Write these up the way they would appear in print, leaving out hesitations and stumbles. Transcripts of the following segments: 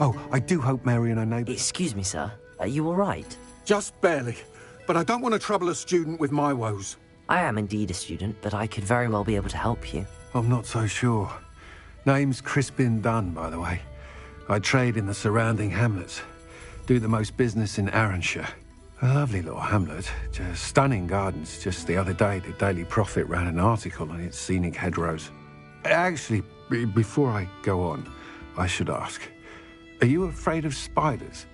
Oh, I do hope Mary and her neighbours... Excuse me, sir. Are you all right? Just barely. But I don't want to trouble a student with my woes. I am indeed a student, but I could very well be able to help you. I'm not so sure. Name's Crispin Dunn, by the way. I trade in the surrounding hamlets. Do the most business in Arranshire. A lovely little hamlet. Just stunning gardens. Just the other day, the Daily Prophet ran an article on its scenic hedgerows. Actually, before I go on, I should ask, are you afraid of spiders?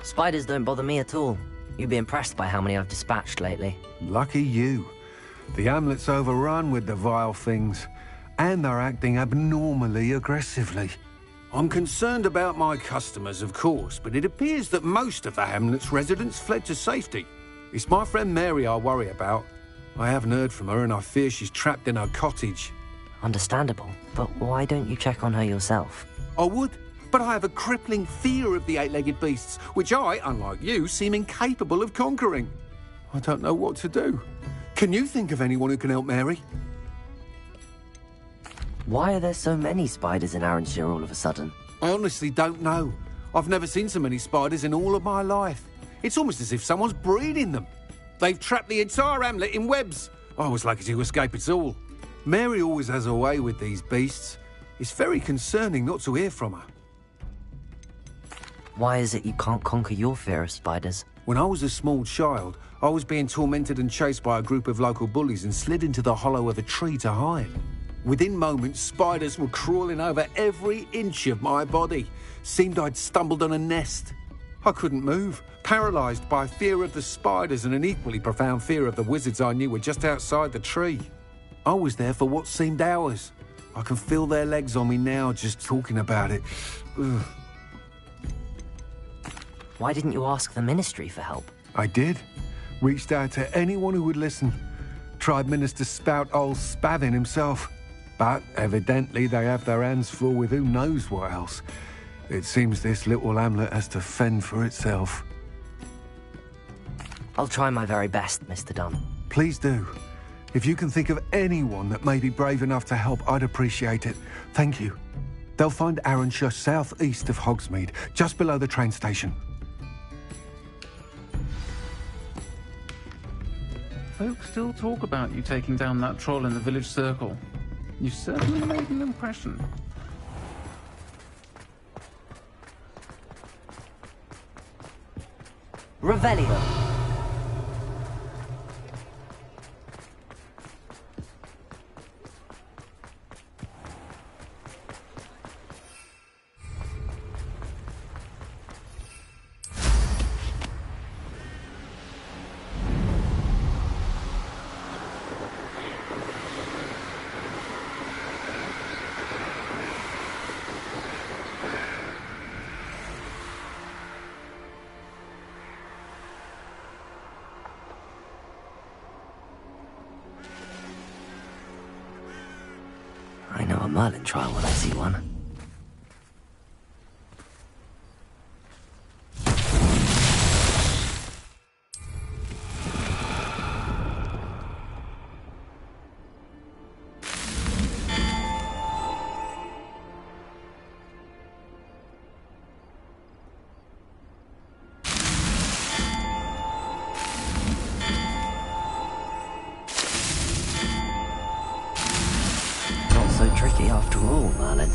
Spiders don't bother me at all. You'd be impressed by how many I've dispatched lately. Lucky you. The hamlet's overrun with the vile things, and they're acting abnormally aggressively. I'm concerned about my customers, of course, but it appears that most of the hamlet's residents fled to safety. It's my friend Mary I worry about. I haven't heard from her, and I fear she's trapped in her cottage. Understandable, but why don't you check on her yourself? I would, but I have a crippling fear of the eight-legged beasts, which I, unlike you, seem incapable of conquering. I don't know what to do. Can you think of anyone who can help Mary? Why are there so many spiders in Arranshire all of a sudden? I honestly don't know. I've never seen so many spiders in all of my life. It's almost as if someone's breeding them. They've trapped the entire hamlet in webs. I was lucky to escape it all. Mary always has a way with these beasts. It's very concerning not to hear from her. Why is it you can't conquer your fear of spiders? When I was a small child, I was being tormented and chased by a group of local bullies and slid into the hollow of a tree to hide. Within moments, spiders were crawling over every inch of my body. Seemed I'd stumbled on a nest. I couldn't move, paralysed by fear of the spiders and an equally profound fear of the wizards I knew were just outside the tree. I was there for what seemed hours. I can feel their legs on me now just talking about it. Ugh. Why didn't you ask the ministry for help? I did. Reached out to anyone who would listen. Tried Minister Spout old Spavin himself. But evidently they have their hands full with who knows what else. It seems this little hamlet has to fend for itself. I'll try my very best, Mr. Dunn. Please do. If you can think of anyone that may be brave enough to help, I'd appreciate it. Thank you. They'll find Arranshire southeast of Hogsmeade, just below the train station. Folks still talk about you taking down that troll in the village circle. You certainly made an impression. Revelio. I know a Merlin trial when I see one. So tricky after all, Merlin.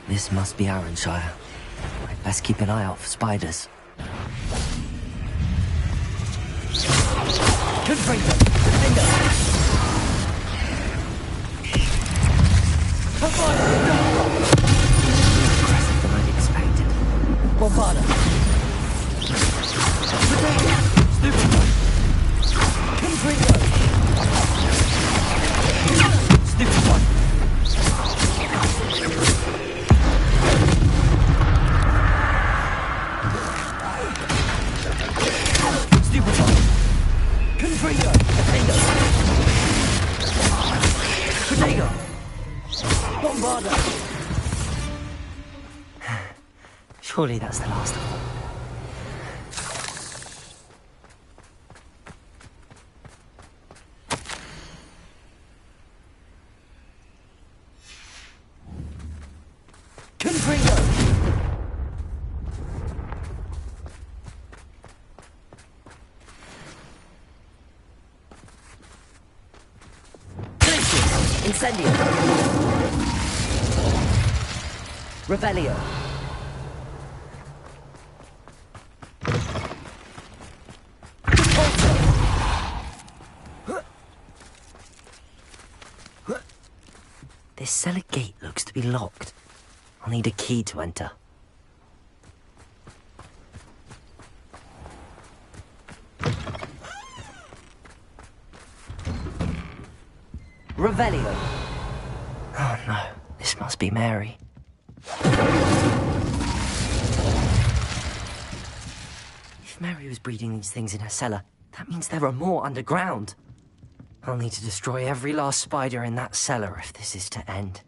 This must be Arranshire. I'd best keep an eye out for spiders. Confringo! Confringo! Come on! More aggressive than I'd expected. Bombarda! Stupid one. Confringo. Stupid one. Stupid one. Confringo. Potato. Bombardo. Surely that's the last of them. Confringo. Incendio. Revelio. This cellar gate looks to be locked. I'll need a key to enter. Revelio. Oh no, this must be Mary. If Mary was breeding these things in her cellar, that means there are more underground. I'll need to destroy every last spider in that cellar if this is to end.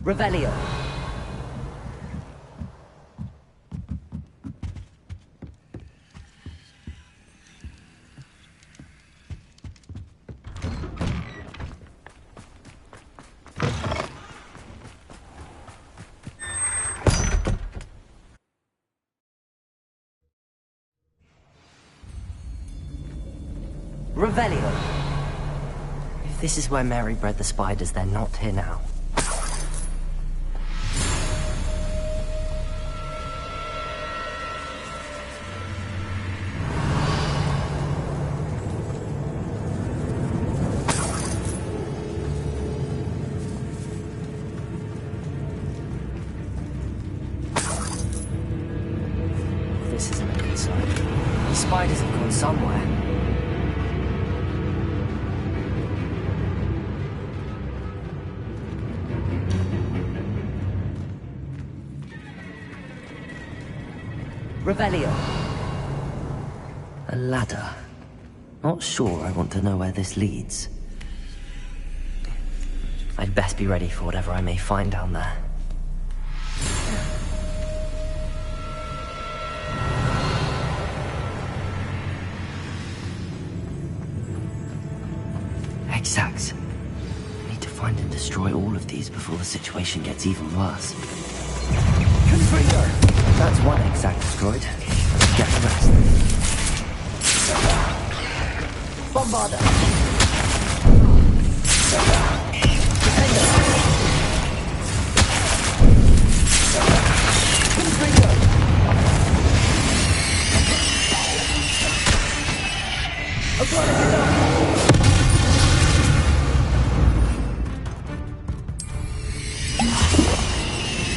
Revelio. Revelio. If this is where Mary bred the spiders, they're not here now. This isn't a good sign. These spiders have gone somewhere. Revelio. A ladder. Not sure I want to know where this leads. I'd best be ready for whatever I may find down there. Exacts. I need to find and destroy all of these before the situation gets even worse. Confringo! That's one exact destroyed. Get the rest. Bombardo! Defender! Confringo!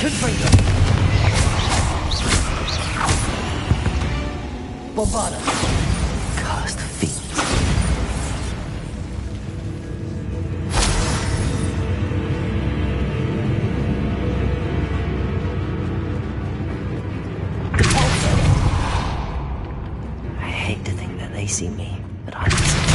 Confringo! Bombardo! Cursed feet. I hate to think that they see me, but I don't see them.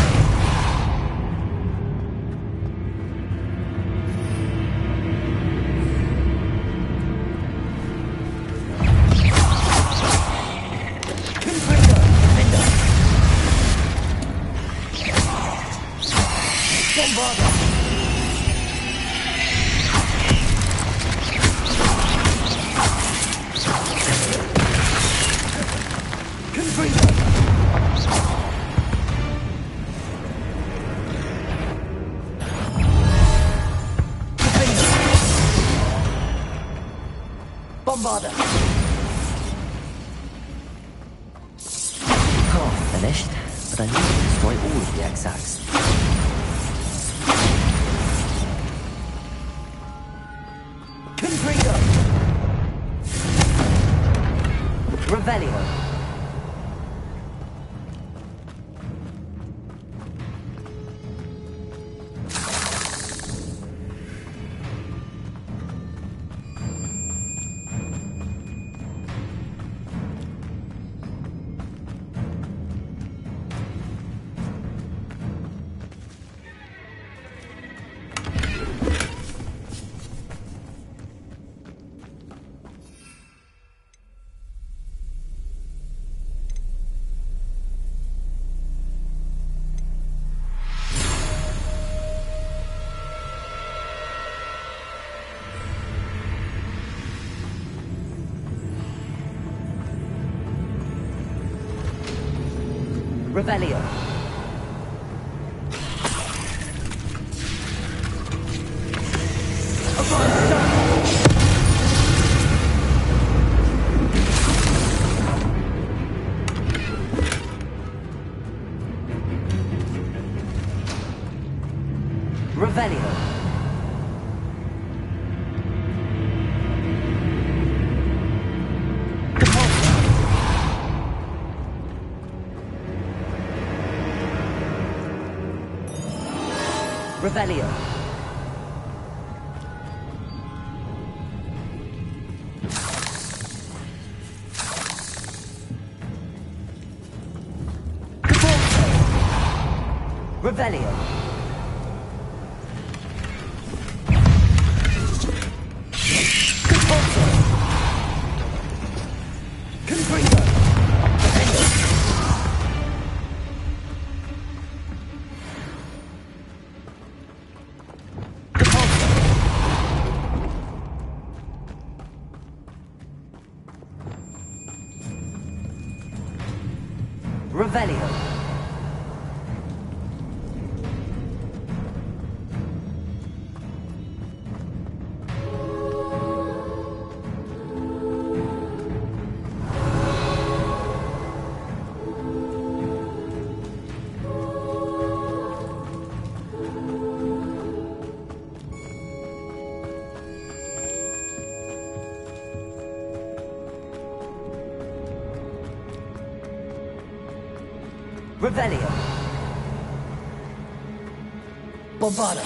Bombardo! Oh, finished? but I need to destroy all of the exacts. Confringo! Revelio! Revelio. Revelio. Revelio. Revelio. Revelio. Revelio. Bombarda.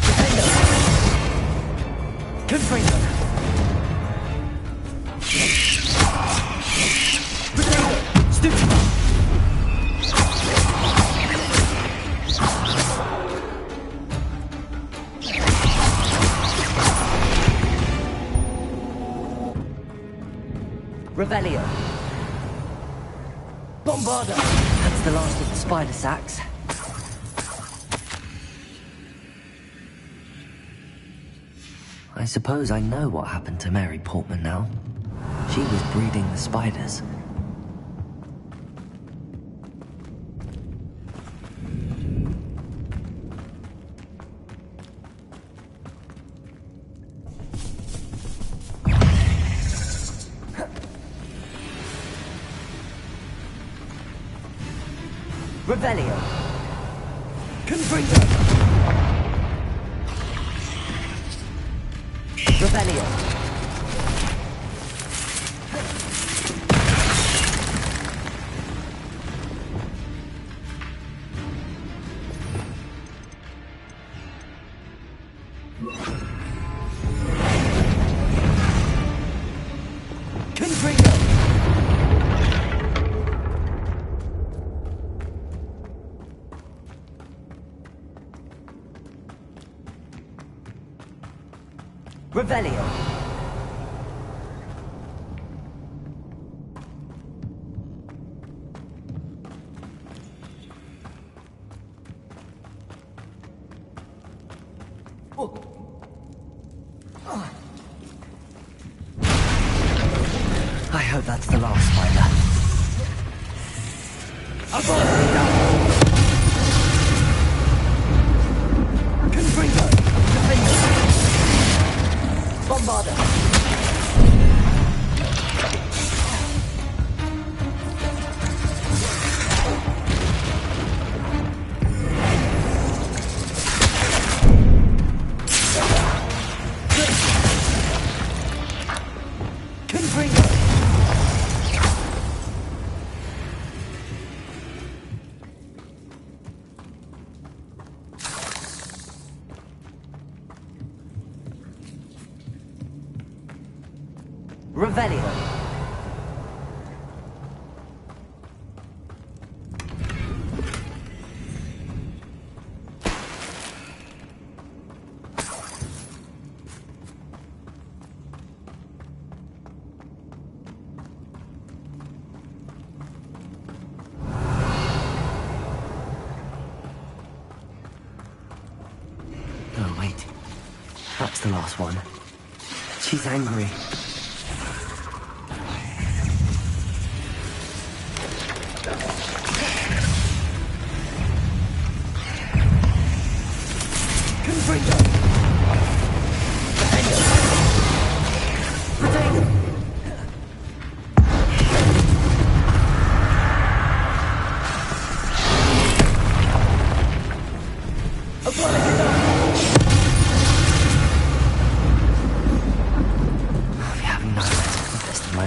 Defendo. Confringo. Defendo. Stupido. Revelio. Bombarda. That's the last of the spider sacks. I suppose I know what happened to Mary Portman now. She was breeding the spiders. Revelio. Confringo. Revelio. Confringo. Revelio. I hope that's the last spider. Confringo. Defender. Bombarda. Revelio. Oh, wait. That's the last one. She's angry.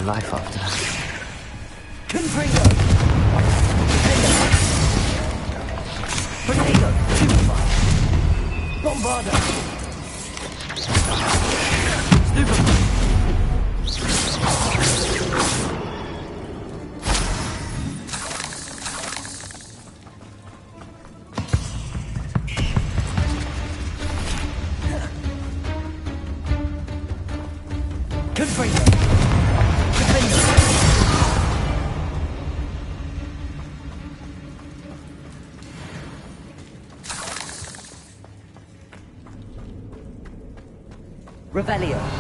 Life after that. Confringo! Protego! Bombarda! Stupefy! Confringo! Revelio.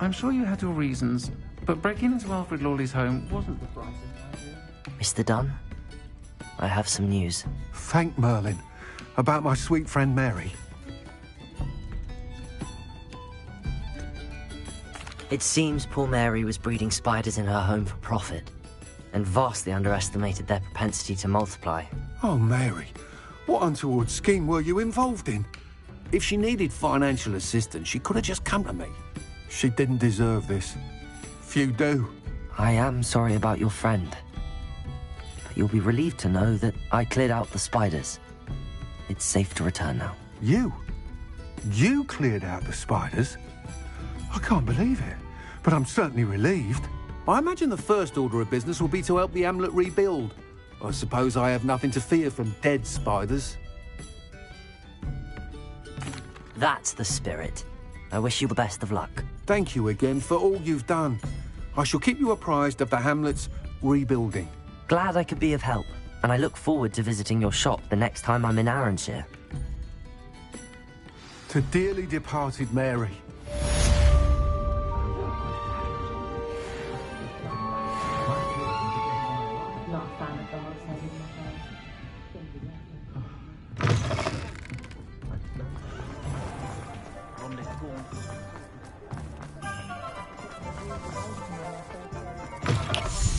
I'm sure you had your reasons, but breaking into Alfred Lawley's home wasn't the brightest idea. Mr. Dunn, I have some news. Thank Merlin. About my sweet friend Mary. It seems poor Mary was breeding spiders in her home for profit, and vastly underestimated their propensity to multiply. Oh, Mary. What untoward scheme were you involved in? If she needed financial assistance, she could have just come to me. She didn't deserve this. Few do. I am sorry about your friend. But you'll be relieved to know that I cleared out the spiders. It's safe to return now. You? You cleared out the spiders? I can't believe it, but I'm certainly relieved. I imagine the first order of business will be to help the amulet rebuild. I suppose I have nothing to fear from dead spiders. That's the spirit. I wish you the best of luck. Thank you again for all you've done. I shall keep you apprised of the hamlet's rebuilding. Glad I could be of help, and I look forward to visiting your shop the next time I'm in Arranshire. To dearly departed Mary.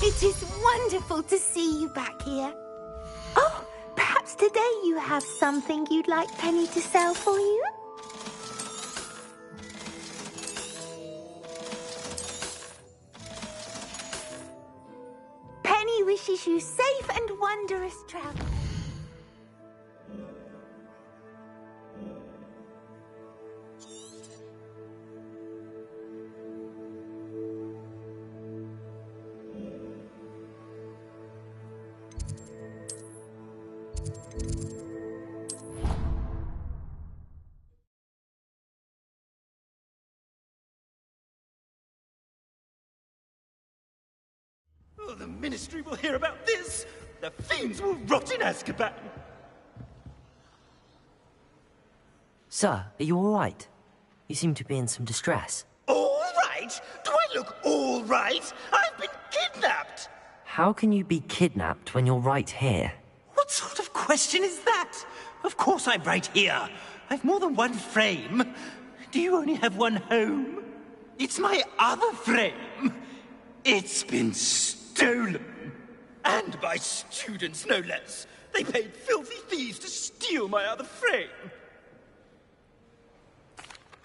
It is wonderful to see you back here. Oh, perhaps today you have something you'd like Penny to sell for you? Penny wishes you safe and wondrous travel. Oh, the Ministry will hear about this! The fiends will rot in Azkaban! Sir, are you all right? You seem to be in some distress. All right? Do I look all right? I've been kidnapped! How can you be kidnapped when you're right here? What sort of question is that? Of course I'm right here. I've more than one frame. Do you only have one home? It's my other frame. It's been stolen. And by students, no less. They paid filthy thieves to steal my other frame.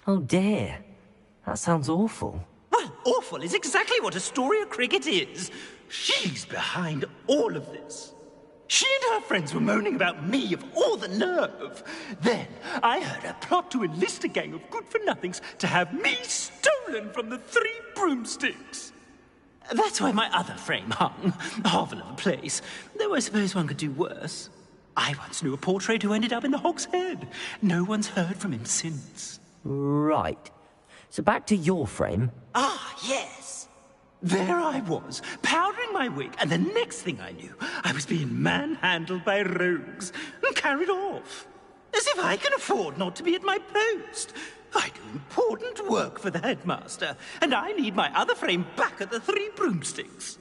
Oh dear. That sounds awful. Well, awful is exactly what Astoria Cricket is. She's behind all of this. She and her friends were moaning about me of all the nerve. Then I heard her plot to enlist a gang of good-for-nothings to have me stolen from the Three Broomsticks. That's why my other frame hung. A hovel of a place. Though I suppose one could do worse. I once knew a portrait who ended up in the Hog's Head. No one's heard from him since. Right. So back to your frame. Ah, yes. There I was, powdering my wig, and the next thing I knew, I was being manhandled by rogues and carried off. As if I can afford not to be at my post. I do important work for the headmaster, and I need my other frame back at the Three Broomsticks.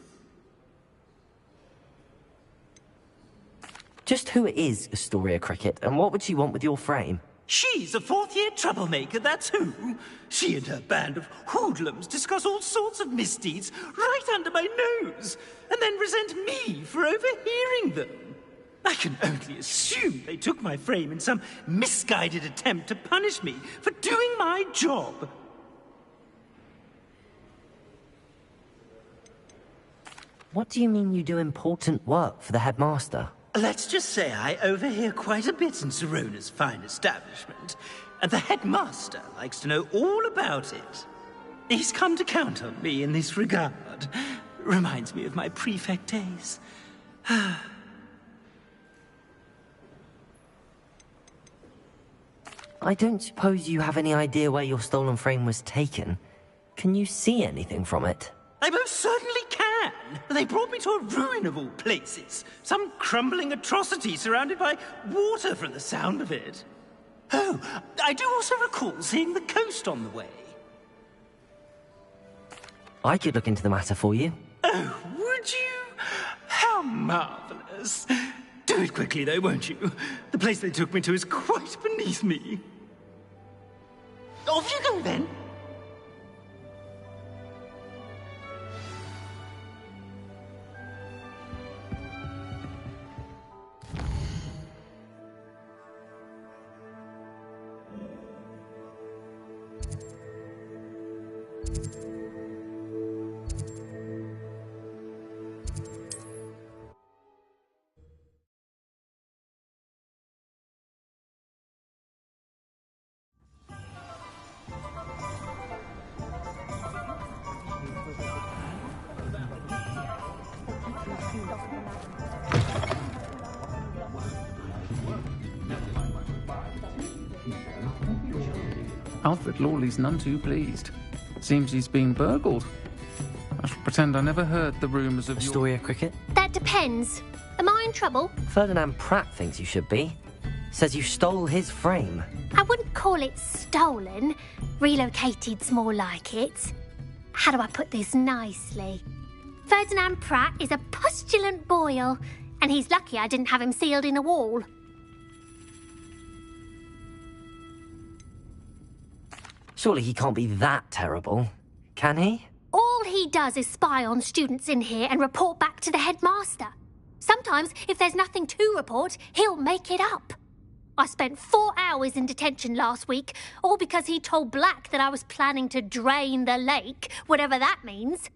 Just who is Astoria Cricket, and what would she want with your frame? She's a fourth-year troublemaker, that's who. She and her band of hoodlums discuss all sorts of misdeeds right under my nose, and then resent me for overhearing them. I can only assume they took my frame in some misguided attempt to punish me for doing my job. What do you mean you do important work for the headmaster? Let's just say I overhear quite a bit in Serona's fine establishment, and the headmaster likes to know all about it. He's come to count on me in this regard. Reminds me of my prefect days. I don't suppose you have any idea where your stolen frame was taken. Can you see anything from it? I most certainly can. They brought me to a ruin of all places. Some crumbling atrocity surrounded by water from the sound of it. Oh, I do also recall seeing the coast on the way. I could look into the matter for you. Oh, would you? How marvelous. Do it quickly, though, won't you? The place they took me to is quite beneath me. Off you go, then. Alfred Lawley's none too pleased. Seems he's been burgled. I shall pretend I never heard the rumours of your... Astoria cricket? That depends. Am I in trouble? Ferdinand Pratt thinks you should be. Says you stole his frame. I wouldn't call it stolen. Relocated's more like it. How do I put this nicely? Ferdinand Pratt is a postulant boil, and he's lucky I didn't have him sealed in a wall. Surely he can't be that terrible, can he? All he does is spy on students in here and report back to the headmaster. Sometimes, if there's nothing to report, he'll make it up. I spent 4 hours in detention last week, all because he told Black that I was planning to drain the lake, whatever that means.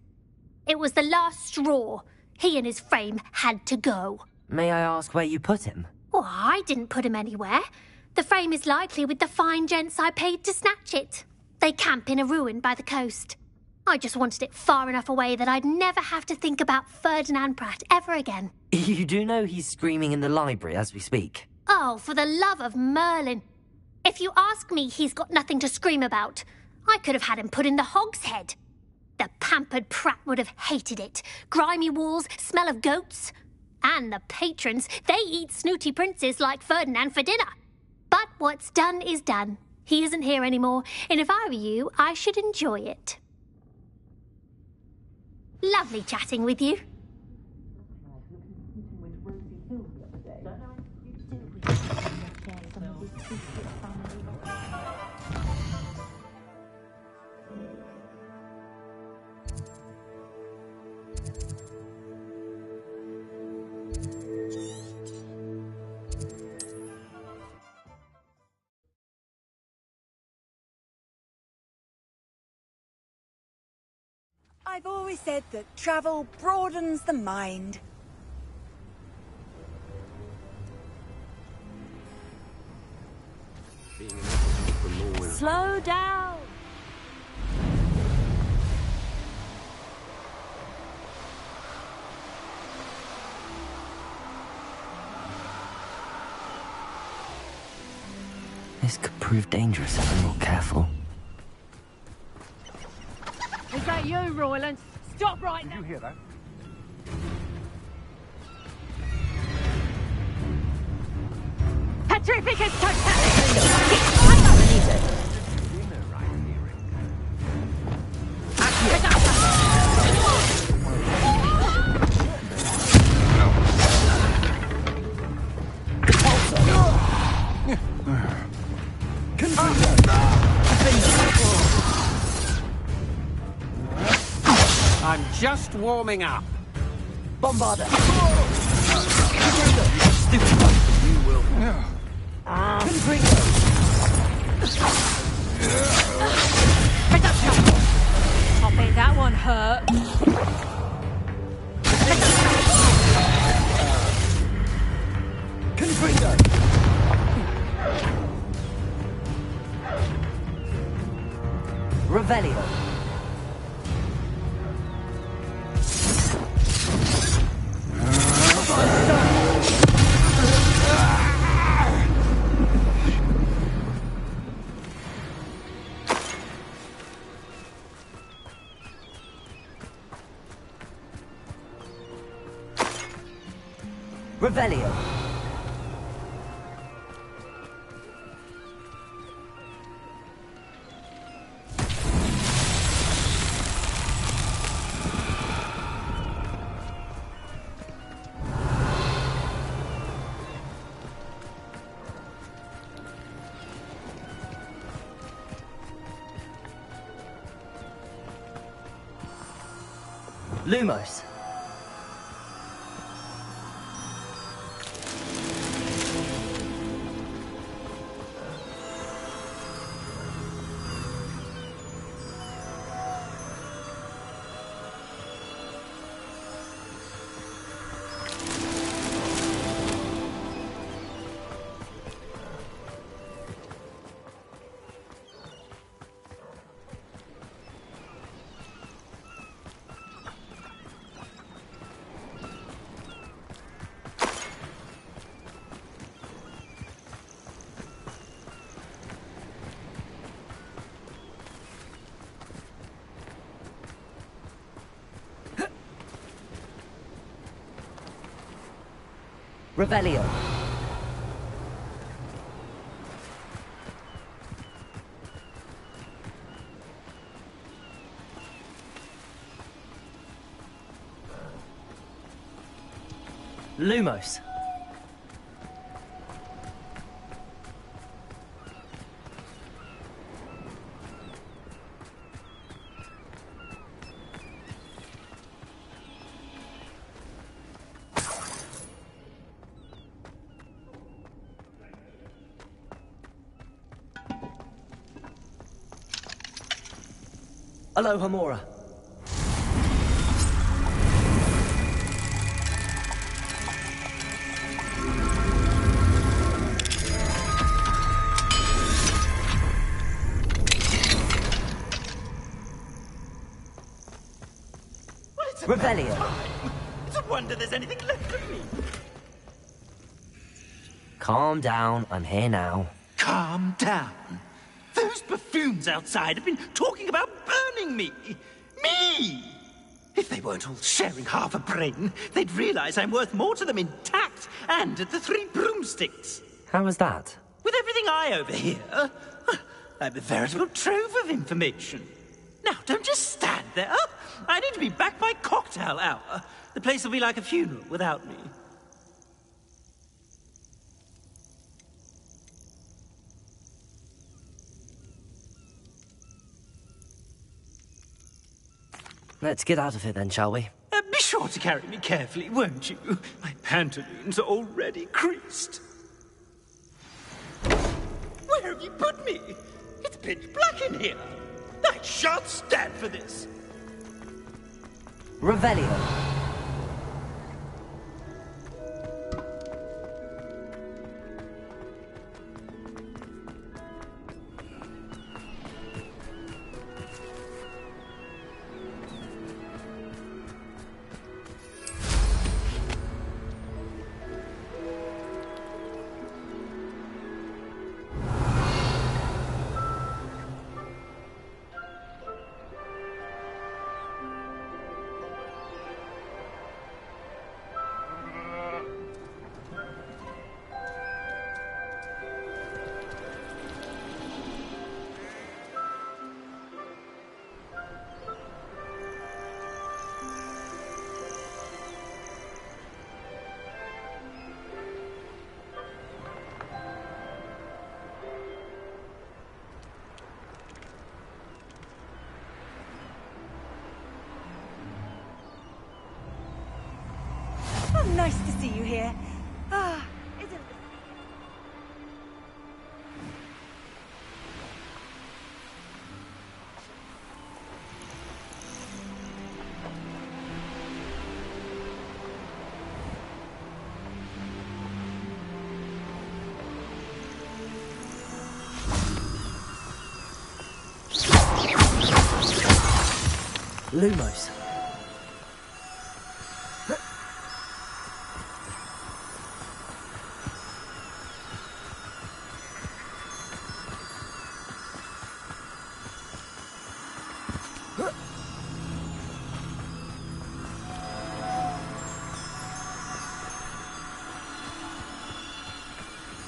It was the last straw. He and his frame had to go. May I ask where you put him? Well, I didn't put him anywhere. The frame is likely with the fine gents I paid to snatch it. They camp in a ruin by the coast. I just wanted it far enough away that I'd never have to think about Ferdinand Pratt ever again. You do know he's screaming in the library as we speak. Oh, for the love of Merlin. If you ask me, he's got nothing to scream about. I could have had him put in the hogshead. The pampered Pratt would have hated it. Grimy walls, smell of goats. And the patrons, they eat snooty princes like Ferdinand for dinner. But what's done is done. He isn't here anymore, and if I were you, I should enjoy it. Lovely chatting with you. I've always said that travel broadens the mind. Slow down! This could prove dangerous if I'm not careful. Is that you, Royland? Stop right now! Did you hear that? Petrificus I'm just warming up. Bombarder! You will. I bet that one hurt. Revelio. Revelio. Lumos. Revelio. Lumos. Aloha Mora. Revelio. It's a wonder there's anything left of me. Calm down, I'm here now. Calm down. Those buffoons outside have been talking about burning me. Me! If they weren't all sharing half a brain, they'd realize I'm worth more to them intact and at the Three Broomsticks. How was that? With everything I overhear, I'm a veritable trove of information. Now, don't just stand there. I need to be back by cocktail hour. The place will be like a funeral without me. Let's get out of here then, shall we? Be sure to carry me carefully, won't you? My pantaloons are already creased. Where have you put me? It's pitch black in here. I shan't stand for this. Revelio. Oh, nice to see you here. Isn't it? Lumos.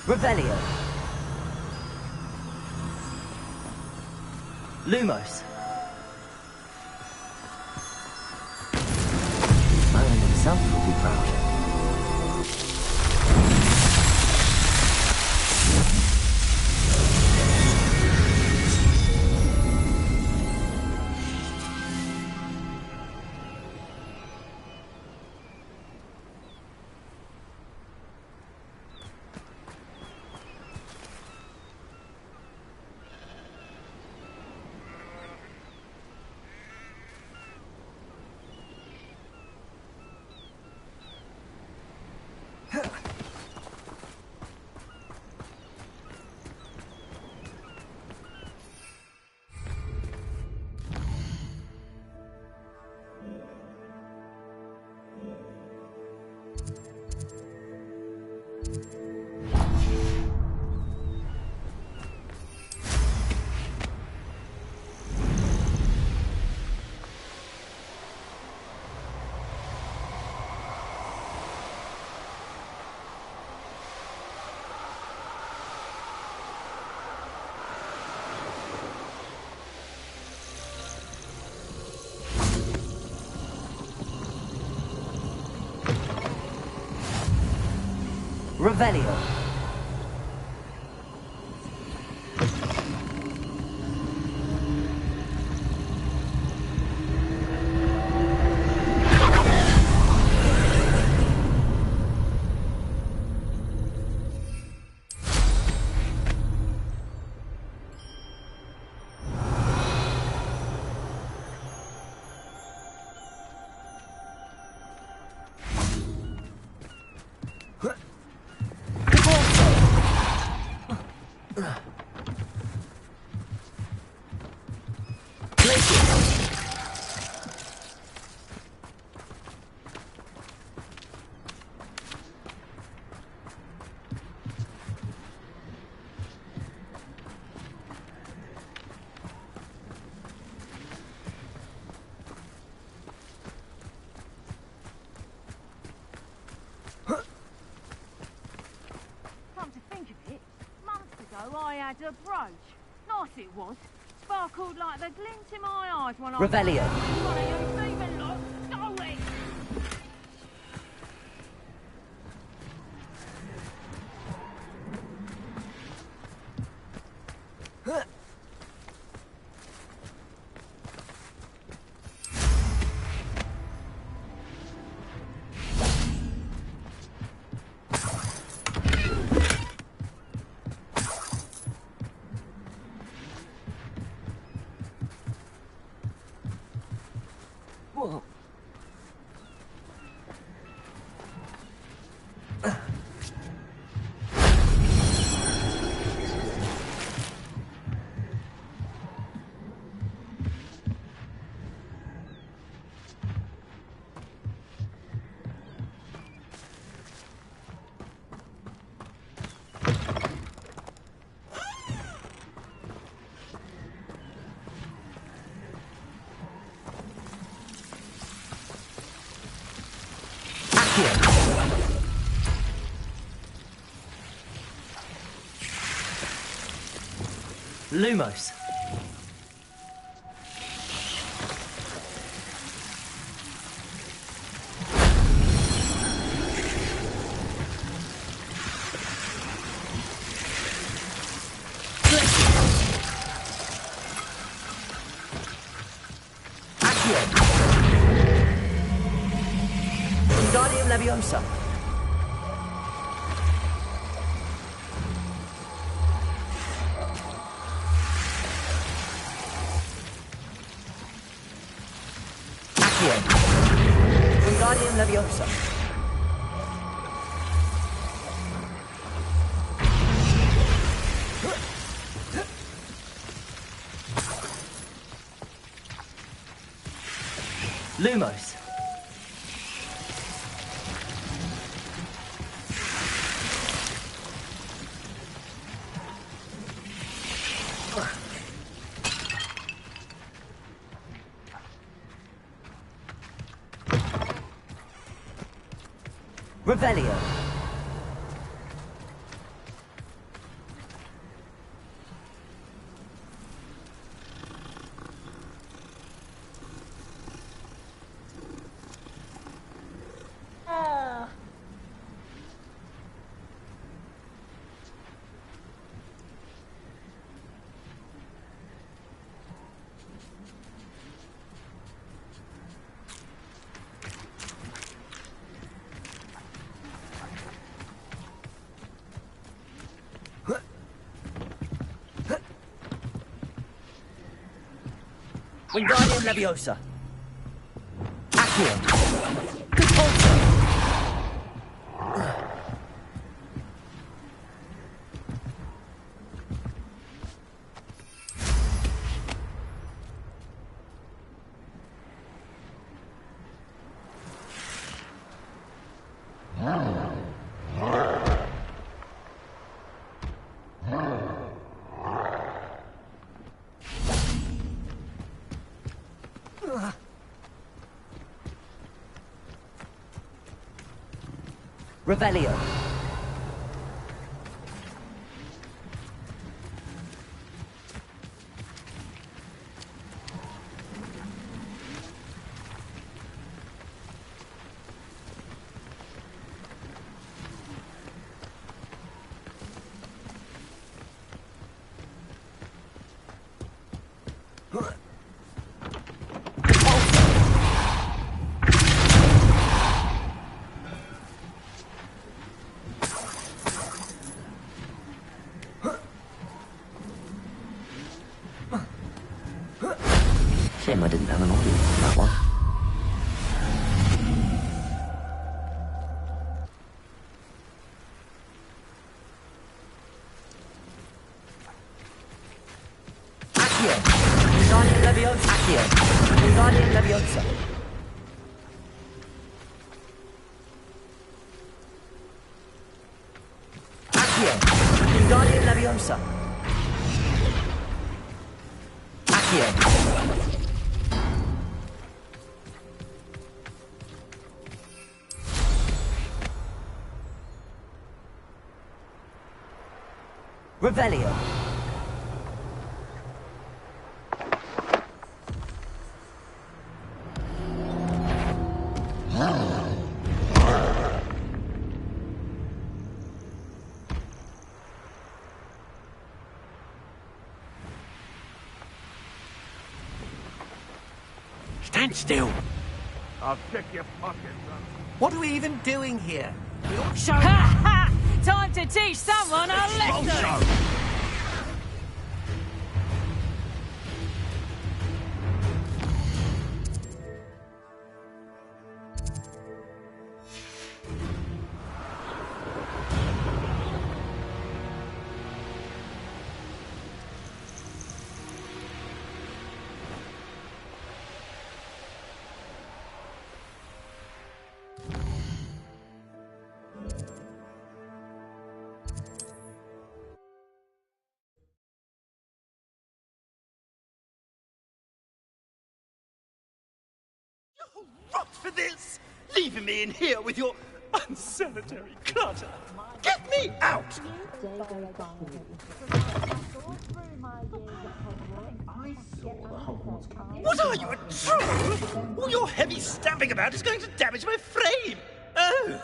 Revelio. Lumos. Merlin himself will be proud. Revelio. I had a brooch. Nice it was. Sparkled like the glint in my eyes when I... Revelio. One of you thieving lot stole it! Lumos. Guardian Leviosa. Guardian Leviosa. Lumos. Revelio. Wingardium Leviosa. Accio. Repulsor. Revelio. I didn't have an audience for that one. Accio! Wingardium Leviosa! Accio! Wingardium Leviosa! Accio! Wingardium Leviosa! Accio! Revelio! Stand still. I'll check your pockets. What are we even doing here? We ought to show... Ha ha! Time to teach someone a lesson! Rot for this! Leaving me in here with your unsanitary clutter. Get me out! What are you, a troll? All your heavy stamping about is going to damage my frame. Oh,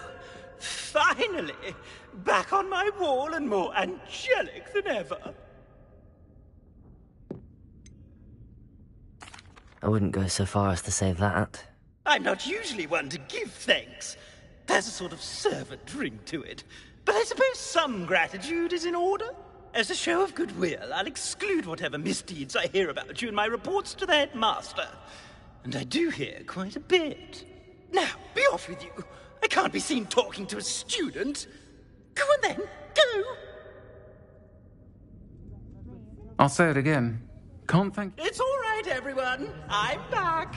finally, back on my wall and more angelic than ever. I wouldn't go so far as to say that. I'm not usually one to give thanks. There's a sort of servant ring to it. But I suppose some gratitude is in order. As a show of goodwill, I'll exclude whatever misdeeds I hear about you in my reports to the headmaster. And I do hear quite a bit. Now, be off with you. I can't be seen talking to a student. Go on then, go! I'll say it again. Can't thank... It's all right, everyone. I'm back.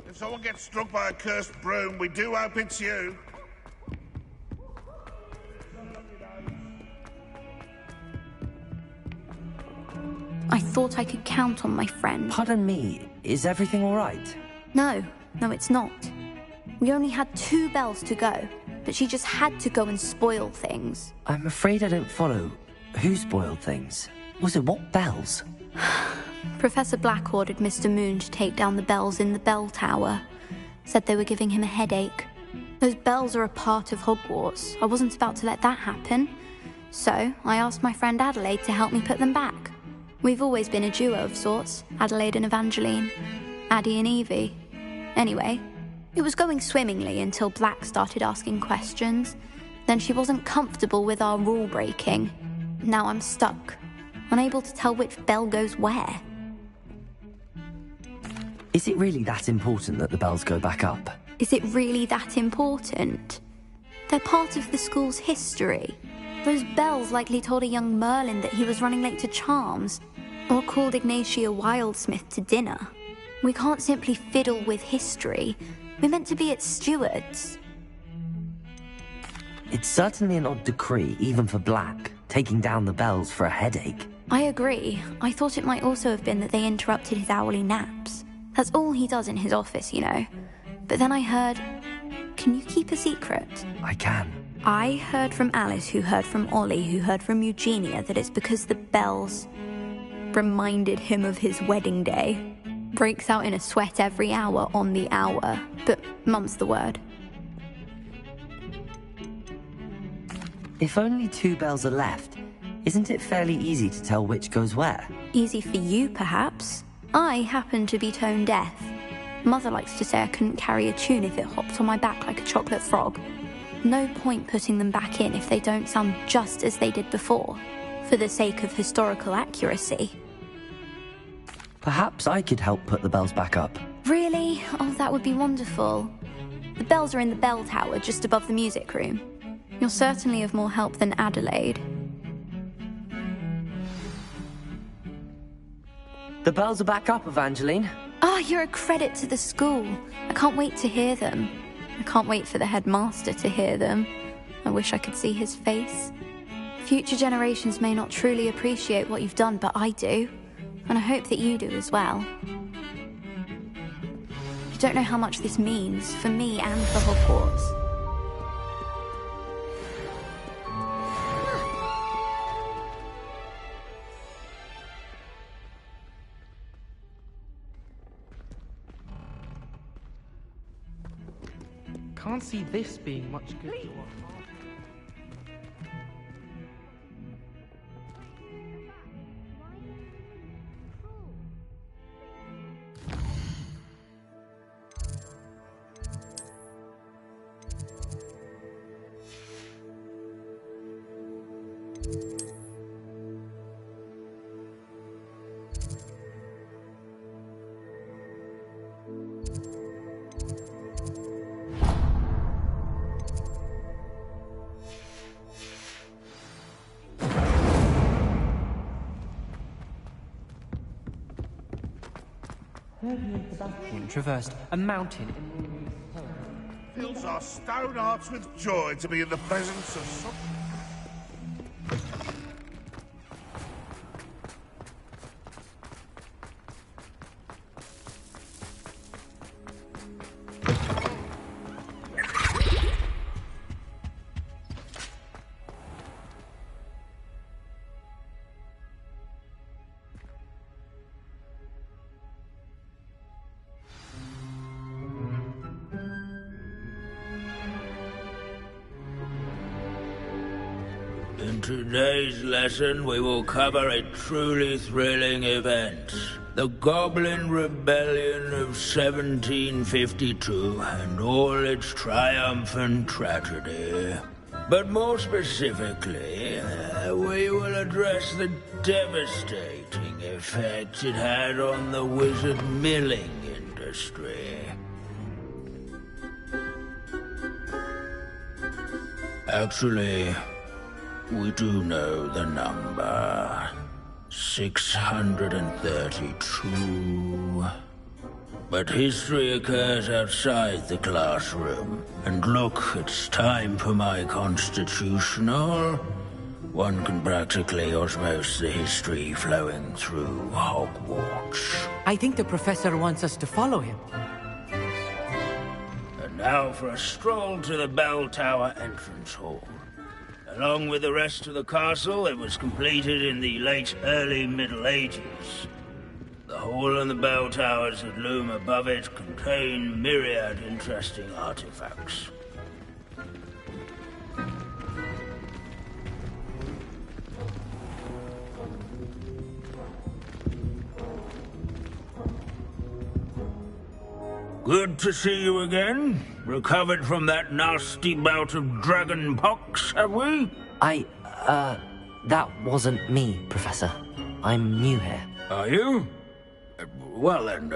If someone gets struck by a cursed broom, we do hope it's you. I thought I could count on my friend. Pardon me, is everything all right? No, it's not. We only had 2 bells to go, but she just had to go and spoil things. I'm afraid I don't follow. Who spoiled things? Was it what bells? Professor Black ordered Mr. Moon to take down the bells in the bell tower. Said they were giving him a headache. Those bells are a part of Hogwarts. I wasn't about to let that happen. So, I asked my friend Adelaide to help me put them back. We've always been a duo of sorts, Adelaide and Evangeline. Addie and Evie. Anyway, it was going swimmingly until Black started asking questions. Then she wasn't comfortable with our rule breaking. Now I'm stuck, unable to tell which bell goes where. Is it really that important that the bells go back up? Is it really that important? They're part of the school's history. Those bells likely told a young Merlin that he was running late to Charms, or called Ignatia Wildsmith to dinner. We can't simply fiddle with history. We're meant to be its stewards. It's certainly an odd decree, even for Black, taking down the bells for a headache. I agree. I thought it might also have been that they interrupted his hourly naps. That's all he does in his office, you know. But then I heard... Can you keep a secret? I can. I heard from Alice, who heard from Ollie, who heard from Eugenia, that it's because the bells reminded him of his wedding day. Breaks out in a sweat every hour on the hour. But mum's the word. If only 2 bells are left, isn't it fairly easy to tell which goes where? Easy for you, perhaps. I happen to be tone deaf. Mother likes to say I couldn't carry a tune if it hopped on my back like a chocolate frog. No point putting them back in if they don't sound just as they did before, for the sake of historical accuracy. Perhaps I could help put the bells back up. Really? Oh, that would be wonderful. The bells are in the bell tower, just above the music room. You're certainly of more help than Adelaide. The bells are back up, Evangeline. Ah, you're a credit to the school. I can't wait to hear them. I can't wait for the headmaster to hear them. I wish I could see his face. Future generations may not truly appreciate what you've done, but I do. And I hope that you do as well. You don't know how much this means for me and for Hogwarts. Can't see this being much good to our heart. Traversed a mountain in... Fills our stone hearts with joy to be in the presence of so... In today's lesson, we will cover a truly thrilling event. The Goblin Rebellion of 1752 and all its triumphant tragedy. But more specifically, we will address the devastating effect it had on the wizard milling industry. Actually, we do know the number. 632. But history occurs outside the classroom. And look, it's time for my constitutional. One can practically osmose the history flowing through Hogwarts. I think the professor wants us to follow him. And now for a stroll to the bell tower entrance hall. Along with the rest of the castle, it was completed in the late early Middle Ages. The hall and the bell towers that loom above it contain myriad interesting artifacts. Good to see you again. Recovered from that nasty bout of dragon pox, have we? That wasn't me, Professor. I'm new here. Are you? Well then,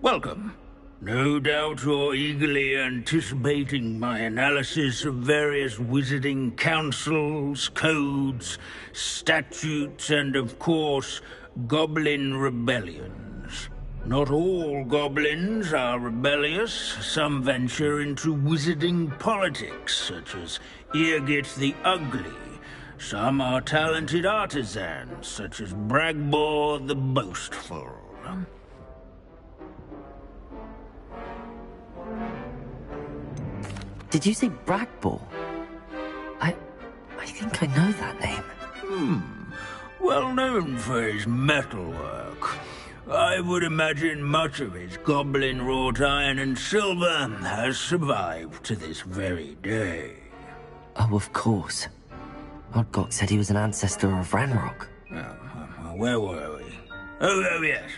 welcome. No doubt you're eagerly anticipating my analysis of various wizarding councils, codes, statutes, and of course, goblin rebellions. Not all goblins are rebellious. Some venture into wizarding politics, such as Eargit the Ugly, Some are talented artisans, such as Bragbor the Boastful. Did you say Bragbor? I think I know that name. Well known for his metalwork. I would imagine much of his goblin-wrought iron and silver has survived to this very day. Oh, of course. Odgok said he was an ancestor of Ranrock. Where were we? Oh, yes.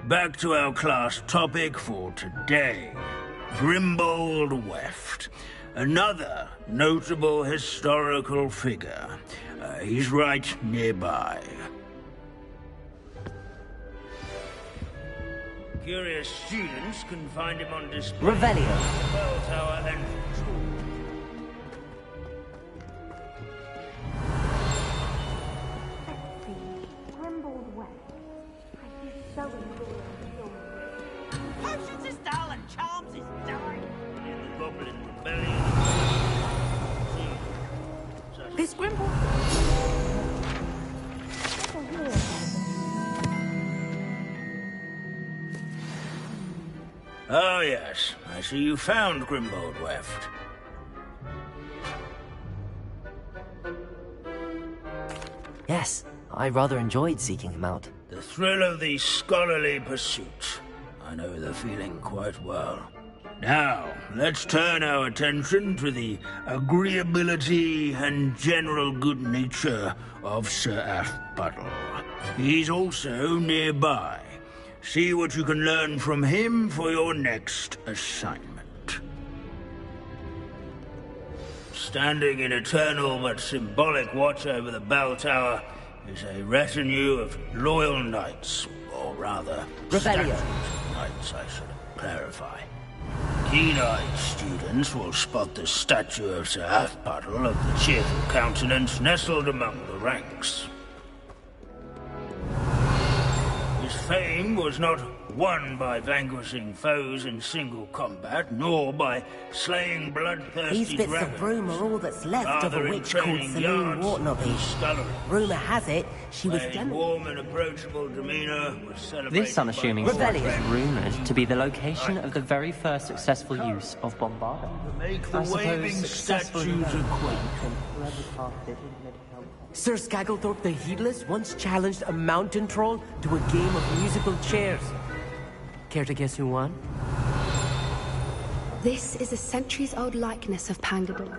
Back to our class topic for today. Grimbold Weft. Another notable historical figure. He's right nearby. Curious students can find him on display. Revelio. The bell tower entrance hall. Potions is dull and charms is dying. In the Goblin Rebellion. This Grimble. Oh, yes. I see you found Grimbold Weft. Yes, I rather enjoyed seeking him out. The thrill of the scholarly pursuit. I know the feeling quite well. Now, let's turn our attention to the agreeability and general good nature of Sir Athpuddle. He's also nearby. See what you can learn from him for your next assignment. Standing in eternal but symbolic watch over the bell tower is a retinue of loyal knights, or rather, Revelio. Knights, I should clarify. Keen-eyed students will spot the statue of Sir Athpuddle of the cheerful countenance nestled among the ranks. His fame was not won by vanquishing foes in single combat, nor by slaying bloodthirsty These bits dragons. of rumour are all that's left of a Rather in witch called training Celine yards Wartnobby. and scullery. Rumour has it she was A warm and approachable demeanor was celebrated This unassuming by spot Rebellion. is rumoured to be the location of the very first successful use of Bombarda. Make the I suppose waving successful statues enough. acquaint. Sir Skagglethorpe the Heedless once challenged a mountain troll to a game of musical chairs. Care to guess who won? This is a centuries-old likeness of Pangador.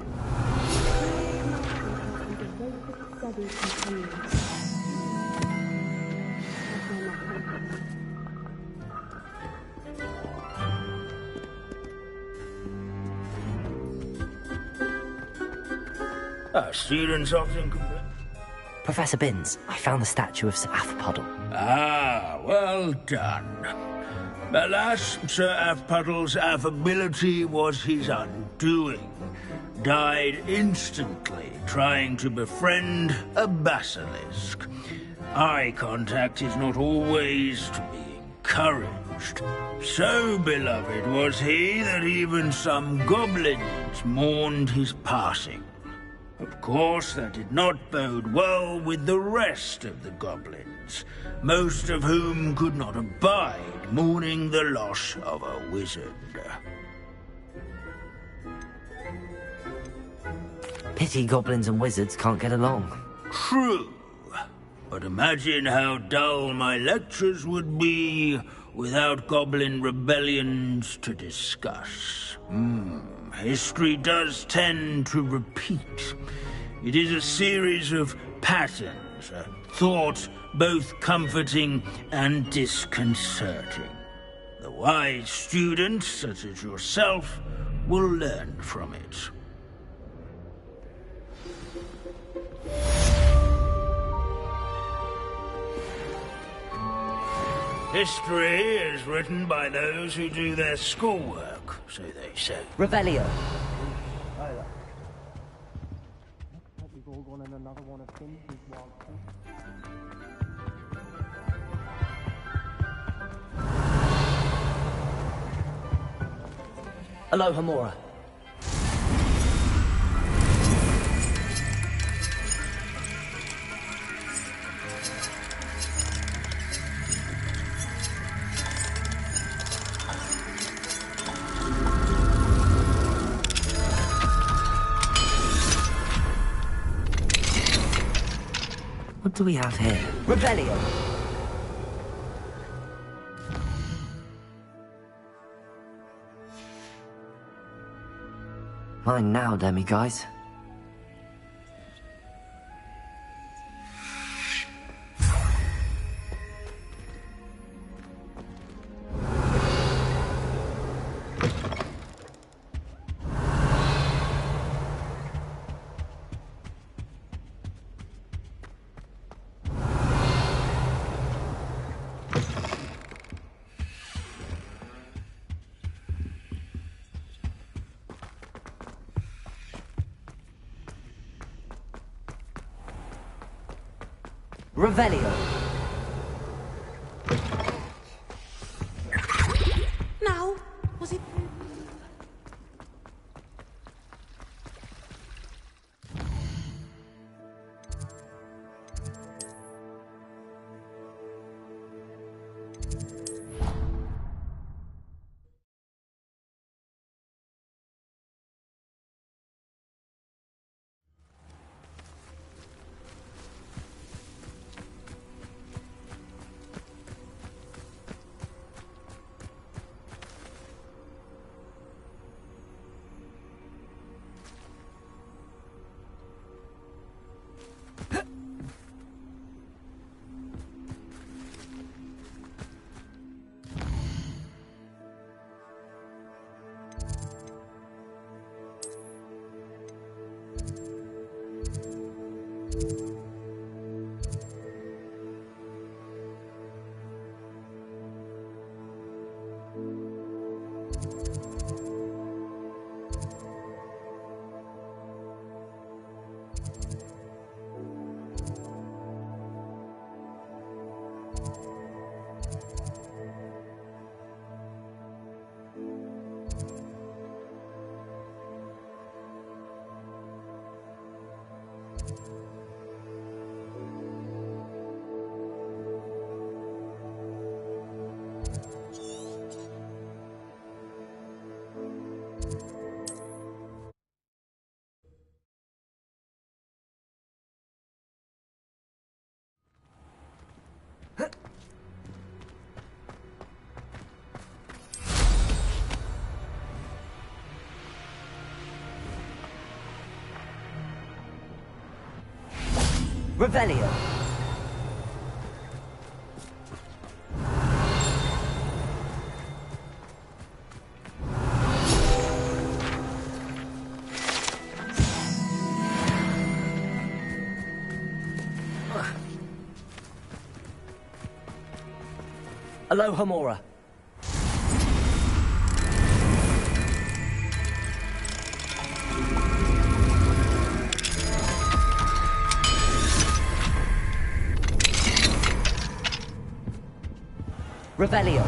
Our students often complain. Professor Binns, I found the statue of Sir Athpuddle. Ah, well done. Alas, Sir Athpuddle's affability was his undoing. Died instantly trying to befriend a basilisk. Eye contact is not always to be encouraged. So beloved was he that even some goblins mourned his passing. Of course, that did not bode well with the rest of the goblins, most of whom could not abide mourning the loss of a wizard. Pity goblins and wizards can't get along. True, but imagine how dull my lectures would be without goblin rebellions to discuss. History does tend to repeat. It is a series of patterns, a thought both comforting and disconcerting. The wise student, such as yourself, will learn from it. History is written by those who do their schoolwork, so they say. Revelio. Aloha Mora. do we have here? Rebellion! Mine now, demi-guys. Revelio. Now, was it... Revelio. Aloha Mora. Revelio.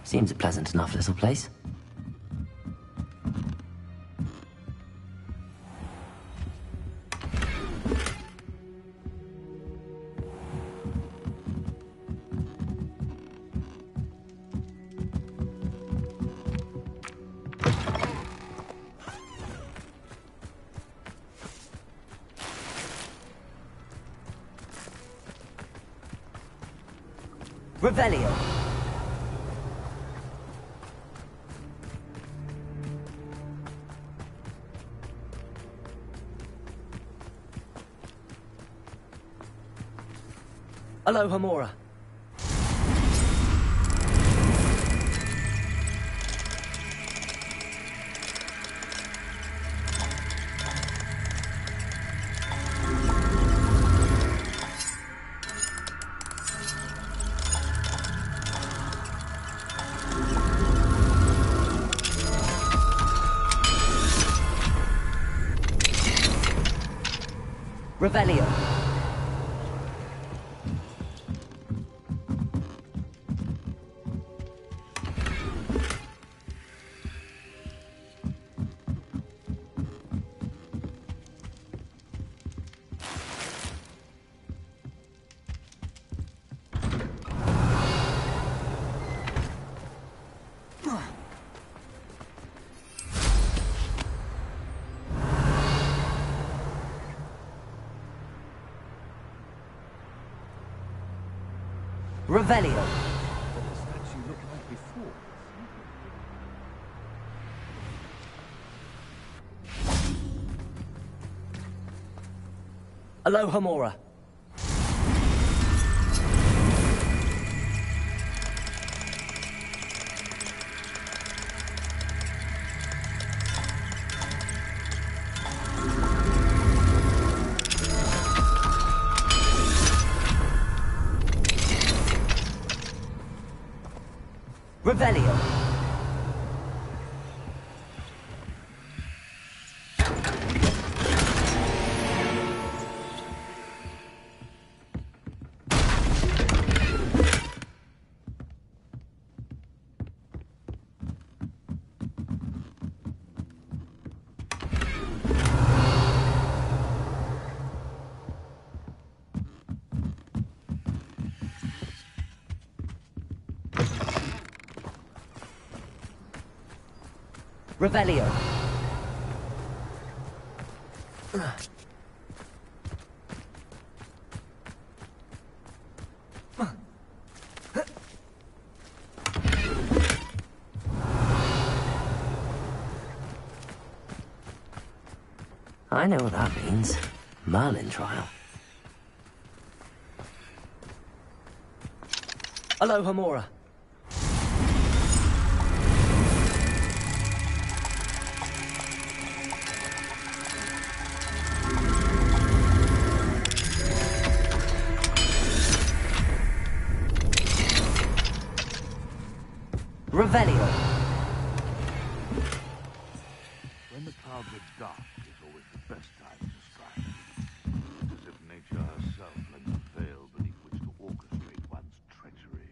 Seems a pleasant enough little place. Revelio. Aloha Mora. Revelio. Revelio. Aloha Mora. Revelio. Revelio. I know what that means. Merlin trial. Aloha Mora. Revelio. When the clouds are dark is always the best time to strike. As if nature herself lends a veil beneath which to orchestrate one's treachery.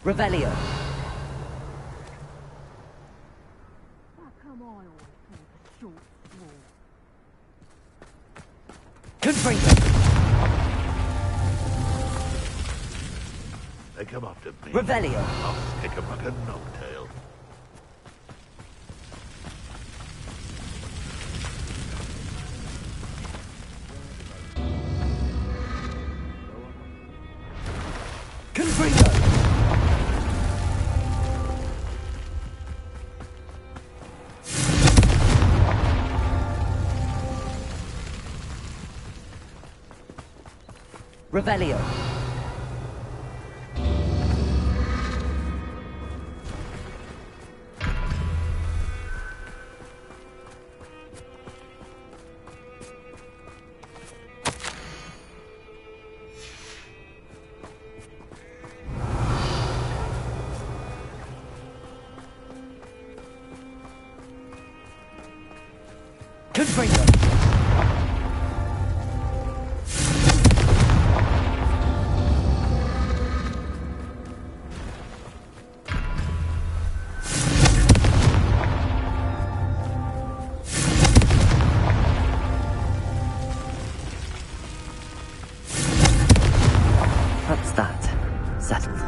Revelio. Confringo. They come after me. Revelio. I'll stick 'em like a knocktail. Confringo. Revelio. Confringo. That's that. Settled.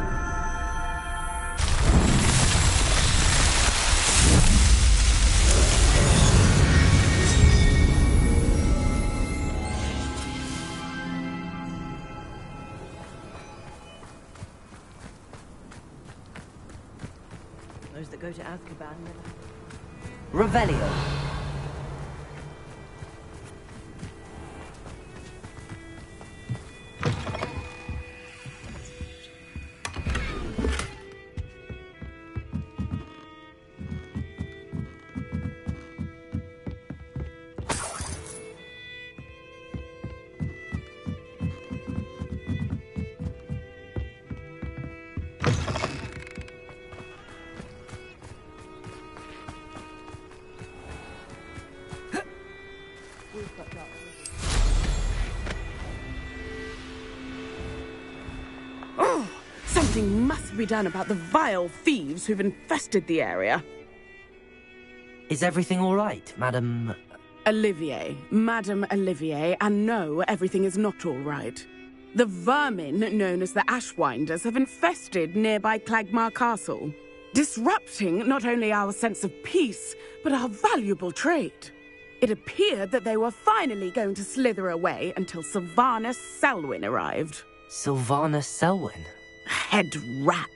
Those that go to Azkaban never... Revelio. Oh, something must be done about the vile thieves who've infested the area. Is everything all right, Madam... Olivier. Madame Olivier, and no, everything is not all right. The vermin known as the Ashwinders have infested nearby Clagmar Castle, disrupting not only our sense of peace, but our valuable trade. It appeared that they were finally going to slither away until Sylvanus Selwyn arrived. Sylvanus Selwyn? Head rat.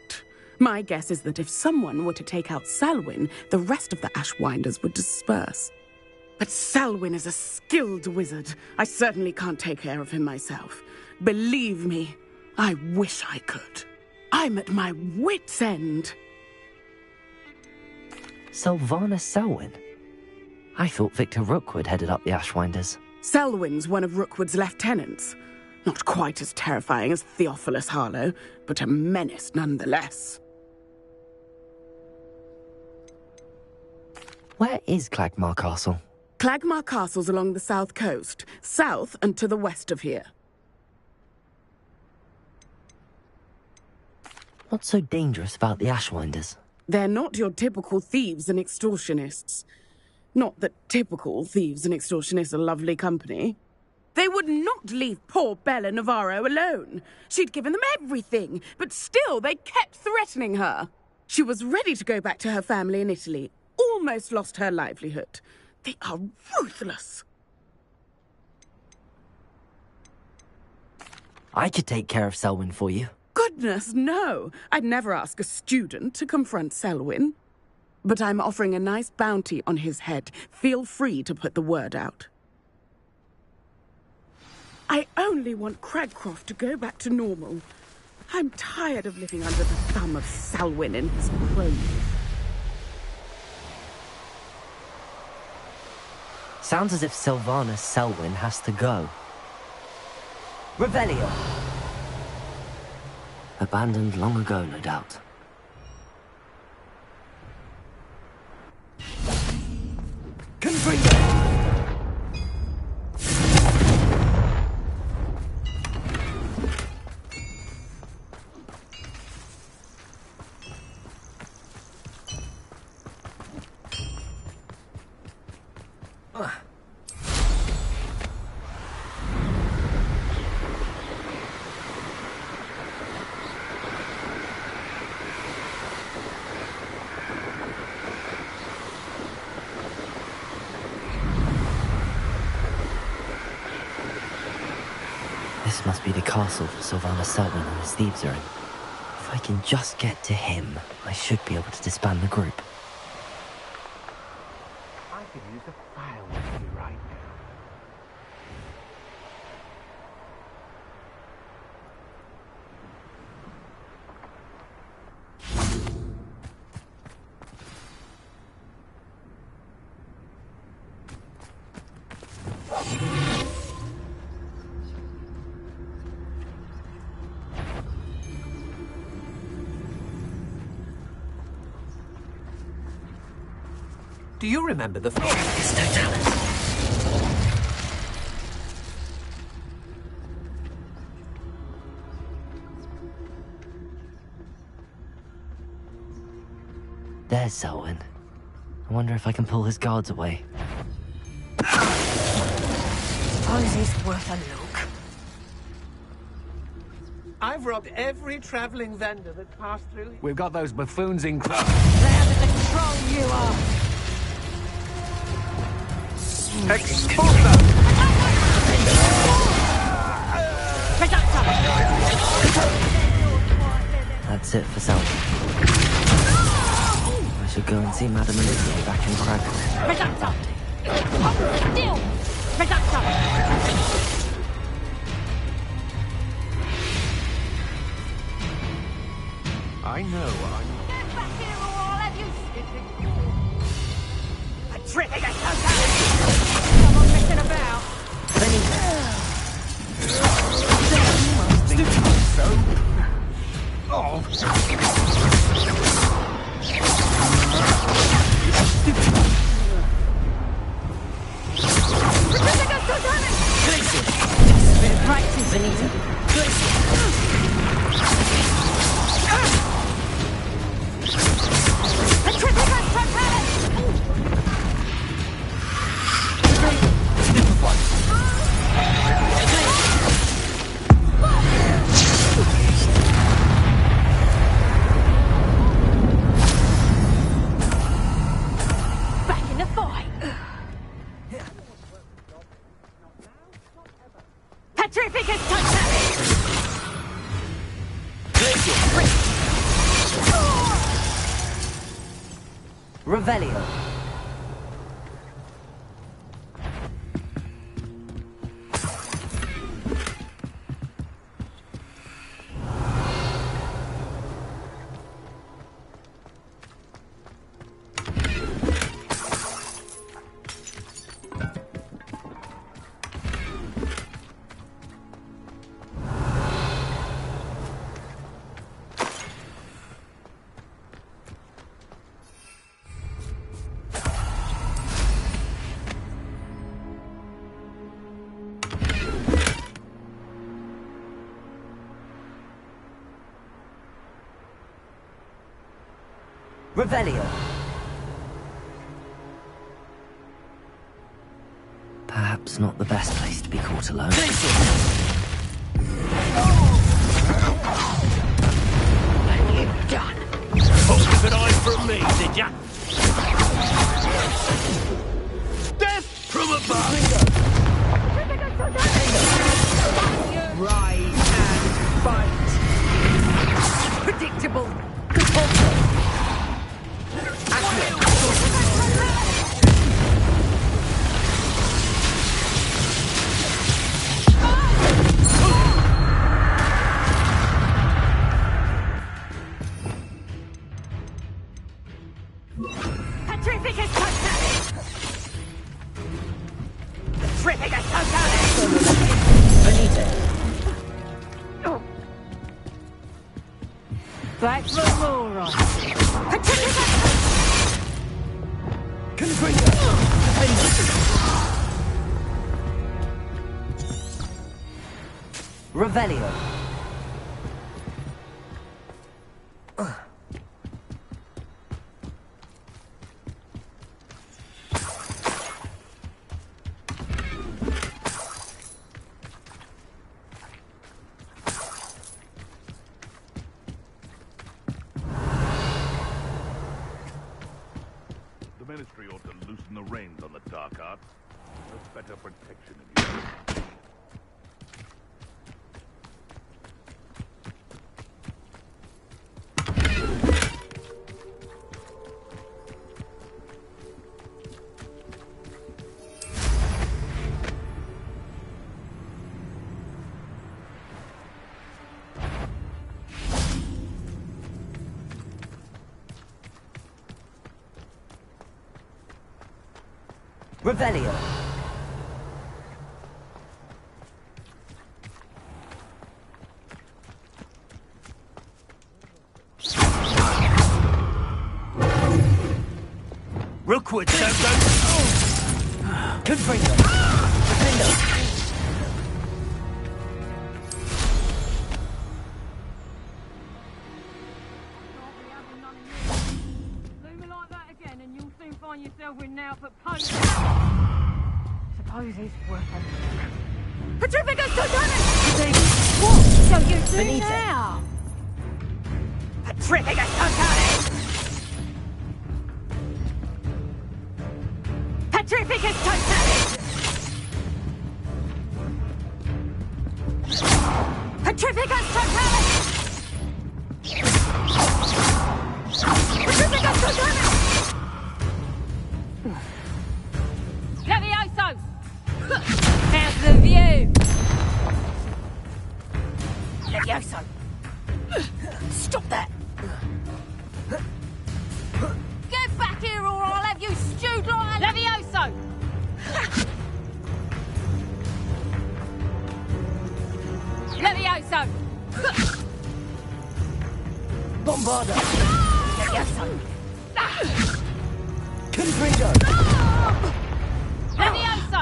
My guess is that if someone were to take out Selwyn, the rest of the Ashwinders would disperse. But Selwyn is a skilled wizard. I certainly can't take care of him myself. Believe me, I wish I could. I'm at my wit's end. Sylvanus Selwyn? I thought Victor Rookwood headed up the Ashwinders. Selwyn's one of Rookwood's lieutenants. Not quite as terrifying as Theophilus Harlow, but a menace nonetheless. Where is Clagmar Castle? Clagmar Castle's along the south coast, south and to the west of here. What's so dangerous about the Ashwinders? They're not your typical thieves and extortionists. Not that typical thieves and extortionists are lovely company. They would not leave poor Bella Navarro alone. She'd given them everything, but still they kept threatening her. She was ready to go back to her family in Italy, almost lost her livelihood. They are ruthless. I could take care of Selwyn for you. Goodness, no. I'd never ask a student to confront Selwyn. But I'm offering a nice bounty on his head. Feel free to put the word out. I only want Cragcroft to go back to normal. I'm tired of living under the thumb of Selwyn and his cronies. Sounds as if Sylvanus Selwyn has to go. Revelio! Abandoned long ago, no doubt. Confringo! This must be the castle Sylvanus Selwyn and his thieves are in. If I can just get to him, I should be able to disband the group. I could use a file with you right now. Do you remember the... There's Selwyn. I wonder if I can pull his guards away. Suppose it's worth a look. I've robbed every traveling vendor that passed through. We've got those buffoons in... They're under the control you are. Expulso! That's it for Selwyn. I should go and see Madame Olivier back in Krakow. Still! Reducto! I know, Get back here or I'll have you... A trick against those guys! Someone messing about! Practice, Benita. A trick against Revelio. Revelio. Perhaps not the best place to be caught alone. And you're done. Hope an eye from me, did ya? Death from above! Rise and fight. Predictable. Petrificus totalis! Petrificus totalis! Back for more on. Petrificus! Confringo! Revelio. The Ministry ought to loosen the reins on the dark arts. There's better protection in you. Revelio. Rookwood, so Confringo. Defendo. Do me like that again and you'll soon find yourself in now for post. Suppose it's worth it. Petrificus totalis! What shall you do Benita. now? Petrificus totalis! Petrificus totalis! Petrificus totalis! Petrificus totalis! Levioso! How's the view? Levioso! Stop that! Get back here or I'll have you stewed like a Levioso! Levioso! Bombarda. Levioso! Confringo. Levioso!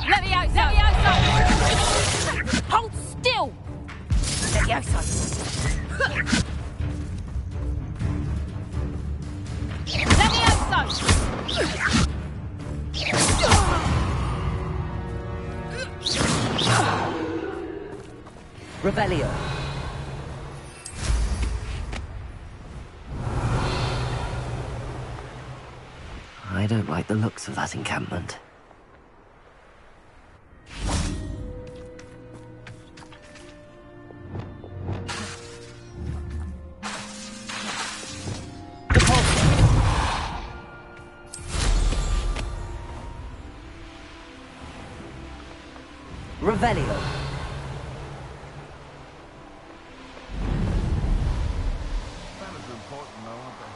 Levioso! Levioso! Hold still! Levioso! Levioso! Revelio. I don't like the looks of that encampment. Revelio. Manners are important, though, aren't they?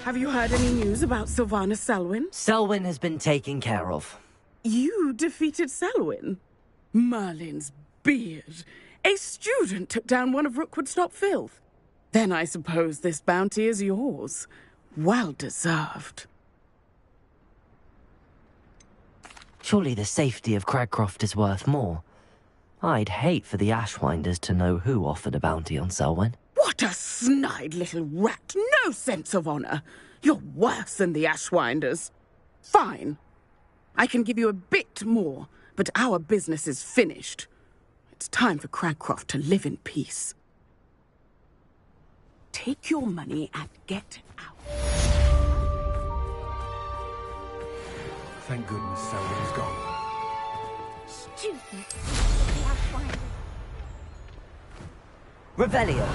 Have you heard any news about Sylvana Selwyn? Selwyn has been taken care of. You defeated Selwyn? Merlin's beard. A student took down one of Rookwood's top filth. Then I suppose this bounty is yours. Well deserved. Surely the safety of Cragcroft is worth more. I'd hate for the Ashwinders to know who offered a bounty on Selwyn. What a snide little rat! No sense of honor! You're worse than the Ashwinders. Fine. I can give you a bit more, but our business is finished. It's time for Cragcroft to live in peace. Take your money and get out. Thank goodness Selwyn's gone. Stupid. The Ashwinders. Revelio.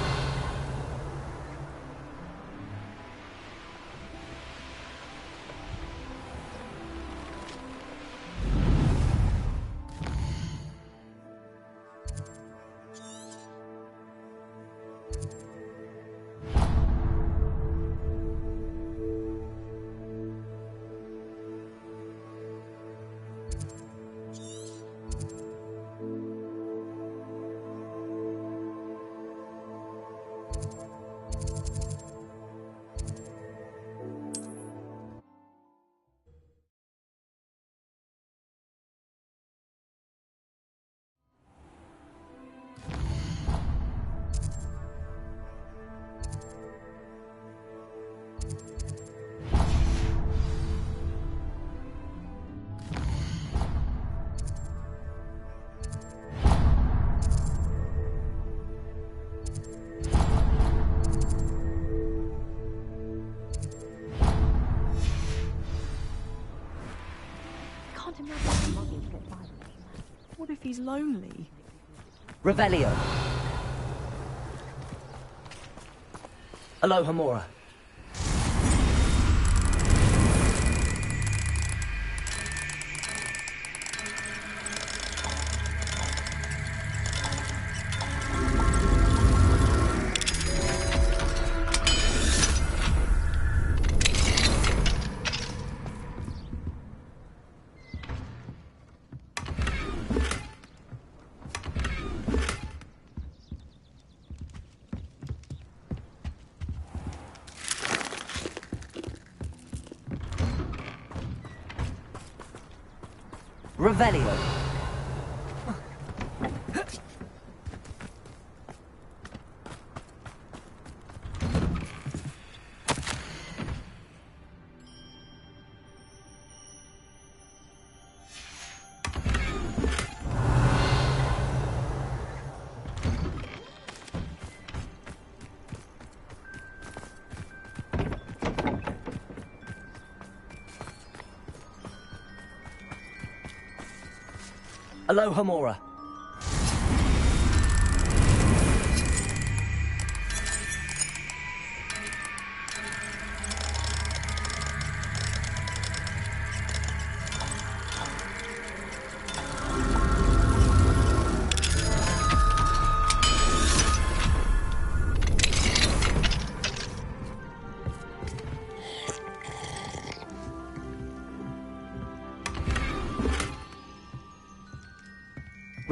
What if he's lonely? Revelio. Alohomora. Revelio. Alohomora.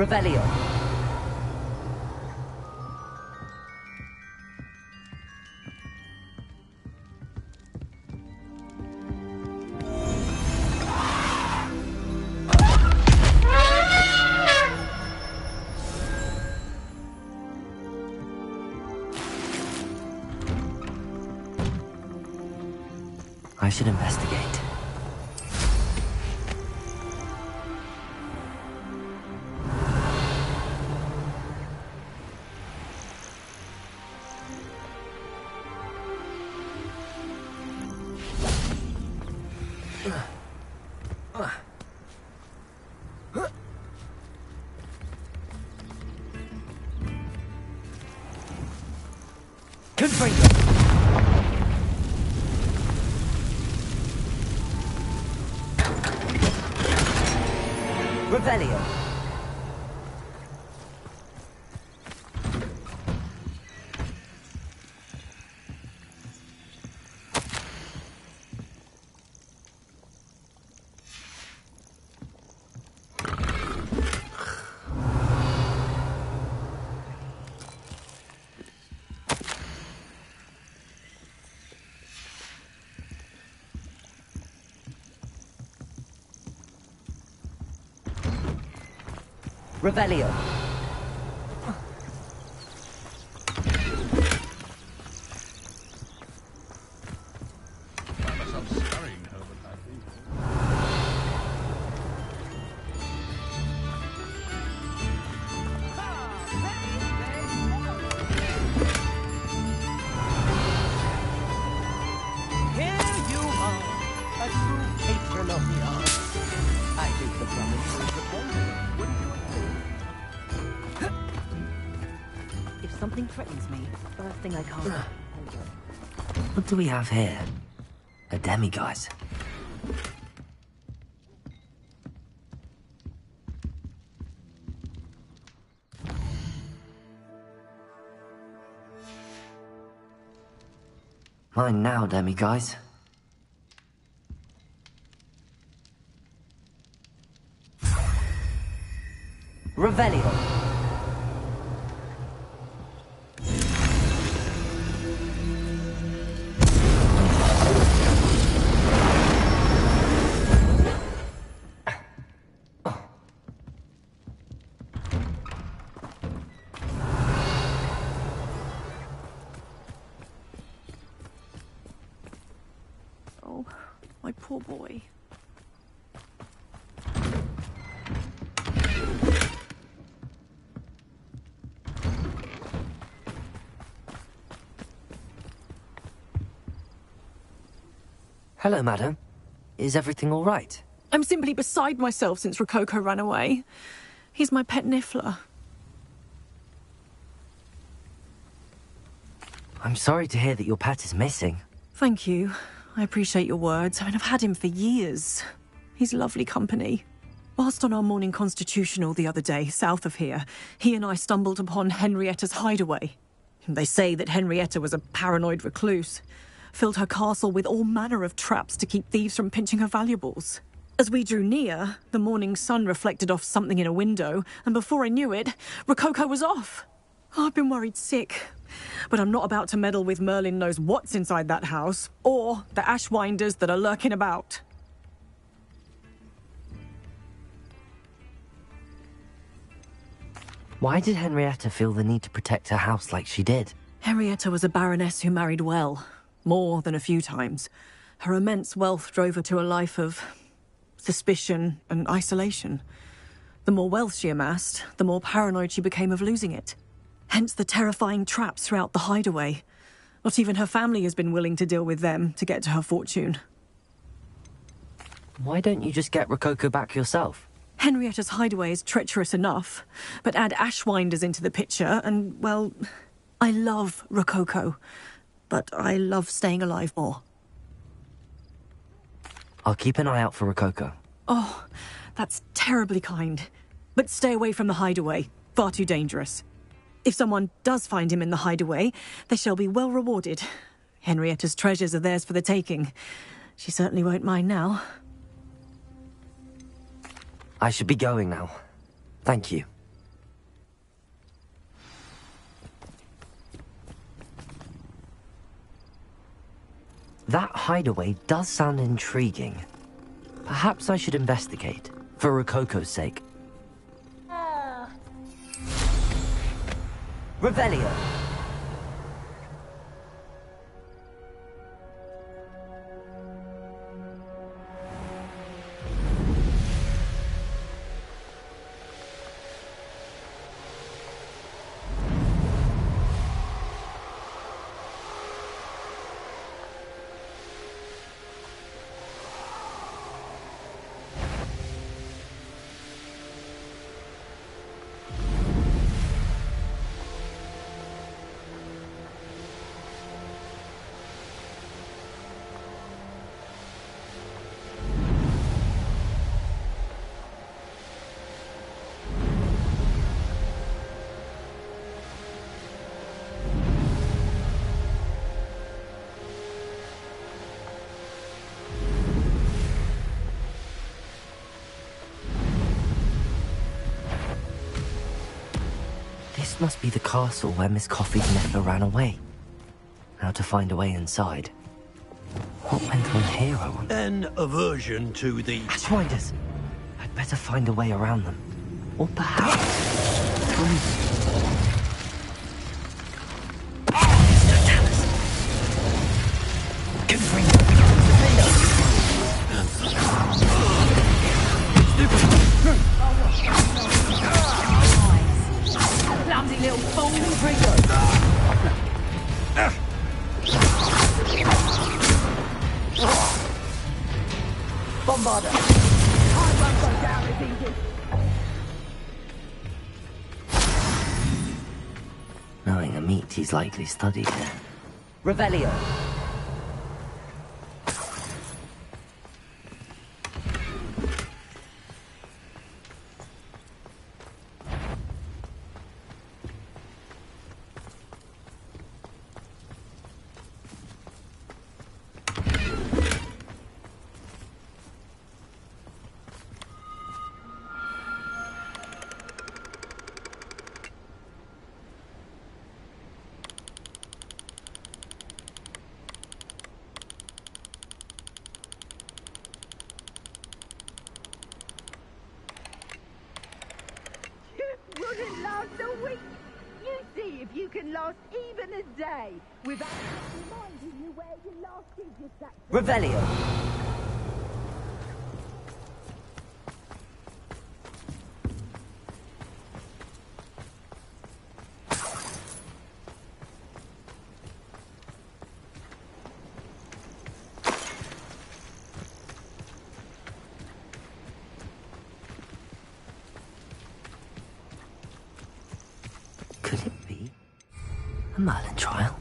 Revelio. I should investigate. Confringo! Revelio! Revelio. Something threatens me. First thing I can't. What do we have here? A demiguise. Mine now, demiguise. Revelio. Oh, my poor boy. Hello, madam. Is everything all right? I'm simply beside myself since Rococo ran away. He's my pet Niffler. I'm sorry to hear that your pet is missing. Thank you. I appreciate your words. I mean, I've had him for years. He's lovely company. Whilst on our morning constitutional the other day, south of here, he and I stumbled upon Henrietta's hideaway. They say that Henrietta was a paranoid recluse, filled her castle with all manner of traps to keep thieves from pinching her valuables. As we drew near, the morning sun reflected off something in a window, and before I knew it, Rococo was off. Oh, I've been worried sick. But I'm not about to meddle with Merlin knows what's inside that house, or the Ashwinders that are lurking about. Why did Henrietta feel the need to protect her house like she did? Henrietta was a baroness who married well, more than a few times. Her immense wealth drove her to a life of suspicion and isolation. The more wealth she amassed, the more paranoid she became of losing it. Hence the terrifying traps throughout the hideaway. Not even her family has been willing to deal with them to get to her fortune. Why don't you just get Rococo back yourself? Henrietta's hideaway is treacherous enough, but add Ashwinders into the picture and, well, I love Rococo, but I love staying alive more. I'll keep an eye out for Rococo. Oh, that's terribly kind. But stay away from the hideaway. Far too dangerous. If someone does find him in the hideaway, they shall be well rewarded. Henrietta's treasures are theirs for the taking. She certainly won't mind now. I should be going now. Thank you. That hideaway does sound intriguing. Perhaps I should investigate, for Rococo's sake. Revelio. This must be the castle where Miss Coffee's nephew ran away. How to find a way inside. What went on here, I wonder? An aversion to the... Ashwinders! I'd better find a way around them. Or perhaps... through them. Clumsy little fool, Ringo. Bombarder! I won't go down as easy. Knowing a meat, he's likely studied here. Revelio! Wouldn't last a week. You see if you can last even a day without reminding you where you last did your sacrifice. Revelio! Could it be a Merlin trial?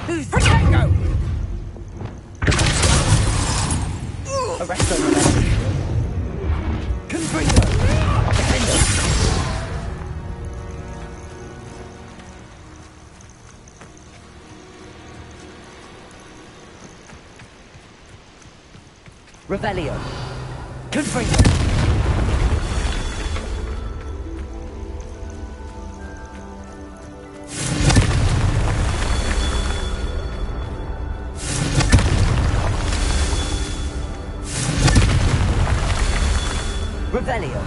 Who's Potato? Arresto Revelio. Confringo! Defender! Revelio. Confringo. Revelio.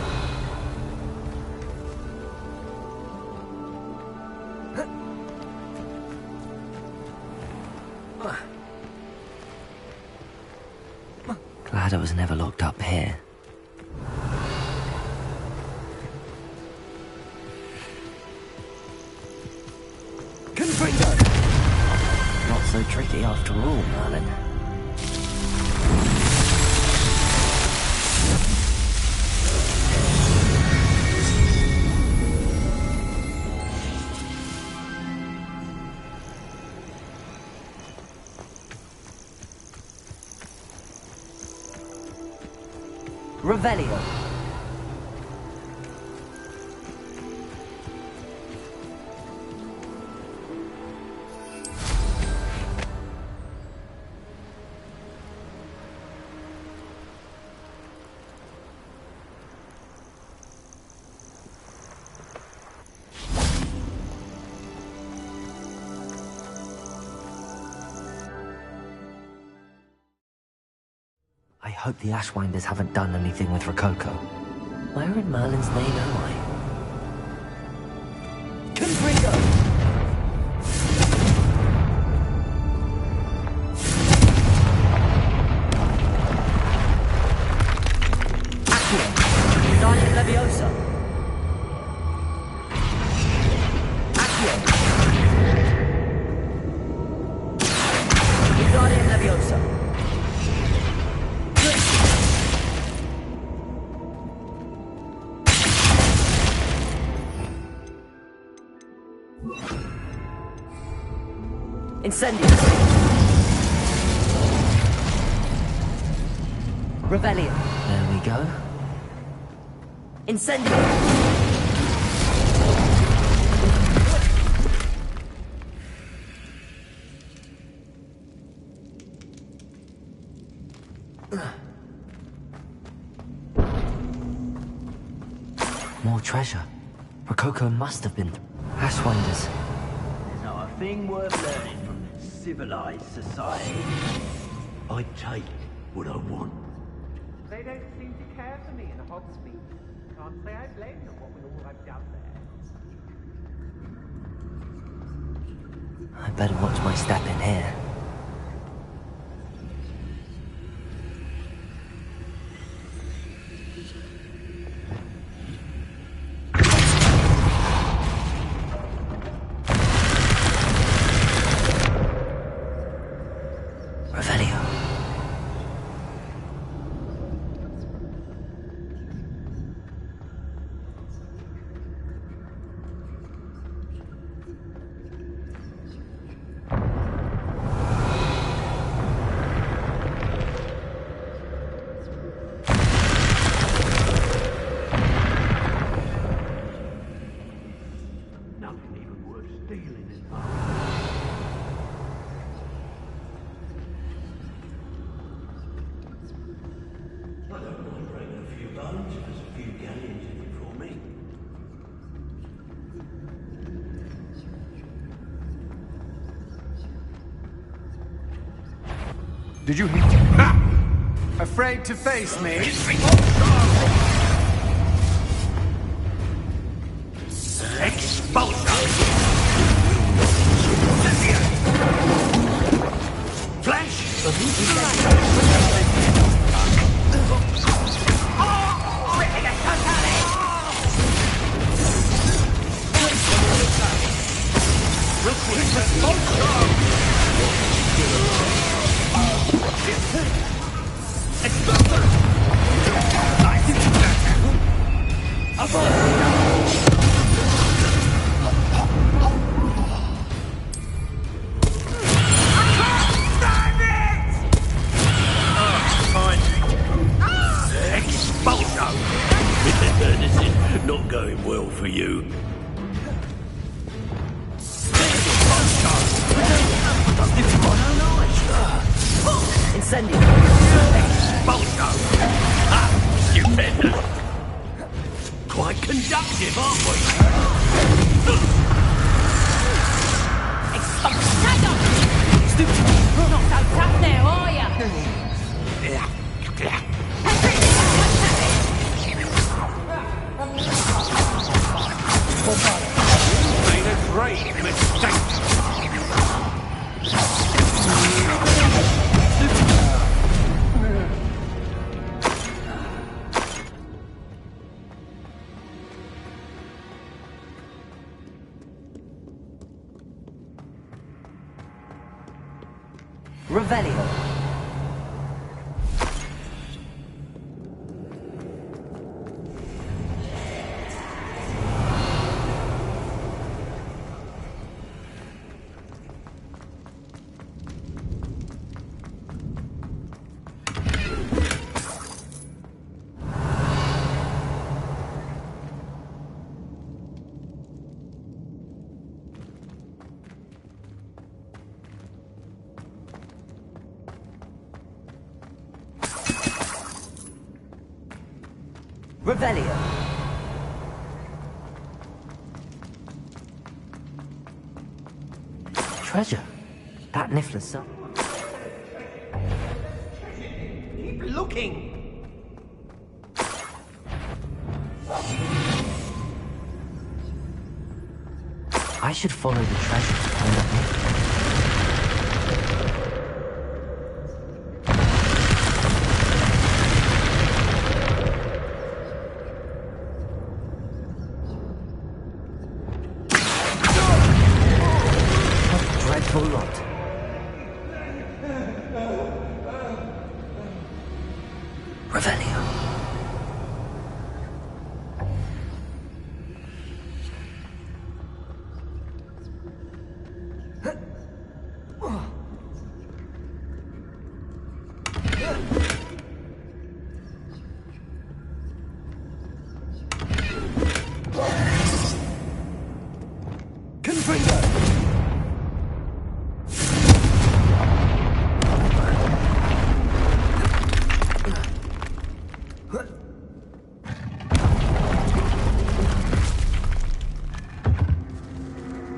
Glad I was never locked up here. Confringo. Not so tricky after all, Merlin. Revelio. I hope the Ashwinders haven't done anything with Rococo. Where in Merlin's name am I? Confringo. Accio. Guardian Leviosa. Accio. Guardian Leviosa. Incendio. Revelio. There we go. Incendio. treasure. Rococo must have been Ashwinders. There's not a thing worth learning from civilized society. I take what I want. They don't seem to care for me in Hogsmeade. Can't say I blame them, what with all I've done there. I better watch my step in here. Did you hear? Afraid to face me? Expulsion! This is not going well for you. Incendio! Expulso! Ah, stupendous! Quite conductive, aren't we? Stupid! Not so tough now, are ya? Made a great mistake. Revelio. Revelio. Treasure. That Niffler's son. Keep looking! I should follow the treasure to find that Niffler. Dreadful lot. Revelio.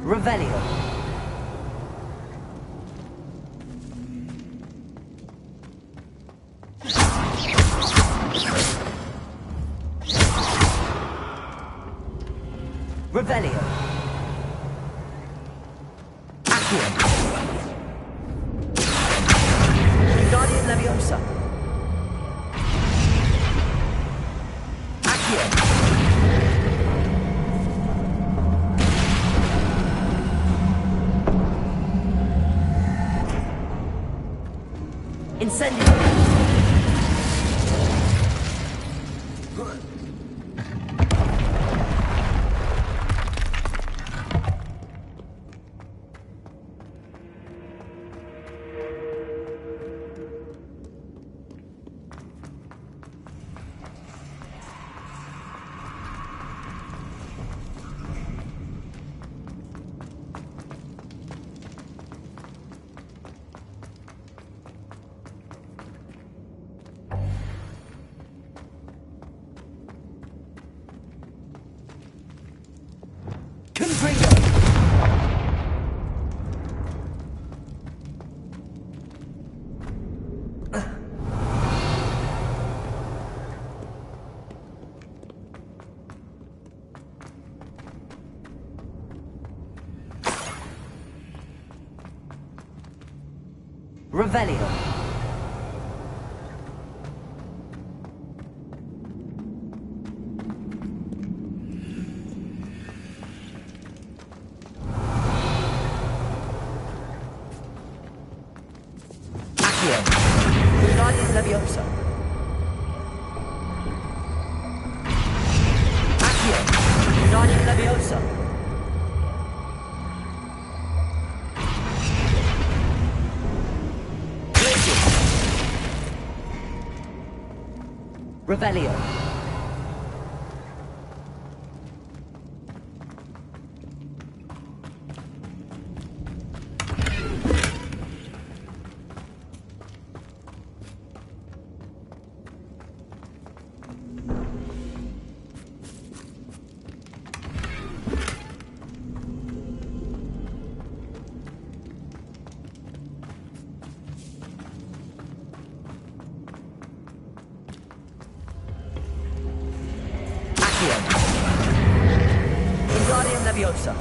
Revelio. Revelio. Accio. Guardian Leviosa. Accio. Incendio. Revelio. Accio. Guardian Leviosa. Accio. Guardian Leviosa. Revelio. Guardian Leviosa.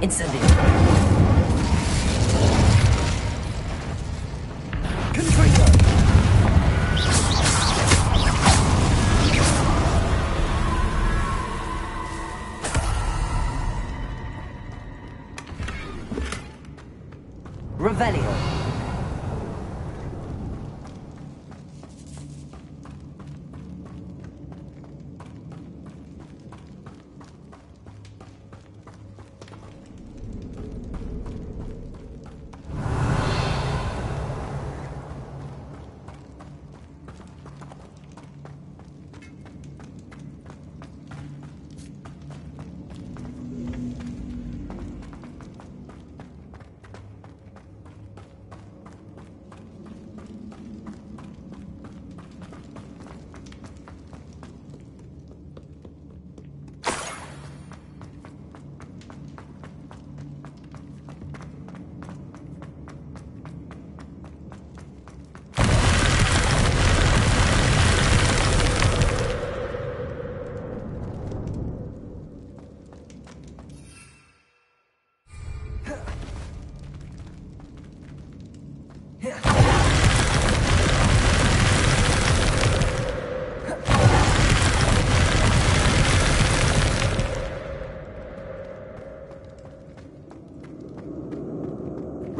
Incendio. Contrito. Revelio.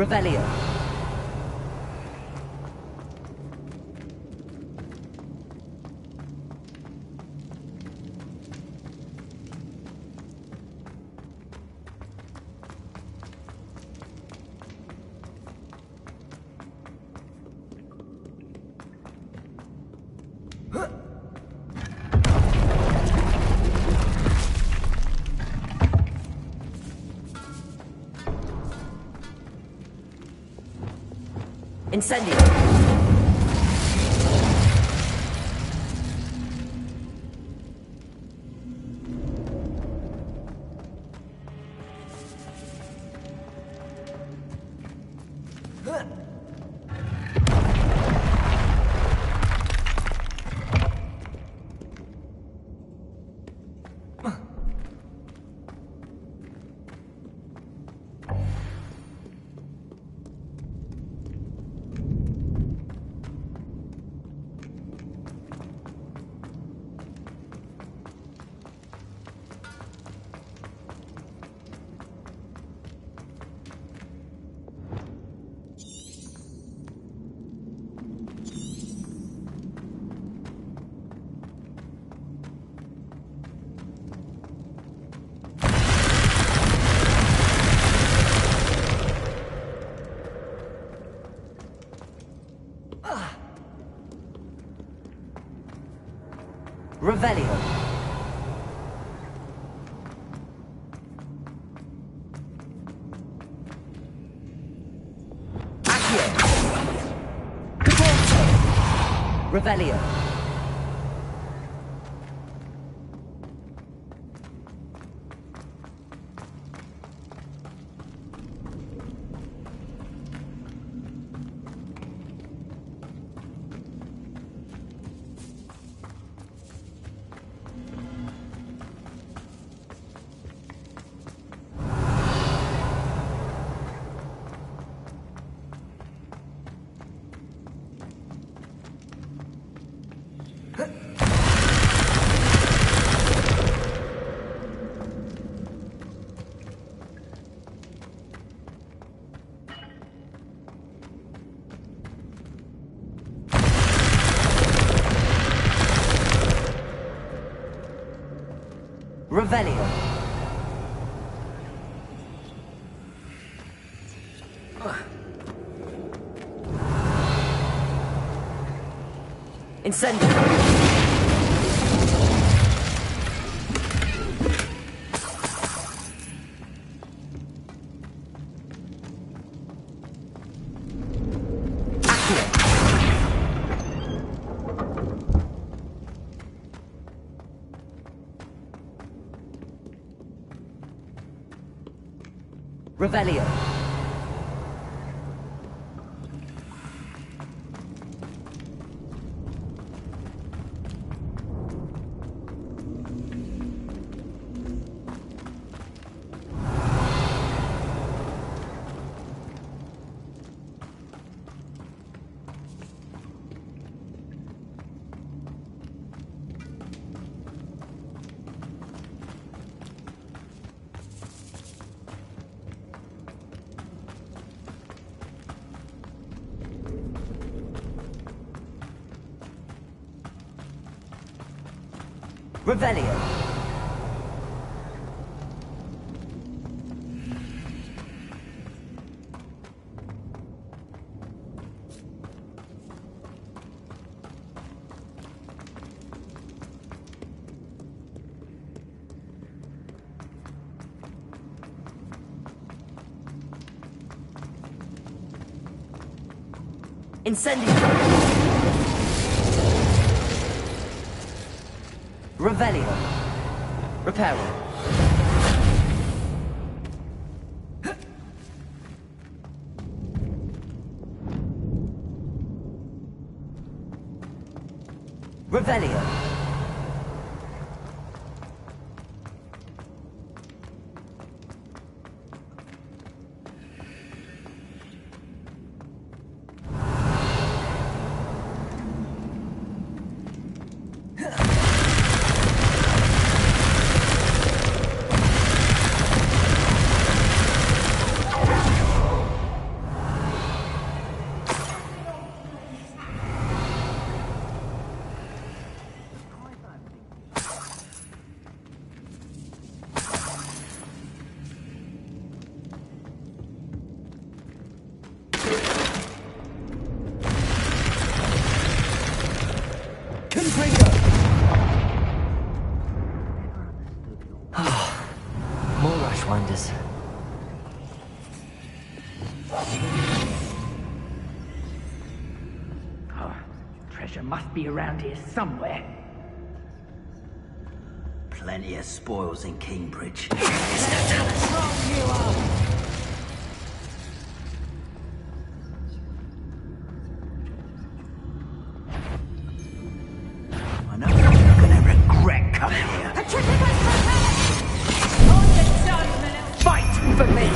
Revelio. Incendio. Revelio. Accio. Revelio. Revelio. Incendio. Revelio. Revelio. Incendio. Revelio. Reparo. Revelio. More rushwinders. Oh, treasure must be around here somewhere. Plenty of spoils in Cambridge. I know you're gonna regret coming here. Fight for me!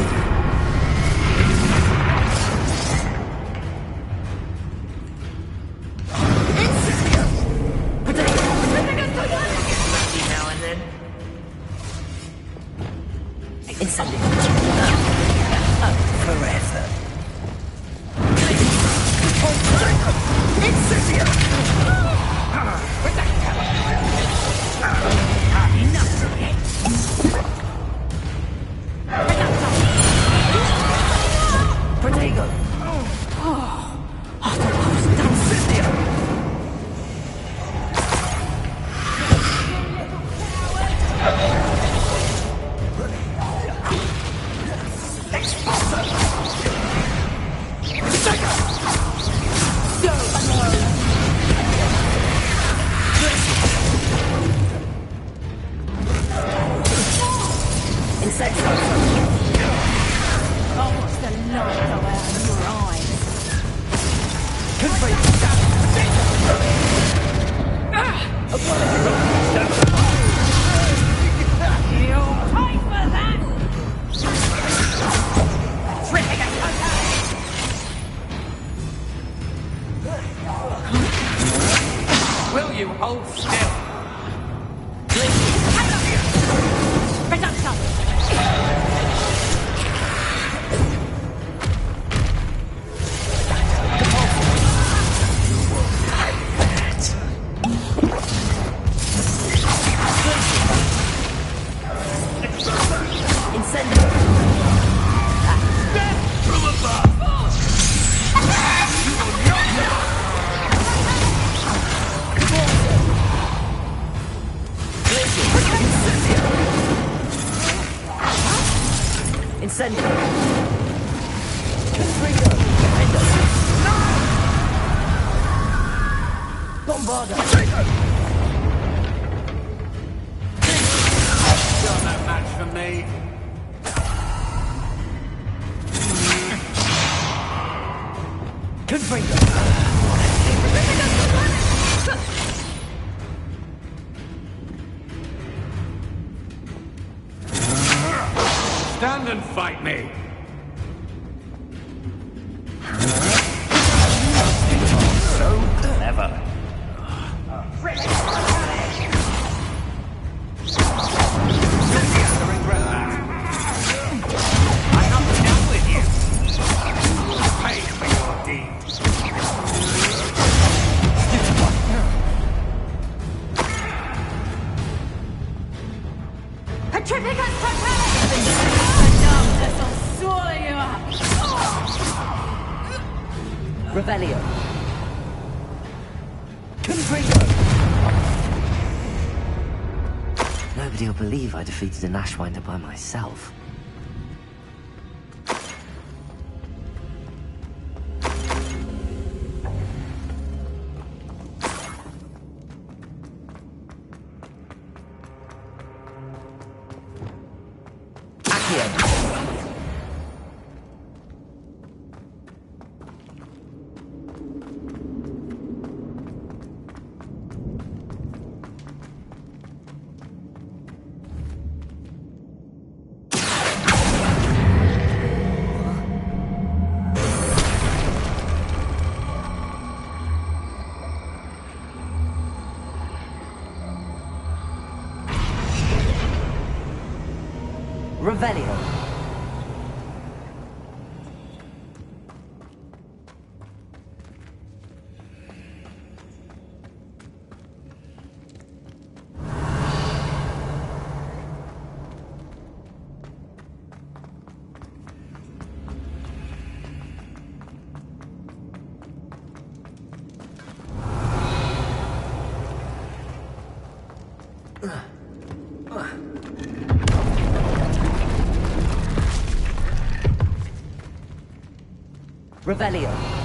Now and then. Incendio. Forever. Enough of it! Protego. I thought I was done. Will you hold still? Stand and fight me! So clever. I'm not done with you. You will pay for your deeds. Petrificus Totalis! This'll swallow you up! Revelio. Confringo. Nobody will believe I defeated an Ashwinder by myself. Revelio. Revelio.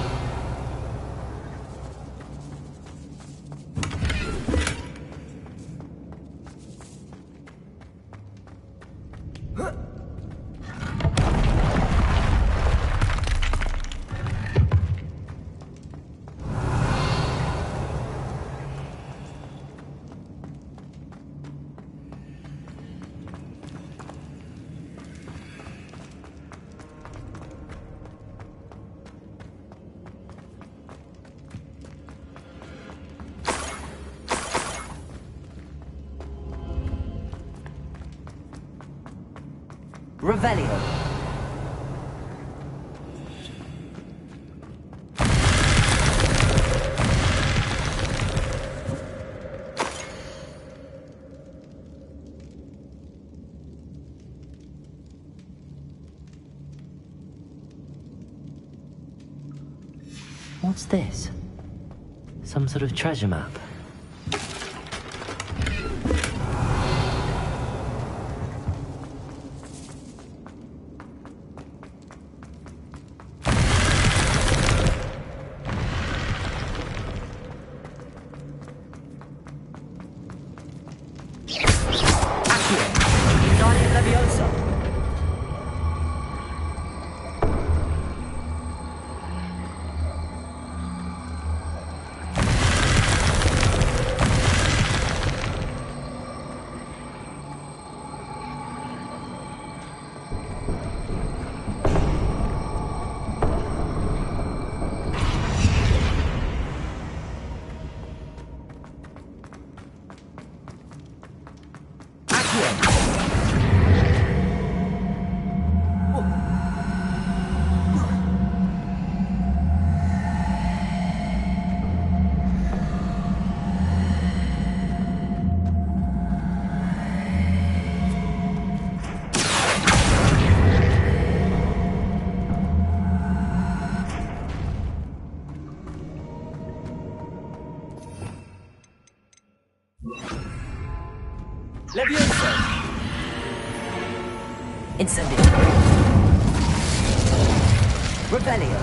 Revelio. What's this? Some sort of treasure map? Levioso! Incendio! Revelio!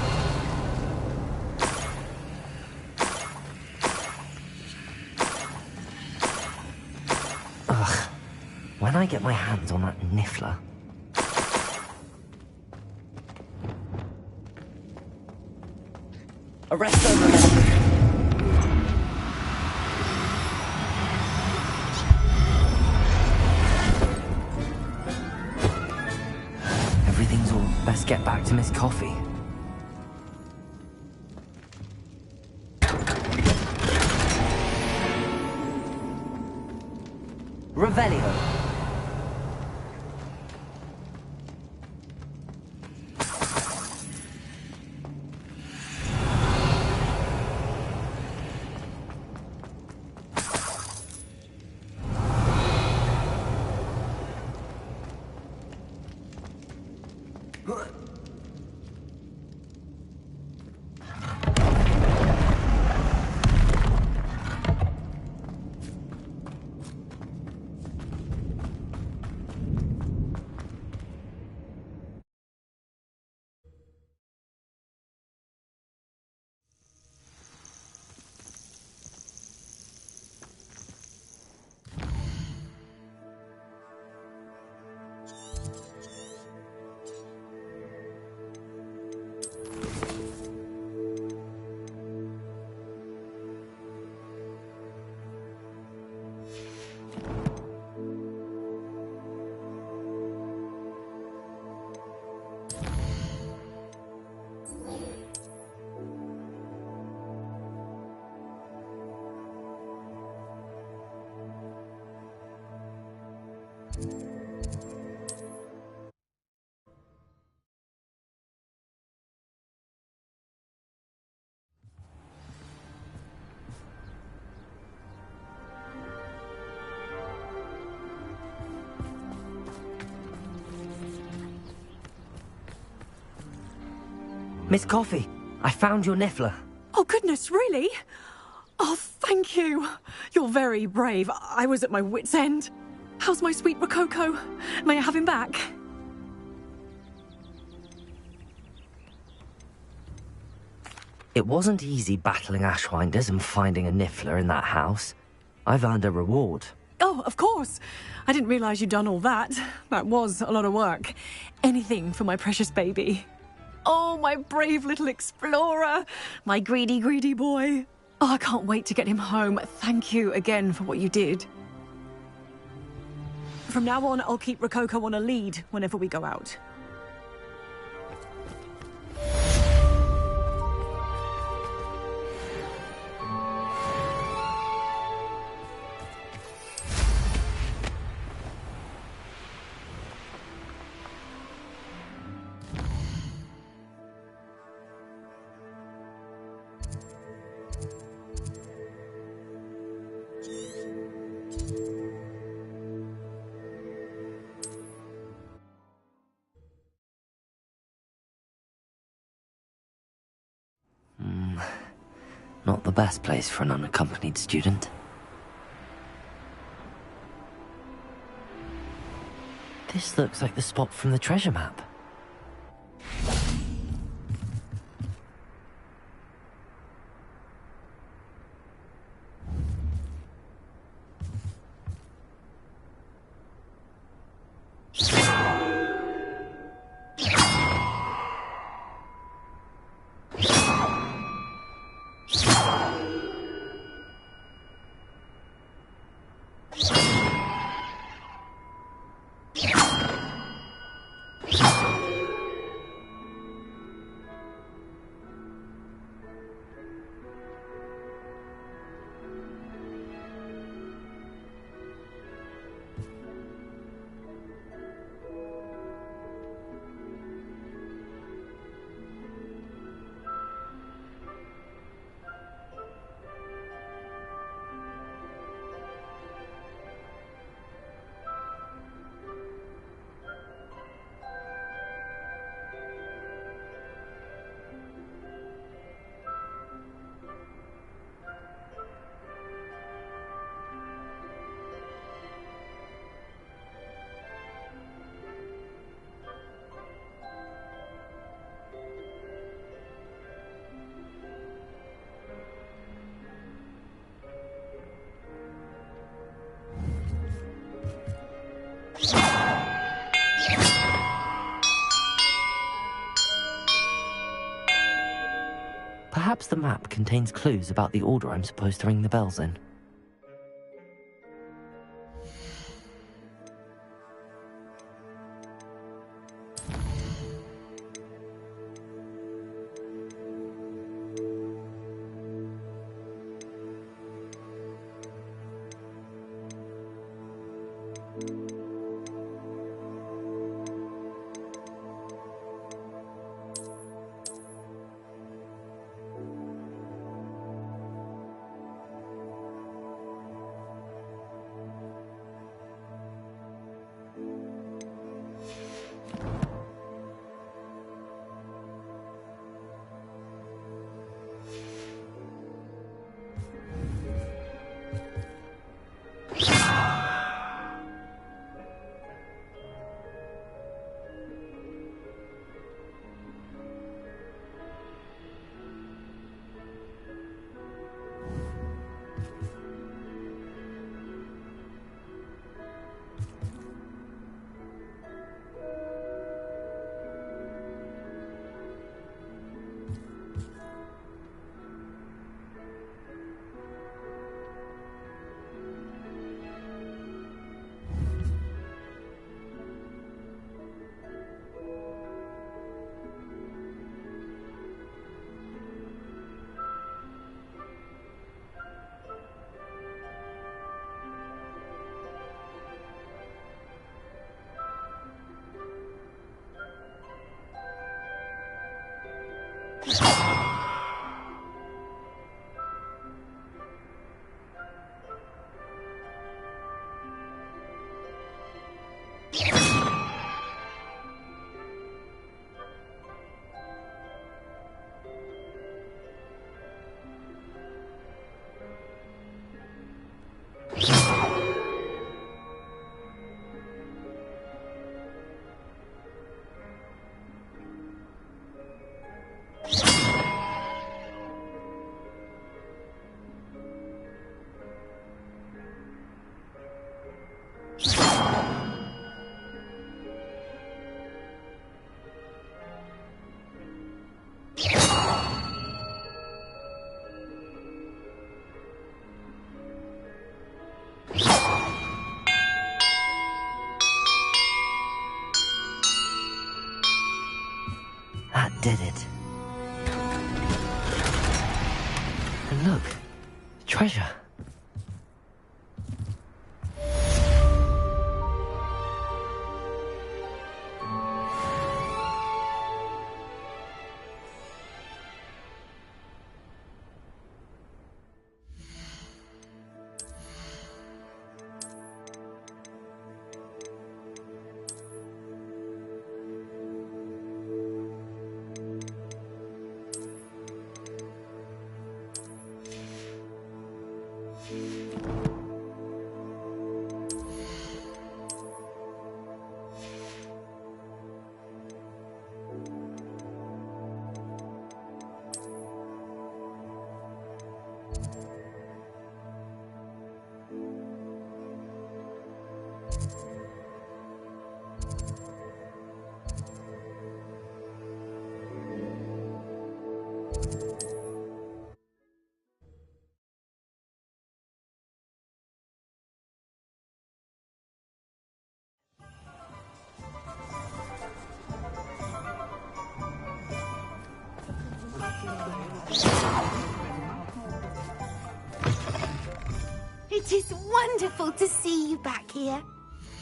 Ugh. When I get my hands on that niffler... Arresto Revelio! Everything's all best get back to Miss Coffee. Revelio! Miss Coffee, I found your niffler. Oh, goodness, really? Oh, thank you. You're very brave. I was at my wit's end. How's my sweet Rococo? May I have him back? It wasn't easy battling Ashwinders and finding a niffler in that house. I've earned a reward. Oh, of course. I didn't realize you'd done all that. That was a lot of work. Anything for my precious baby. Oh, my brave little explorer. My greedy, greedy boy. Oh, I can't wait to get him home. Thank you again for what you did. From now on, I'll keep Rococo on a lead whenever we go out. Not the best place for an unaccompanied student. This looks like the spot from the treasure map. Perhaps the map contains clues about the order I'm supposed to ring the bells in. That did it. And look, treasure. It is wonderful to see you back here.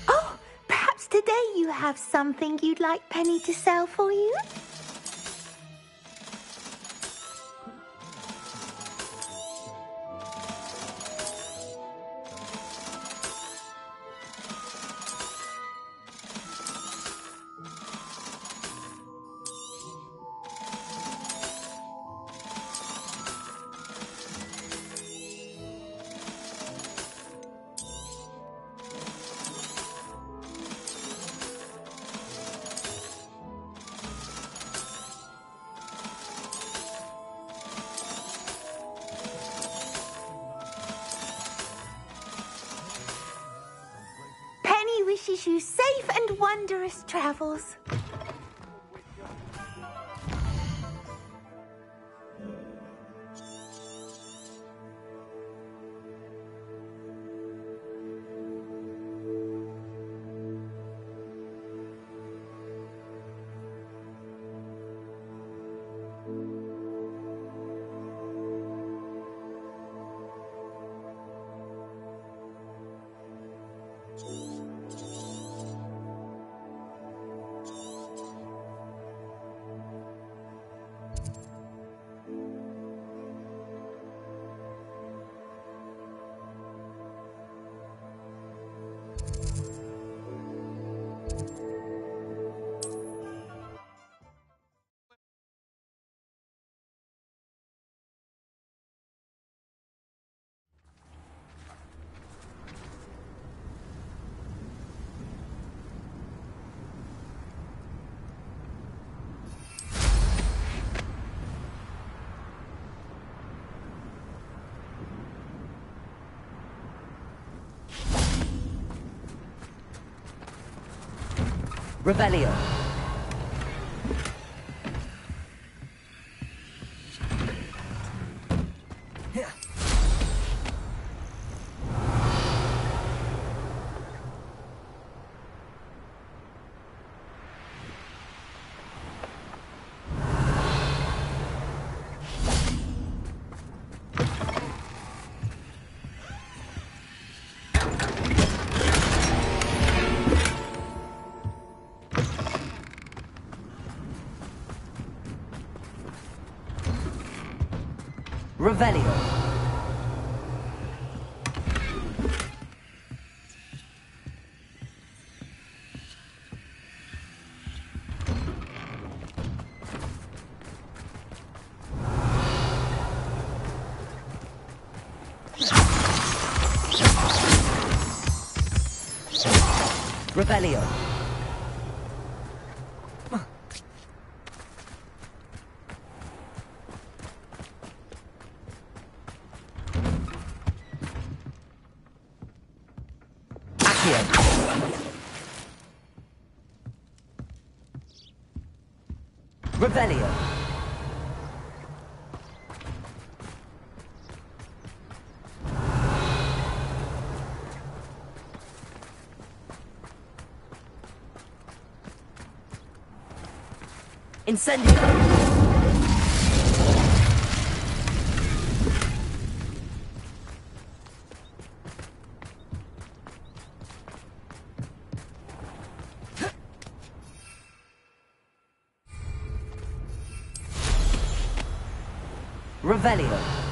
Oh, perhaps today you have something you'd like Penny to sell for you? wishes you safe and wondrous travels. Revelio. Revelio. Revelio. Revelio. Incendio. Revelio.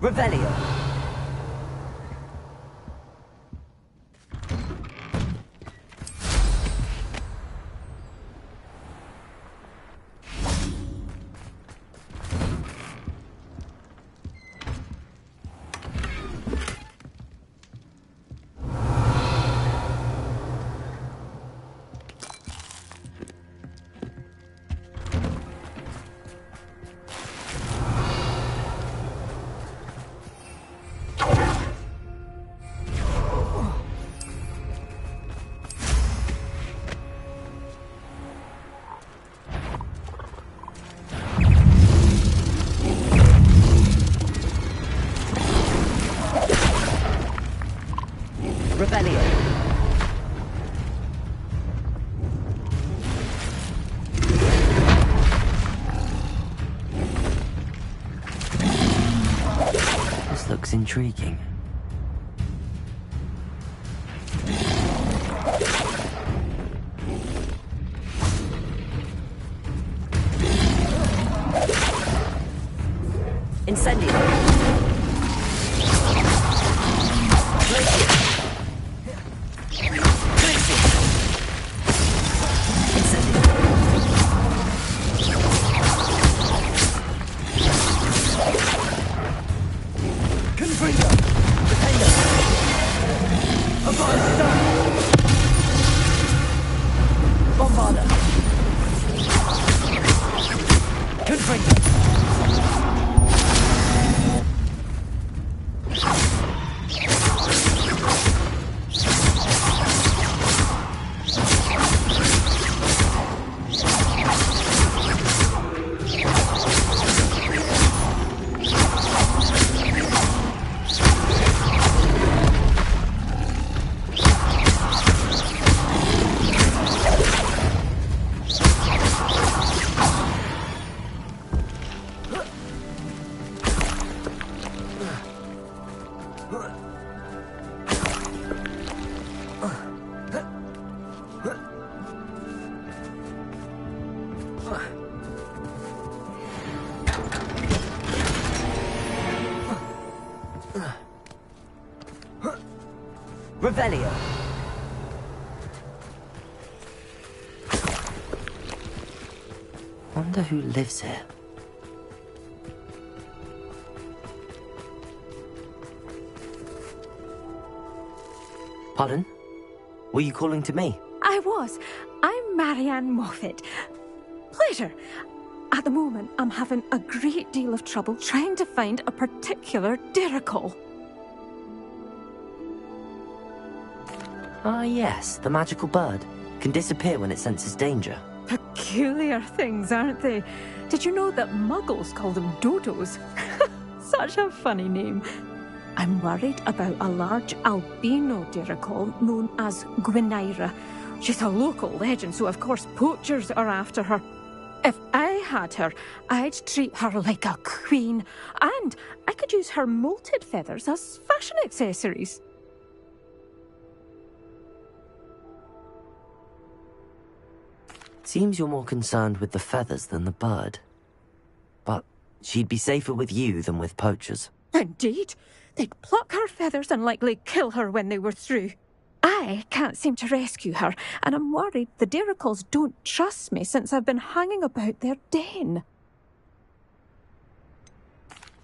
Revelio. Revelio. This looks intriguing. Bombarder! Confringo! Revelio. Wonder who lives here. Pardon? Were you calling to me? I was. I'm Marianne Moffat. Pleasure. At the moment, I'm having a great deal of trouble trying to find a particular Deracol. Ah, yes, the magical bird. Can disappear when it senses danger. Peculiar things, aren't they? Did you know that Muggles call them dodos? Such a funny name. I'm worried about a large albino Deracol known as Gwynaira. She's a local legend, so of course poachers are after her. If I had her, I'd treat her like a queen, and I could use her molted feathers as fashion accessories. Seems you're more concerned with the feathers than the bird. But she'd be safer with you than with poachers. Indeed. They'd pluck her feathers and likely kill her when they were through. I can't seem to rescue her, and I'm worried the Deracols don't trust me since I've been hanging about their den.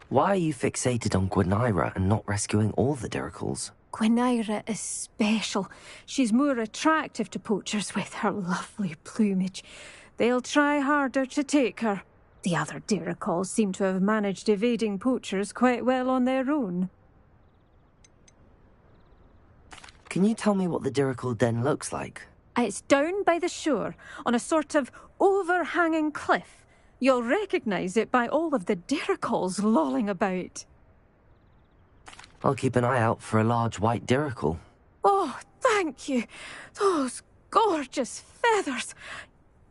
Why are you fixated on Gwynaira and not rescuing all the Deracols? Gwynaira is special. She's more attractive to poachers with her lovely plumage. They'll try harder to take her. The other Deracols seem to have managed evading poachers quite well on their own. Can you tell me what the Deracol den looks like? It's down by the shore, on a sort of overhanging cliff. You'll recognise it by all of the Deracols lolling about. I'll keep an eye out for a large white Deracol. Oh, thank you. Those gorgeous feathers.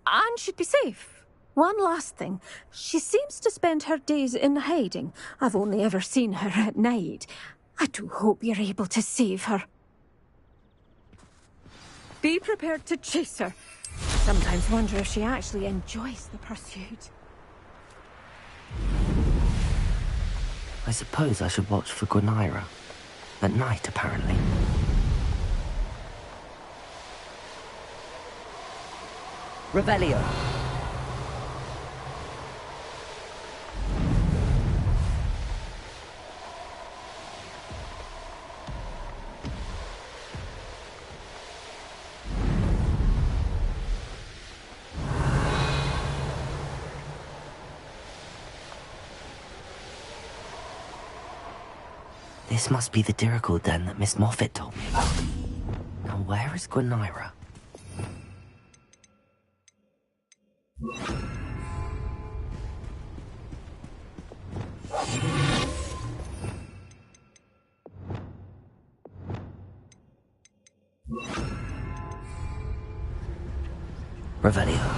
And she'd be safe. One last thing. She seems to spend her days in hiding. I've only ever seen her at night. I do hope you're able to save her. Be prepared to chase her. Sometimes wonder if she actually enjoys the pursuit. I suppose I should watch for Gwynaira. At night, apparently. Revelio. This must be the Deracol den that Miss Moffat told me about. Now where is Gwynaira? Revelio.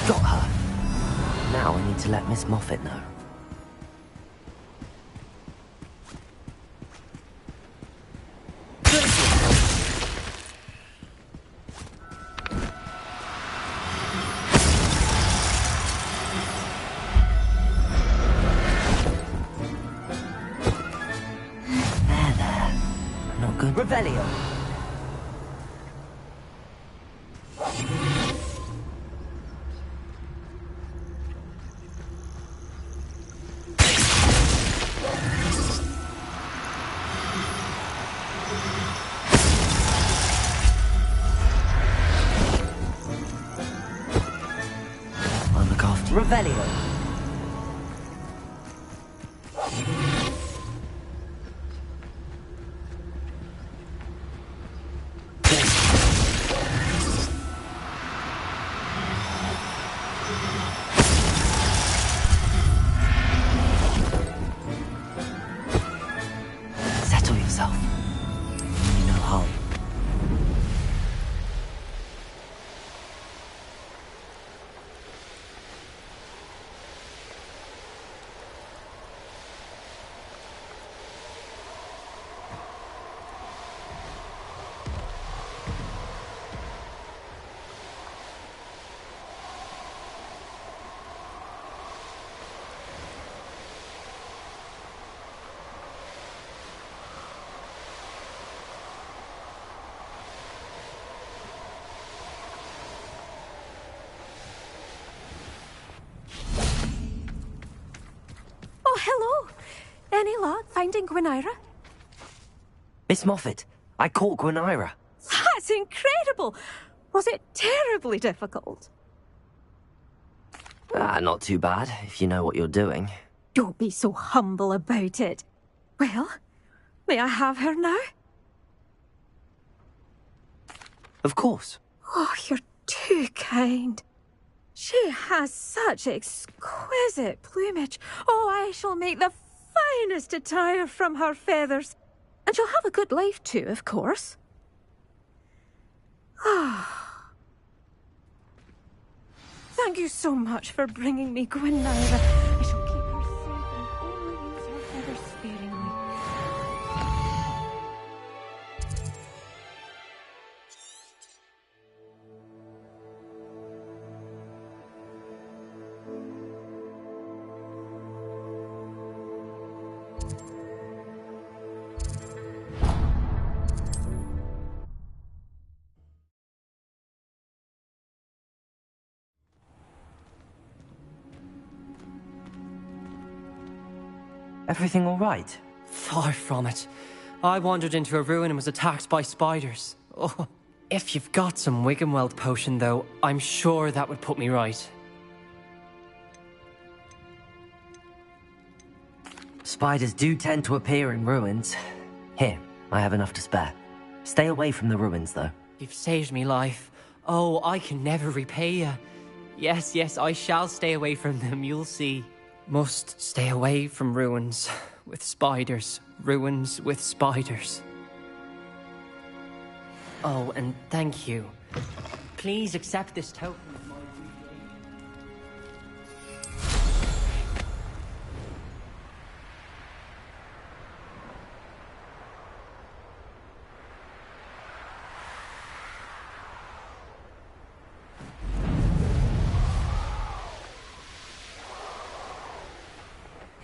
Got her. Now I need to let Miss Moffat know. Good Shogun. Revelio. I'll look after you. Revelio. Settle yourself. You no harm. Oh, hello. Any luck finding Gwynaira? Miss Moffat, I caught Gwynaira. That's incredible. Was it terribly difficult? Not too bad, if you know what you're doing. Don't be so humble about it. Well, may I have her now? Of course. Oh, you're too kind. She has such exquisite plumage. Oh, I shall make the finest attire from her feathers. And she'll have a good life too, of course. Ah. Thank you so much for bringing me Gwynaira. I shall keep her safe and only use her feathers sparingly. Everything all right? Far from it. I wandered into a ruin and was attacked by spiders. Oh. If you've got some Wiggenweld potion, though, I'm sure that would put me right. Spiders do tend to appear in ruins. Here, I have enough to spare. Stay away from the ruins, though. You've saved me life. Oh, I can never repay you. Yes, yes, I shall stay away from them, you'll see. Must stay away from ruins with spiders. Ruins with spiders. Oh, and thank you. Please accept this token of my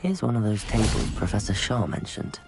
Here's one of those tables Professor Shah mentioned.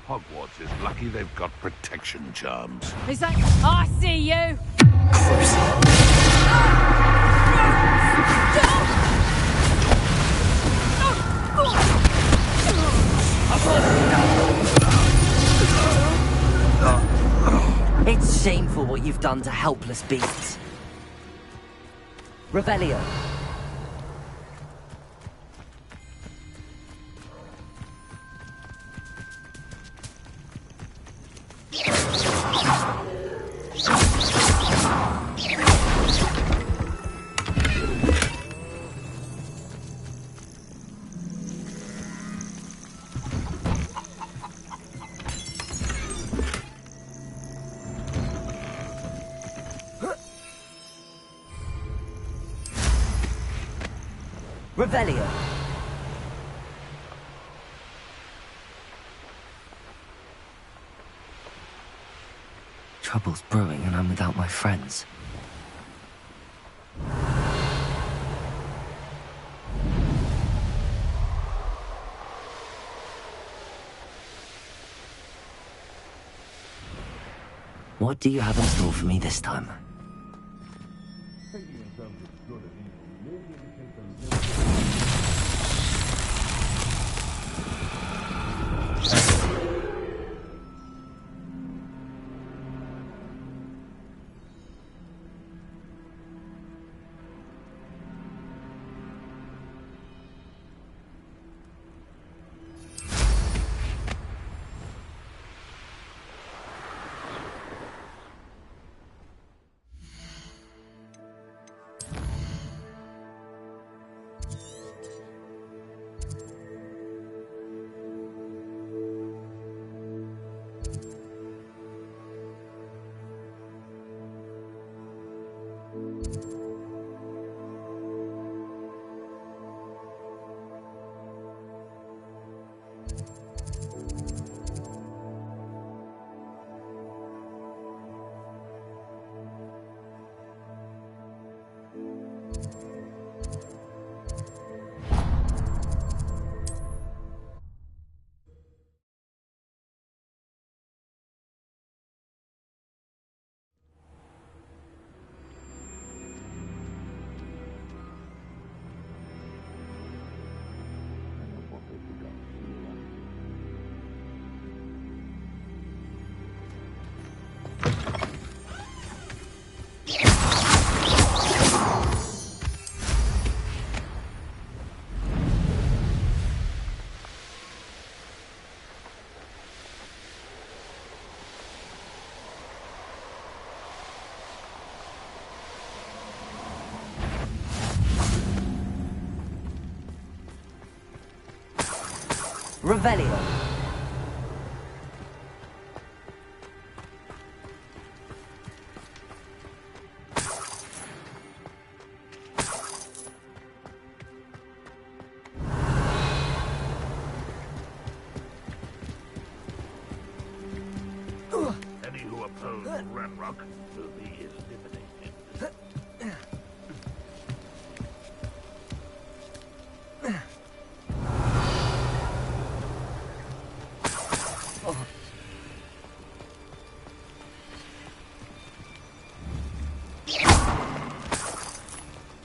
Hogwarts is lucky they've got protection charms. Is that... I see you! It's shameful what you've done to helpless beasts. Revelio. Revelio. Trouble's brewing and I'm without my friends. What do you have in store for me this time? Revelio. Any who oppose Ranrock will be eliminated.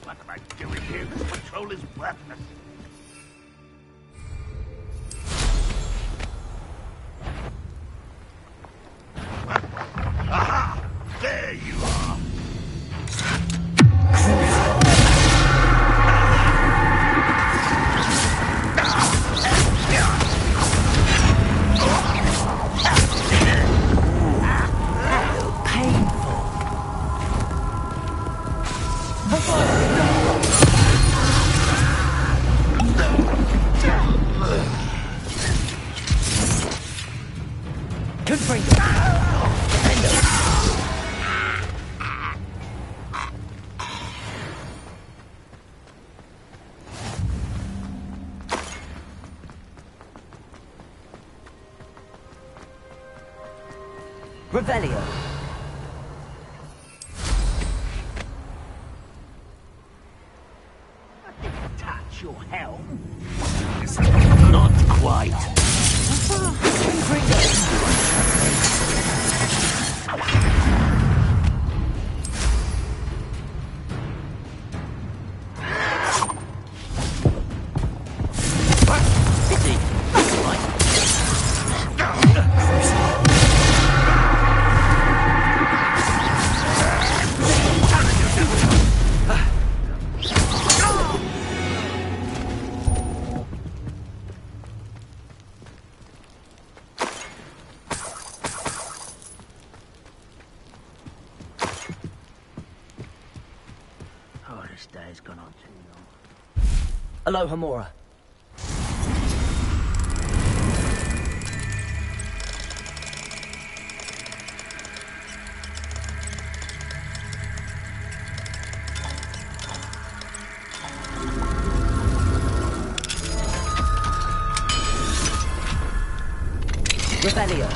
What am I doing here? This patrol is worthless. Aha! There you are! Confringo. Revelio. Touch your helm. Not quite. This day's gone on too long. Aloha, Mora. Revelio.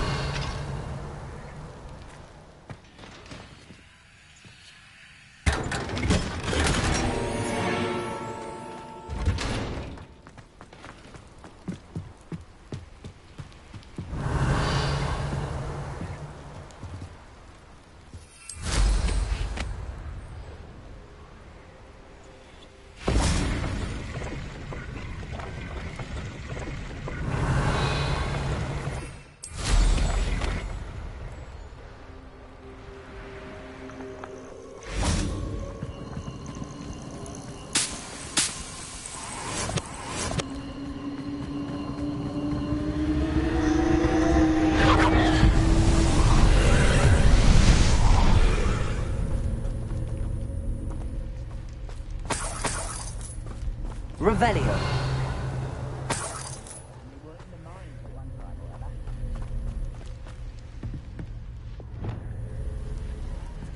Revelio.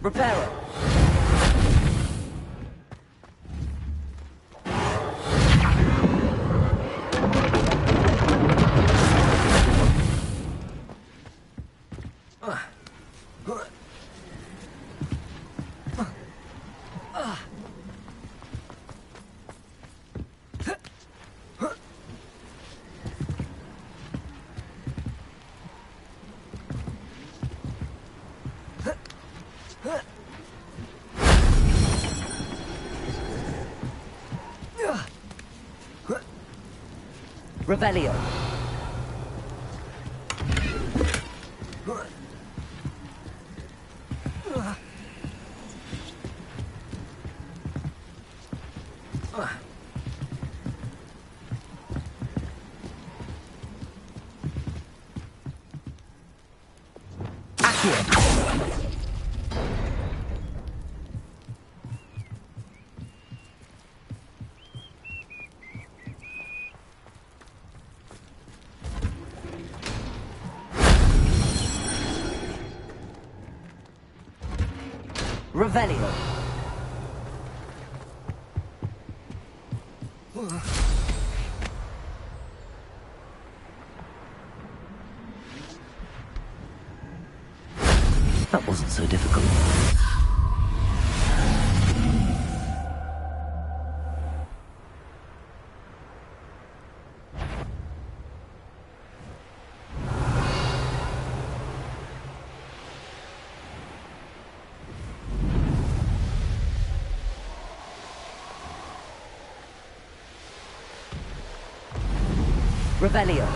Reparo. Revelio. Revelio. That wasn't so difficult. Revelio.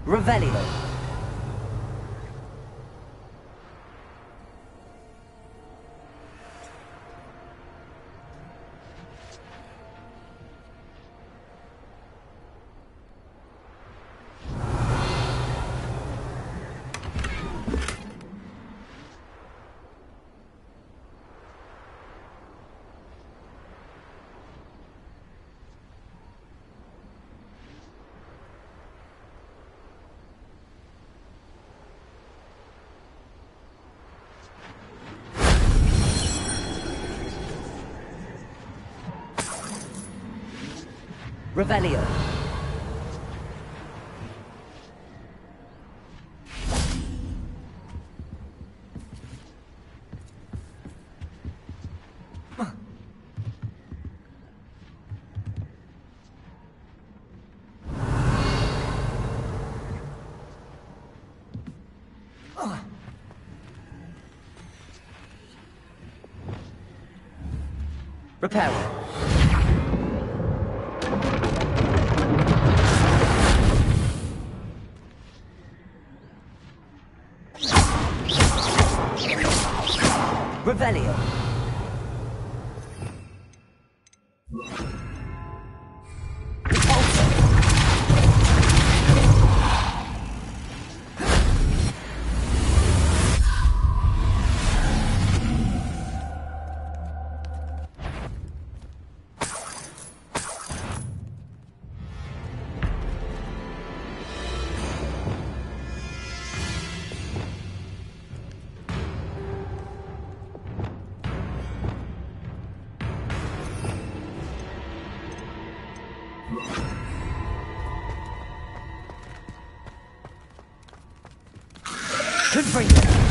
Revelio. Revelio. Reparo. Revelio. Confringo.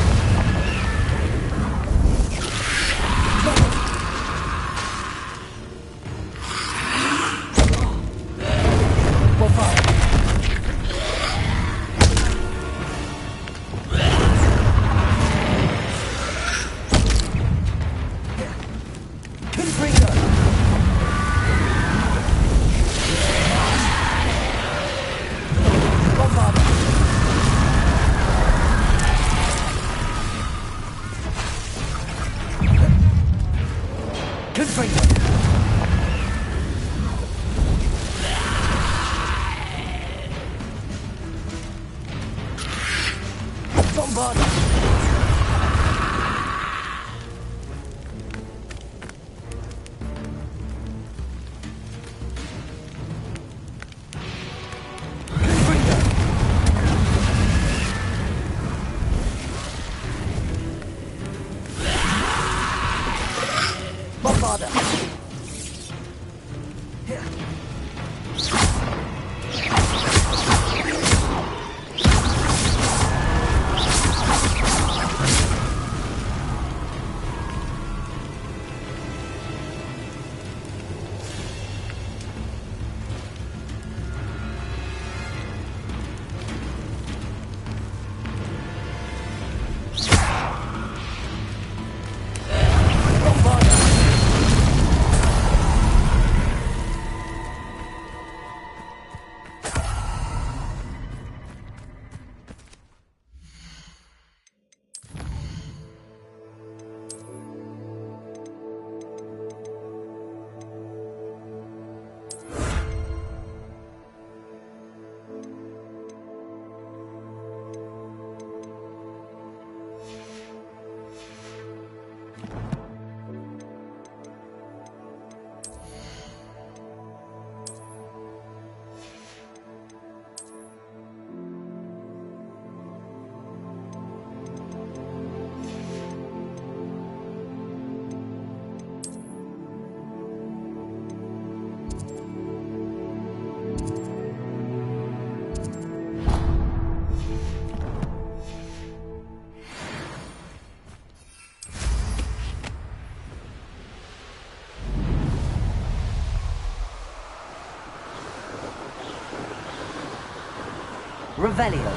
Revelio.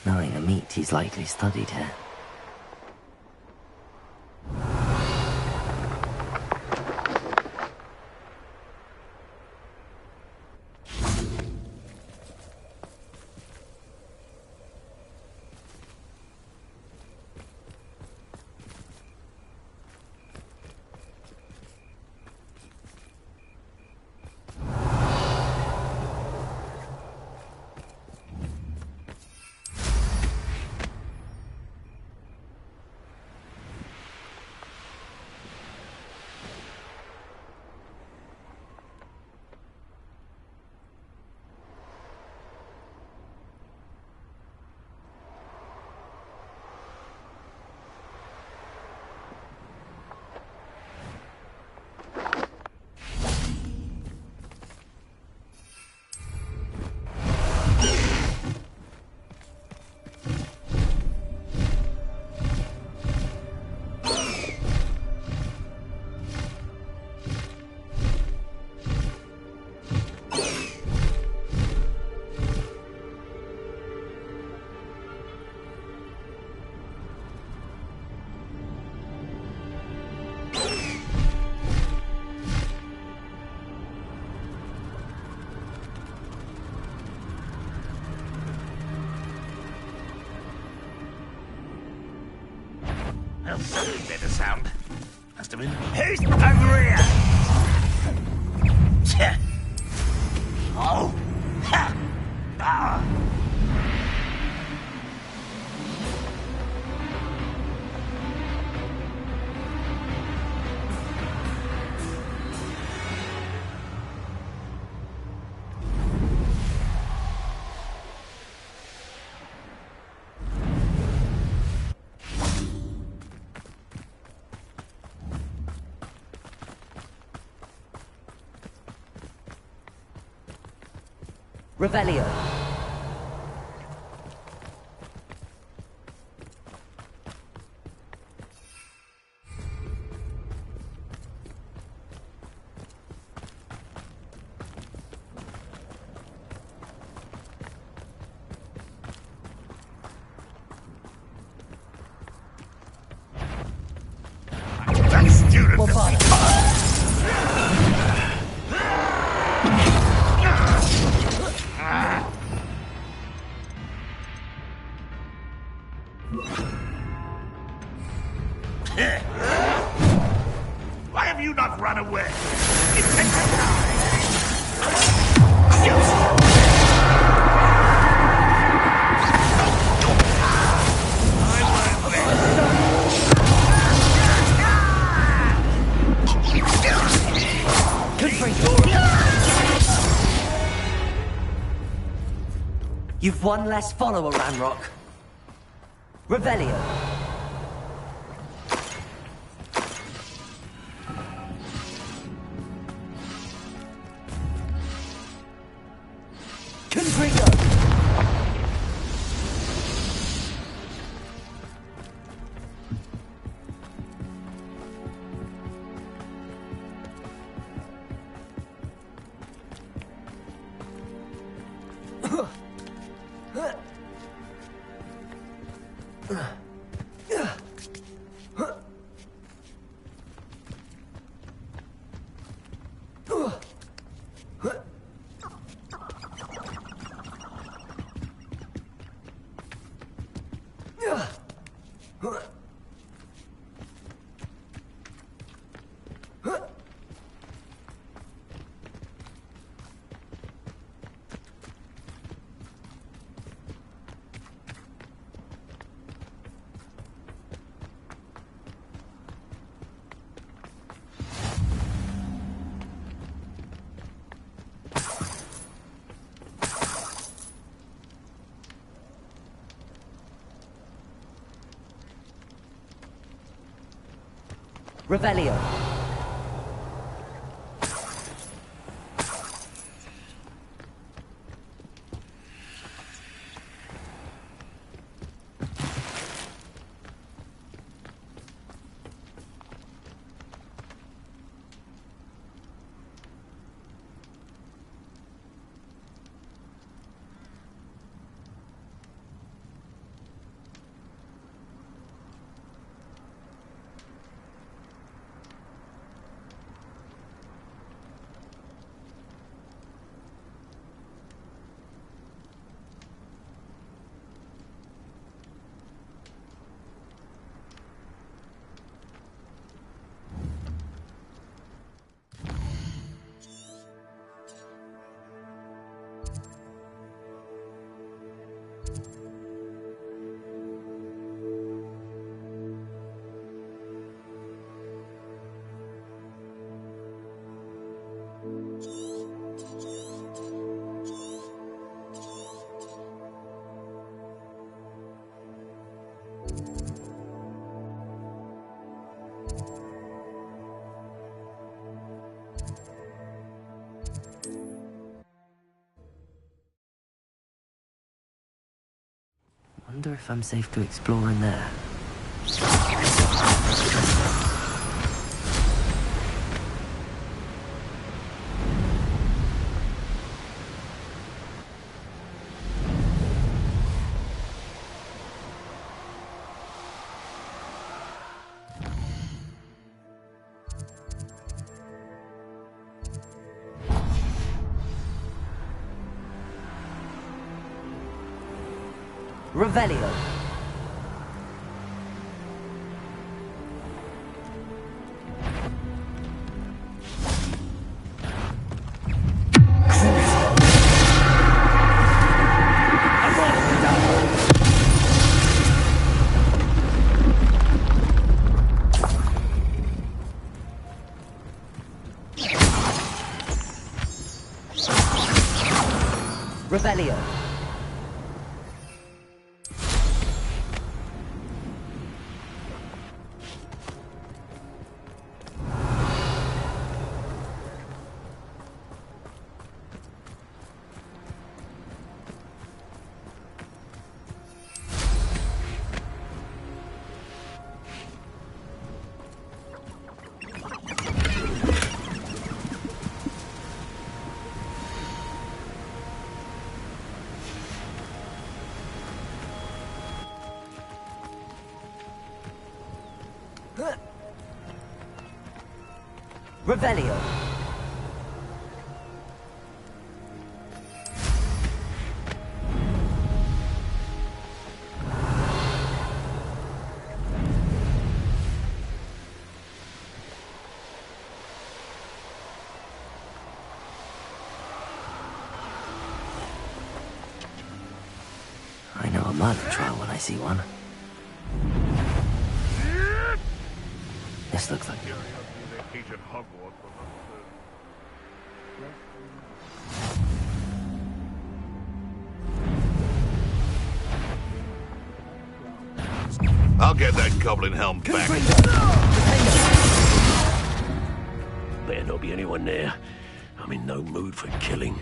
Knowing a meat he's likely studied here. Something better sound. Must have been. Who's hungrier? Oh! Ha! Ah! Revelio. That student! Why have you not run away? It takes a time. You've one less follower, Ranrock. Revelio. Confringo. Revelio. Wonder if I'm safe to explore in there. Revelio. Revelio. Revelio. I know a murder trial when I see one. This looks like... Agent Hogwarts will not I'll get that goblin helm back. Better not be anyone there. I'm in no mood for killing.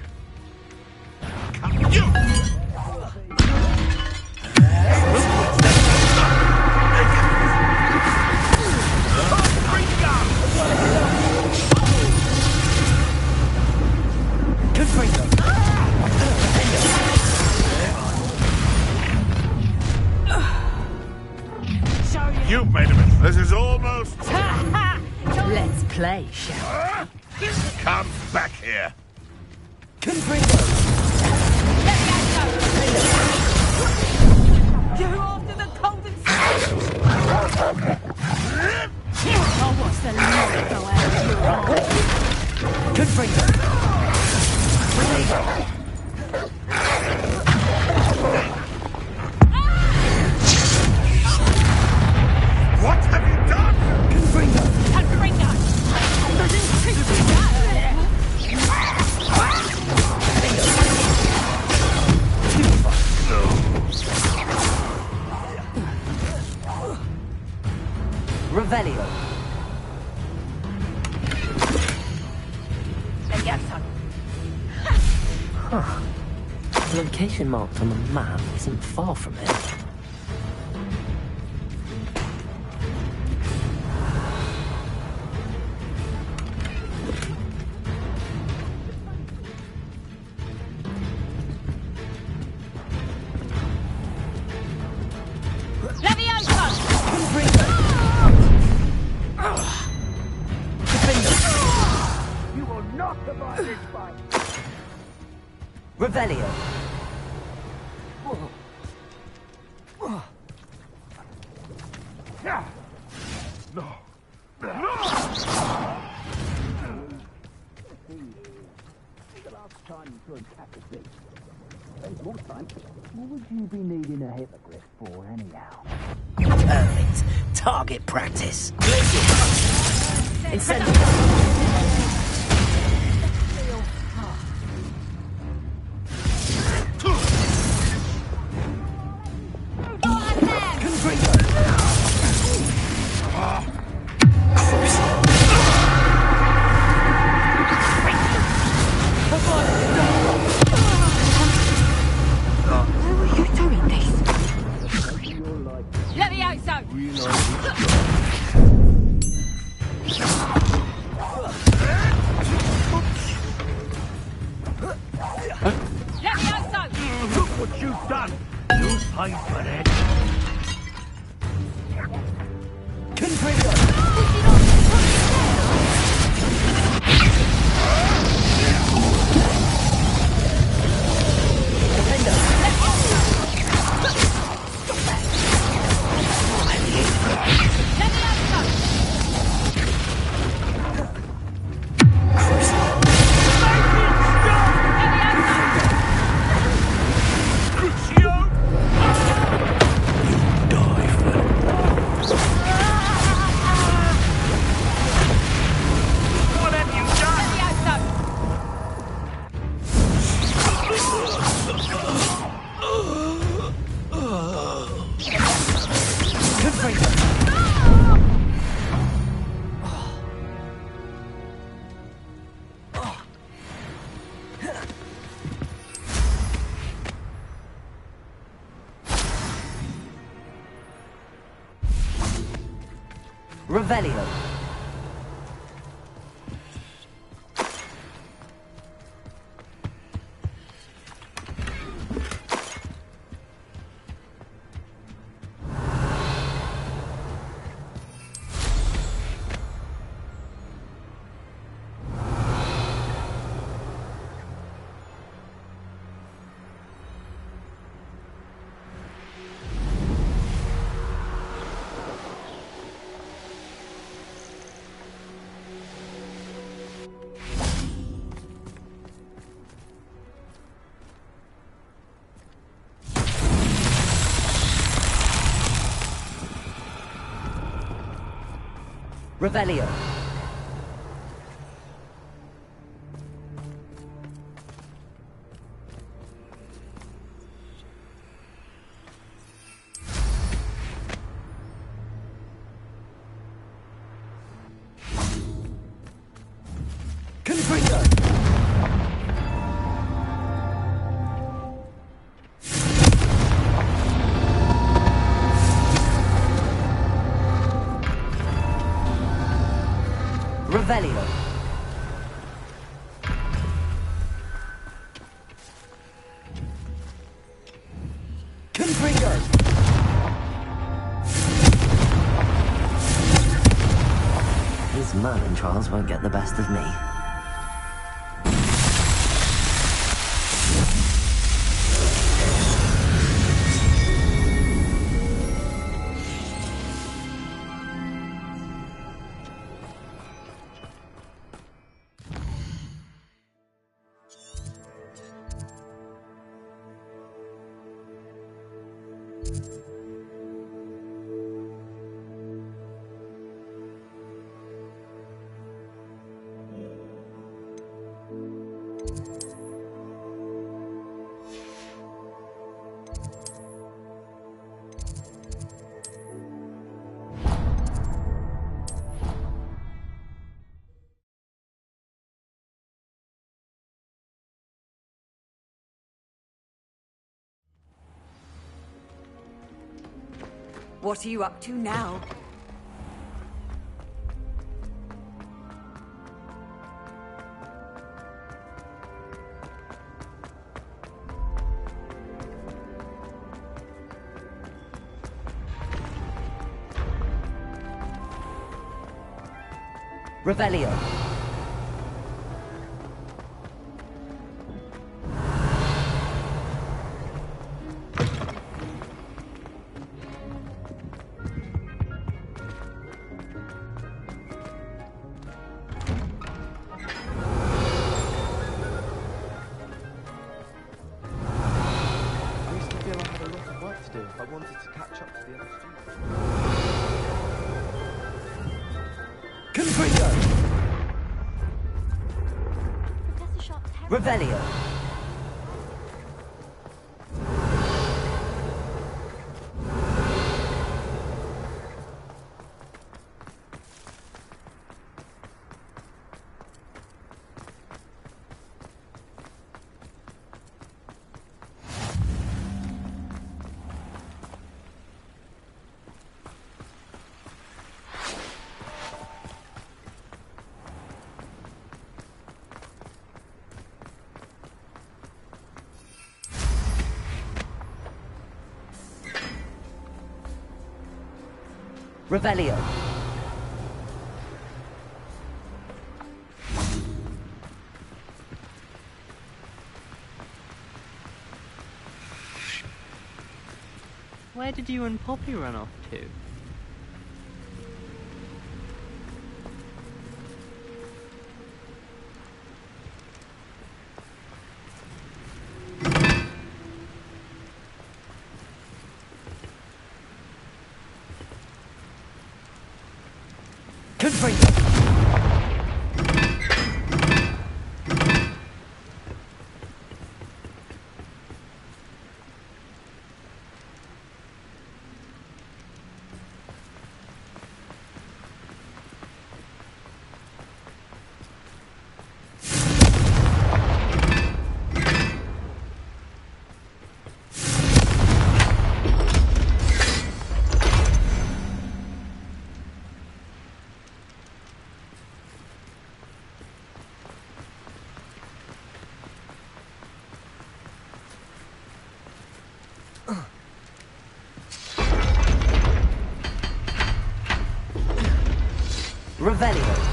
You've made a mistake. This is almost... Let's play, shall we? Come back here. You're after the golden Oh, what's the light go out of your eye? Good for What have you done? Confringo! Revelio. Huh. The location marked on the map isn't far from it. You will not survive this fight. Revelio. No. The last time you saw him catch a fish. There's more time. What would you be needing a hippogriff for, anyhow? Perfect. Target practice. Incentive. Let me out, so! Let me out, so! Look what you've done! You paid for that! Revelio. Revelio. Confringo. Revelio. Confringo. His Merlin trials won't get the best of me. What are you up to now? Revelio. I used to feel I had a lot of work to do if I wanted to catch up to the other students. Confringo. Revelio. Revelio. Where did you and Poppy run off to? Confringo. Revelio.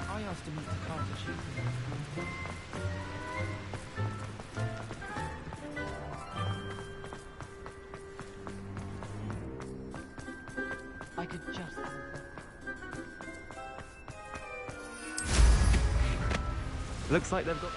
I asked him to come to shoot me. I could just... Looks like they've got...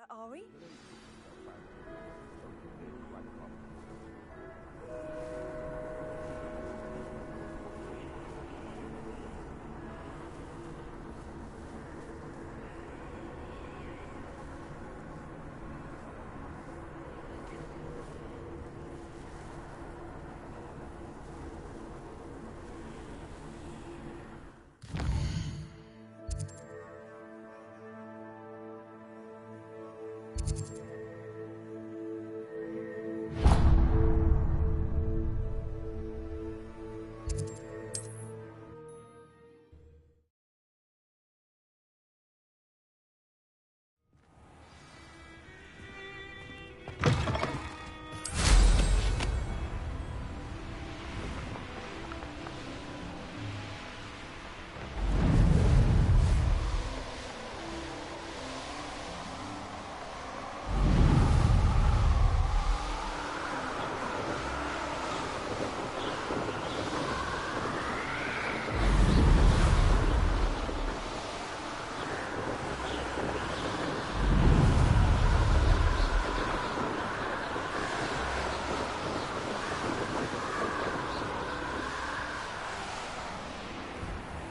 Are we?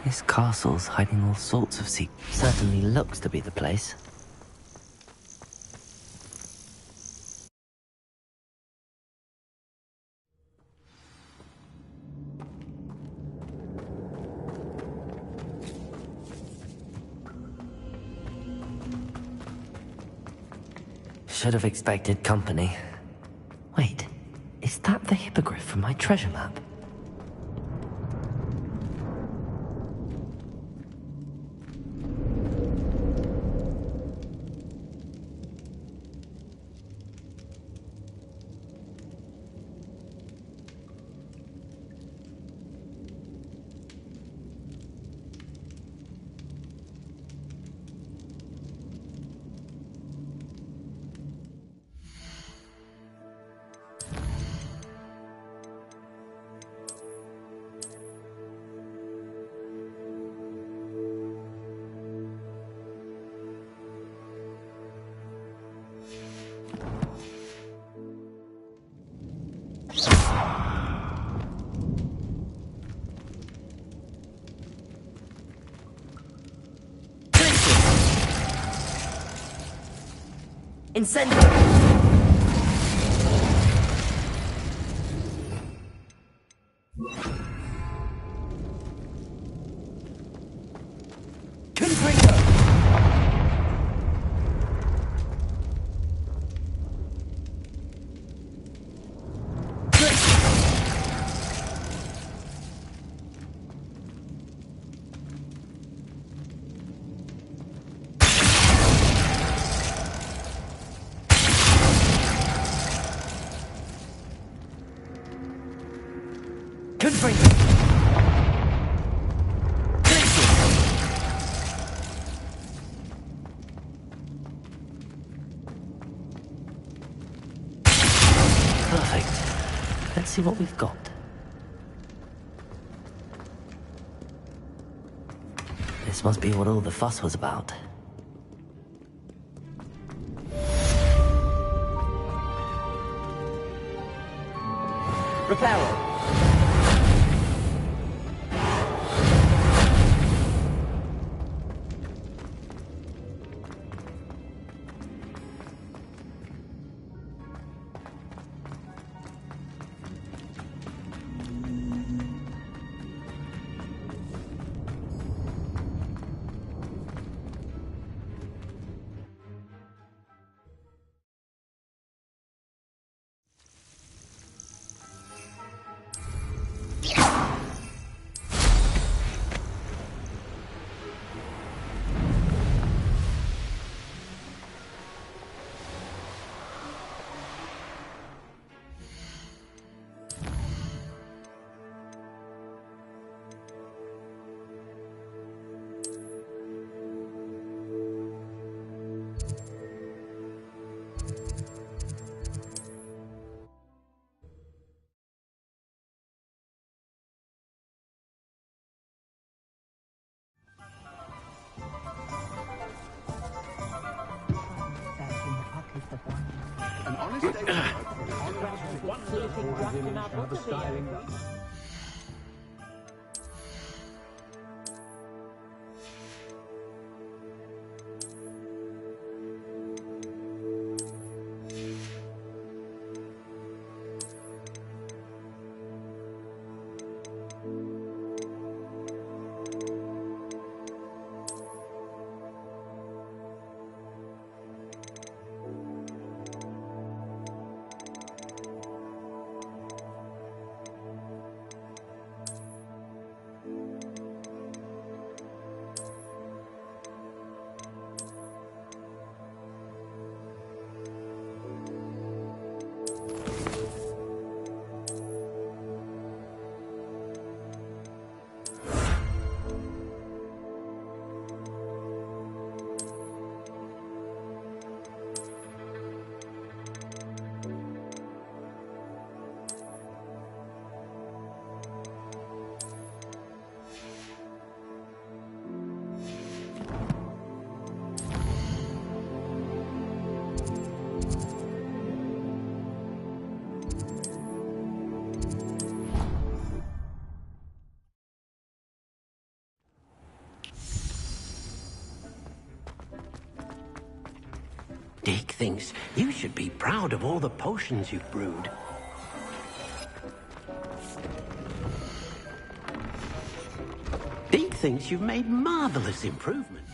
This castle's hiding all sorts of secrets. Certainly looks to be the place. Should have expected company. Wait, is that the hippogriff from my treasure map? Incendio! Perfect. Let's see what we've got. This must be what all the fuss was about. Reparo! An honest day's work. Dick thinks you should be proud of all the potions you've brewed. Dick thinks you've made marvelous improvements.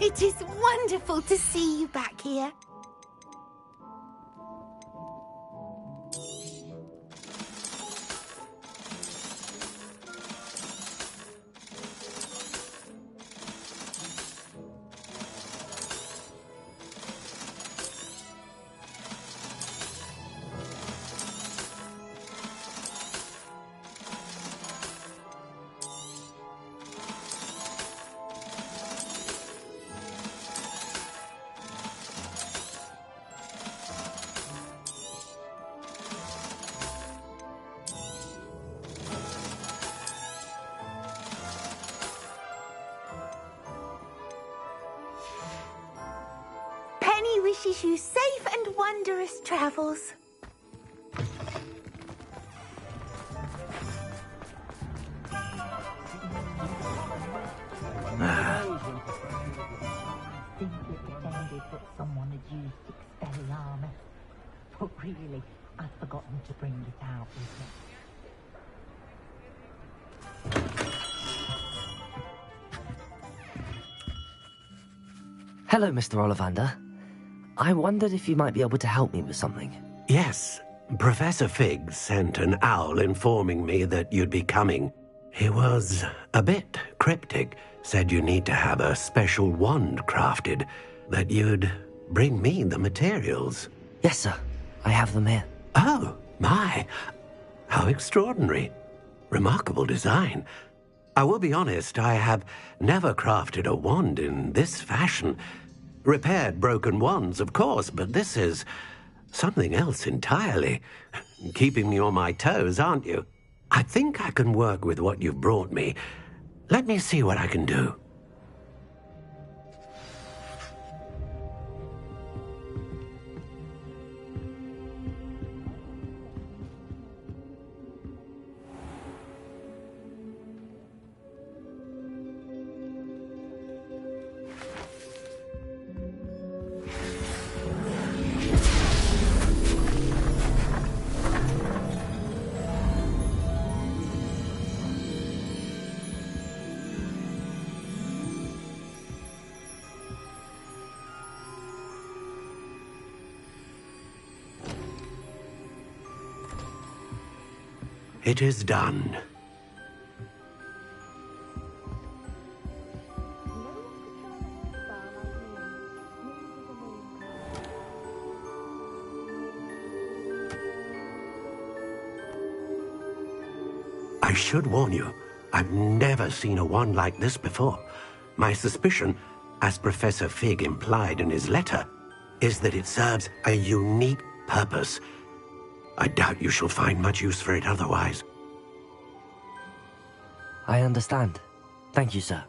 It is wonderful to see you back here. Penny wishes you safe and wondrous travels. Think it pretended that someone had used Expelliarmus. But really, I'd forgotten to bring it out with me. Hello, Mr. Ollivander. I wondered if you might be able to help me with something. Yes, Professor Fig sent an owl informing me that you'd be coming. He was a bit cryptic, said you need to have a special wand crafted, that you'd bring me the materials. Yes, sir. I have them here. Oh, my. How extraordinary. Remarkable design. I will be honest, I have never crafted a wand in this fashion. Repaired broken wands, of course, but this is something else entirely. Keeping me on my toes, aren't you? I think I can work with what you've brought me. Let me see what I can do. It is done. I should warn you, I've never seen a wand like this before. My suspicion, as Professor Fig implied in his letter, is that it serves a unique purpose. I doubt you shall find much use for it otherwise. I understand. Thank you, sir.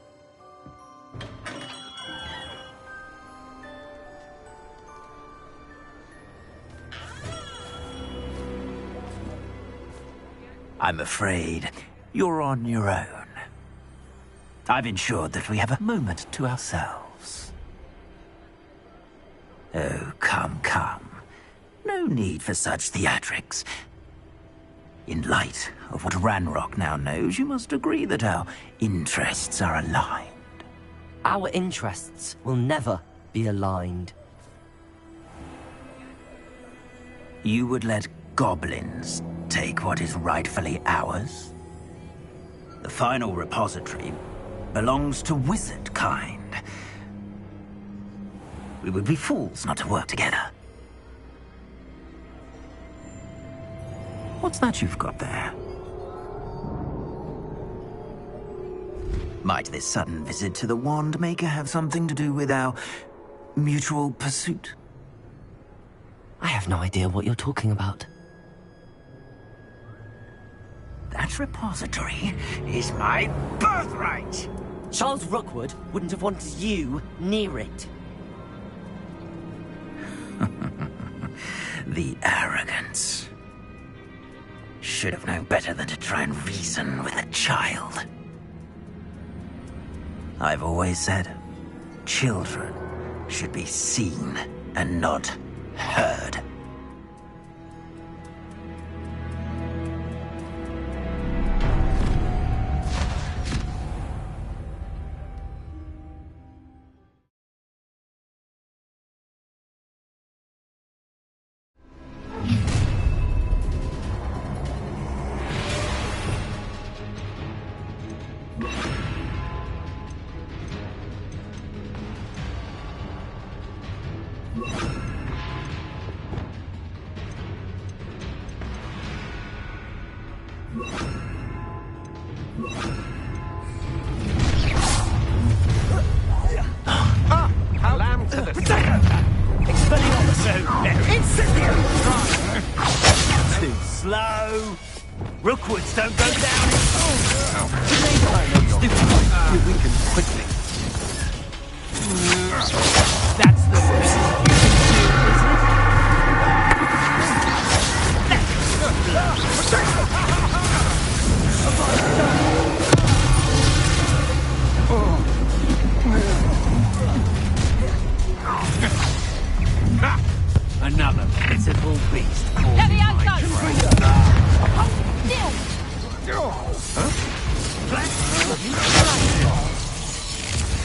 I'm afraid you're on your own. I've ensured that we have a moment to ourselves. Oh, come, come. No need for such theatrics. In light of what Ranrock now knows, you must agree that our interests are aligned. Our interests will never be aligned. You would let goblins take what is rightfully ours? The final repository belongs to wizard kind. We would be fools not to work together. What's that you've got there? Might this sudden visit to the Wand Maker have something to do with our mutual pursuit? I have no idea what you're talking about. That repository is my birthright! Charles Rookwood wouldn't have wanted you near it. The arrogance. Should have known better than to try and reason with a child. I've always said, children should be seen and not heard. Too slow. Rookwoods don't go down. You're winking quickly. That's the worst you Another pitiful beast. Let me out, guys!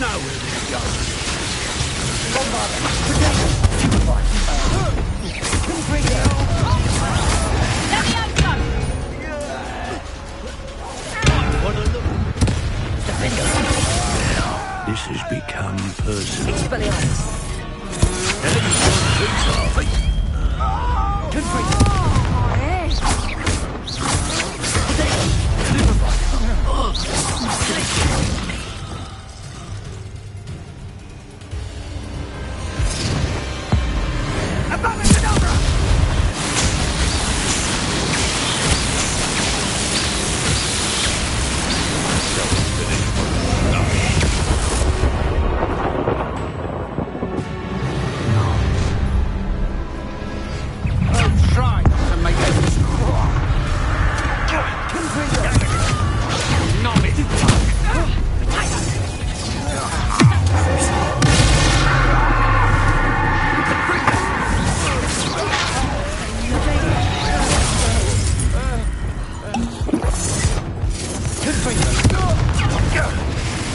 Know where this goes. Let me out, guys! This has become personal. Expelliarmus.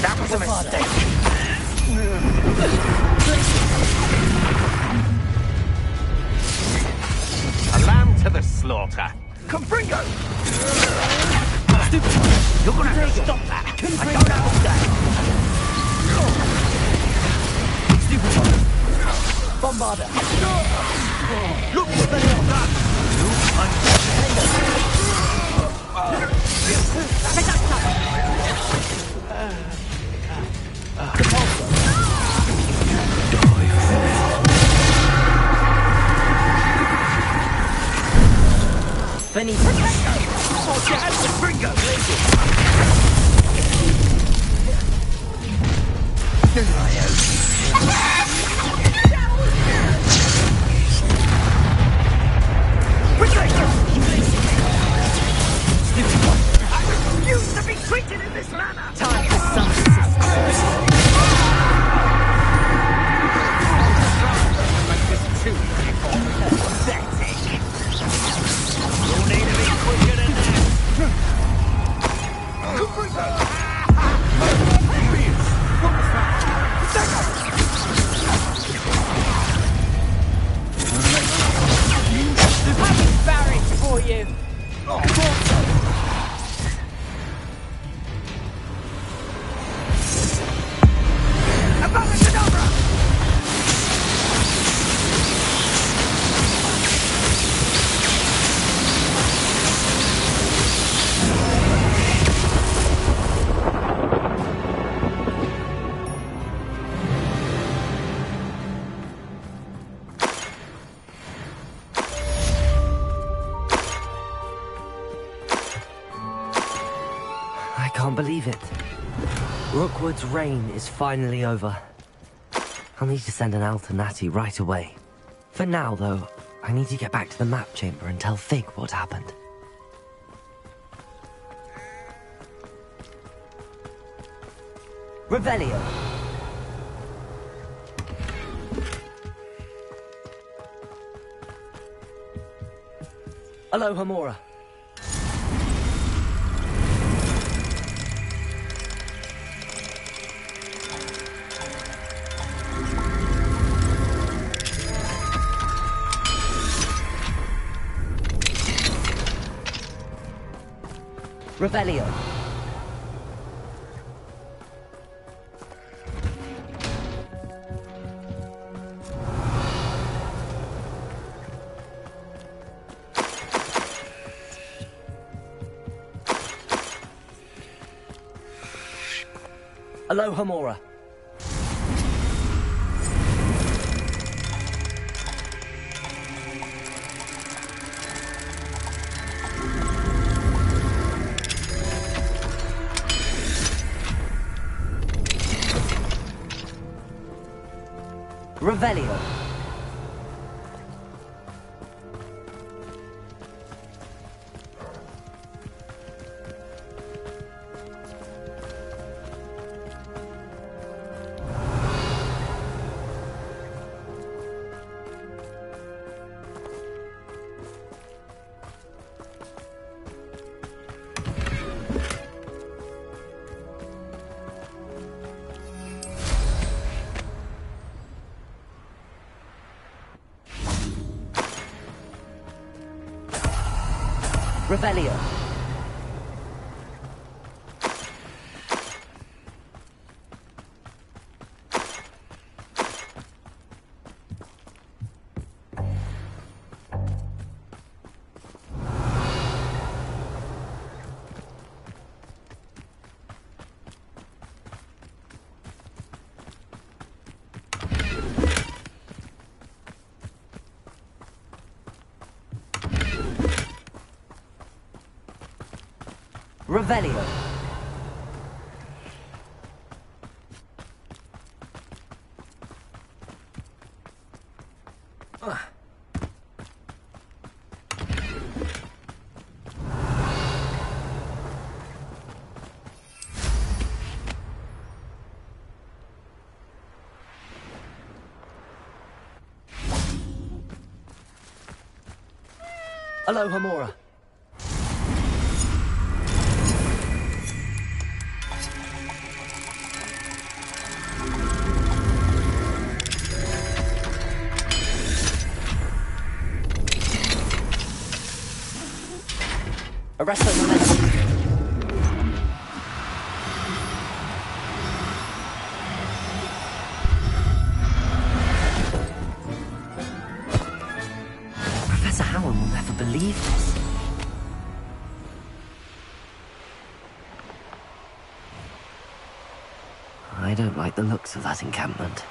That was a mistake. A lamb to the slaughter. Confringo! Stupid one! You're gonna have to stop that! I don't have all day! Stupid one! Bombarder! Look what they have done! Take that stuff! Benny. Watch your hands with Ringo! Stupid one! I refuse to be treated in this manner! Time for some systems. Make this too pathetic. You'll need to be quicker than that. What was that? Happy barracks for you. I can't believe it. Rookwood's reign is finally over. I'll need to send an Al to Natty right away. For now, though, I need to get back to the map chamber and tell Fig what happened. Revelio! Aloha Mora. Revelio. Aloha Mora. Revelio. Revelio. Revelio. Aloha Mora. Arresto momentum. Professor Howard will never believe this. I don't like the looks of that encampment.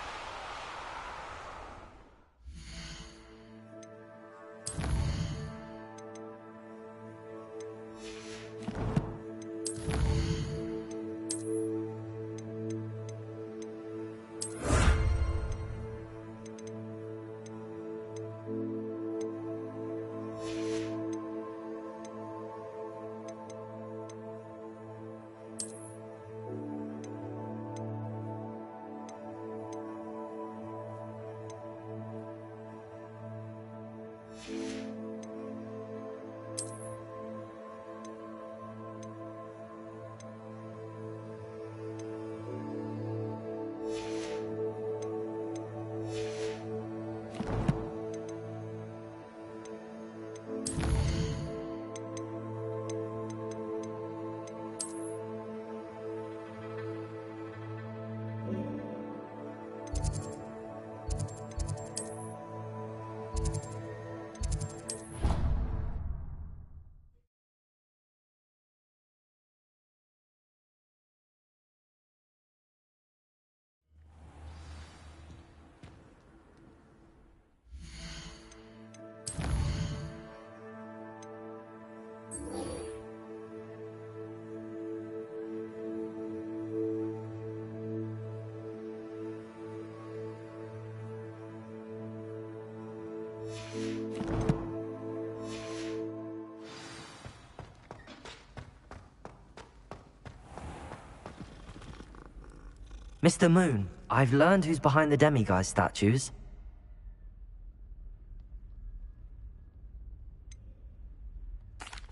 Mr. Moon, I've learned who's behind the demiguise statues.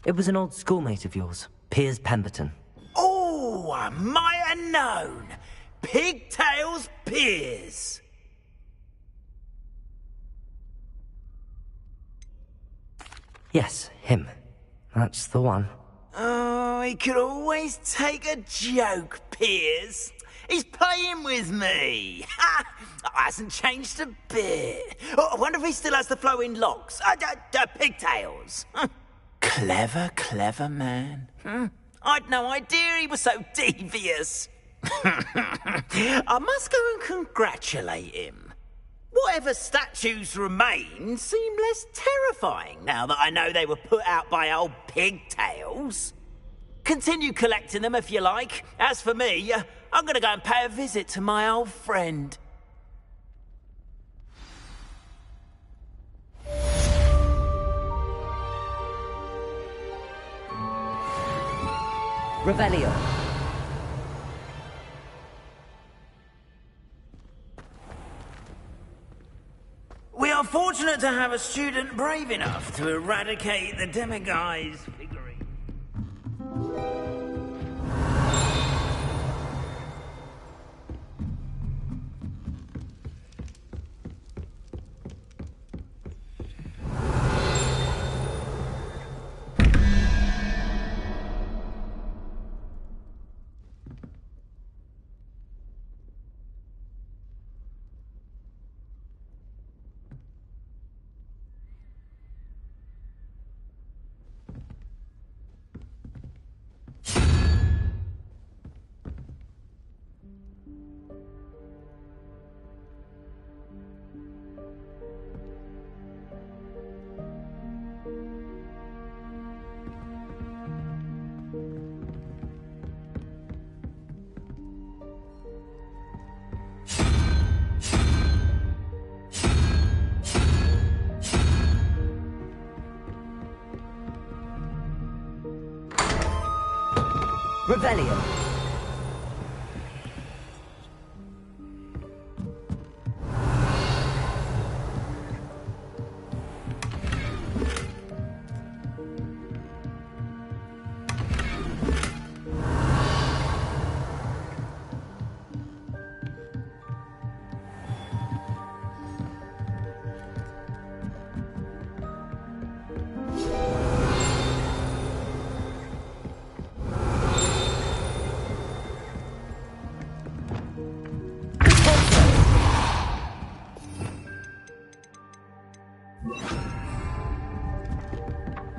It was an old schoolmate of yours, Piers Pemberton. Oh, I might have known. Pigtails Piers. Yes, him. That's the one. Oh, he could always take a joke, Piers. He's playing with me. Ha! Hasn't changed a bit. Oh, I wonder if he still has the flowing locks. Pigtails. Clever, clever man. I'd no idea he was so devious. I must go and congratulate him. Whatever statues remain seem less terrifying now that I know they were put out by old pigtails. Continue collecting them if you like. As for me, I'm going to go and pay a visit to my old friend. Revelio. We are fortunate to have a student brave enough to eradicate the demiguise figurine. Revelio.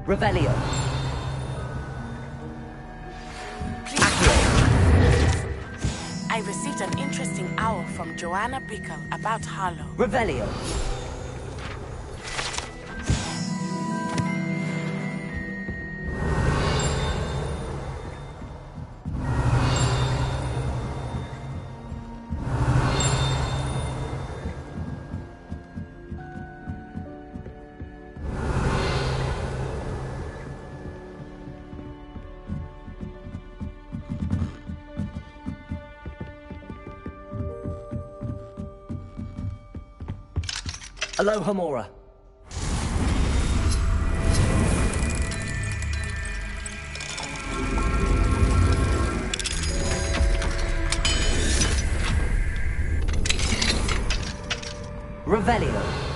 Revelio. I received an interesting owl from Joanna Bickle about Harlow. Revelio. Aloha Mora. Revelio.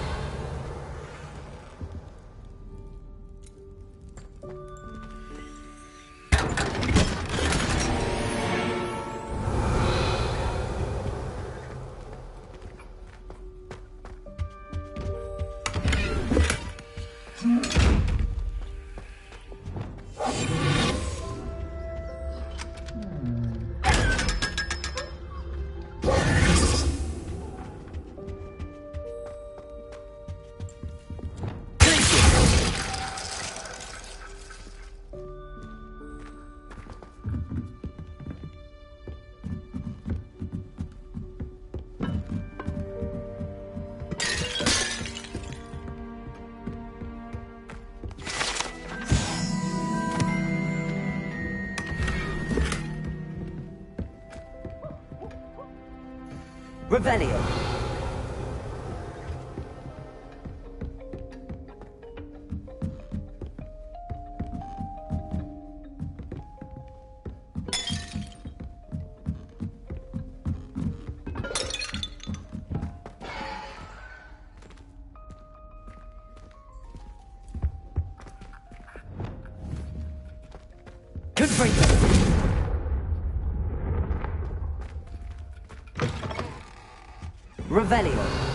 Revelio. Confringo. Revelio.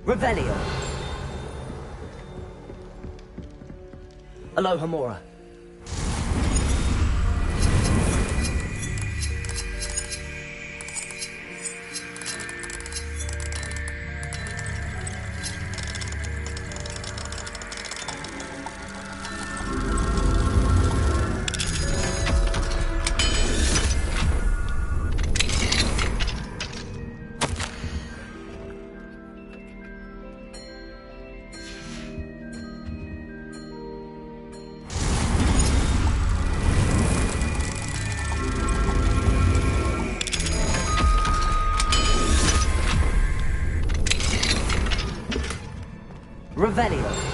Revelio. Aloha Mora. Revelio.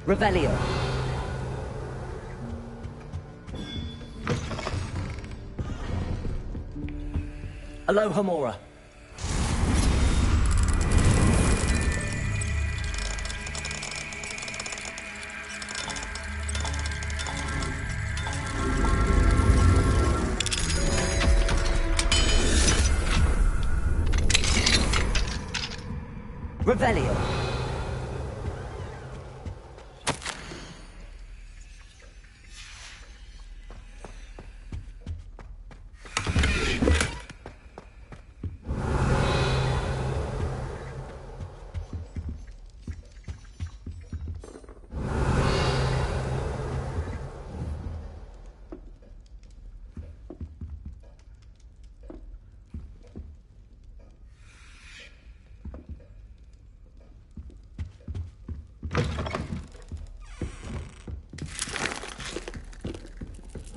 Revelio. Aloha Mora. Revelio.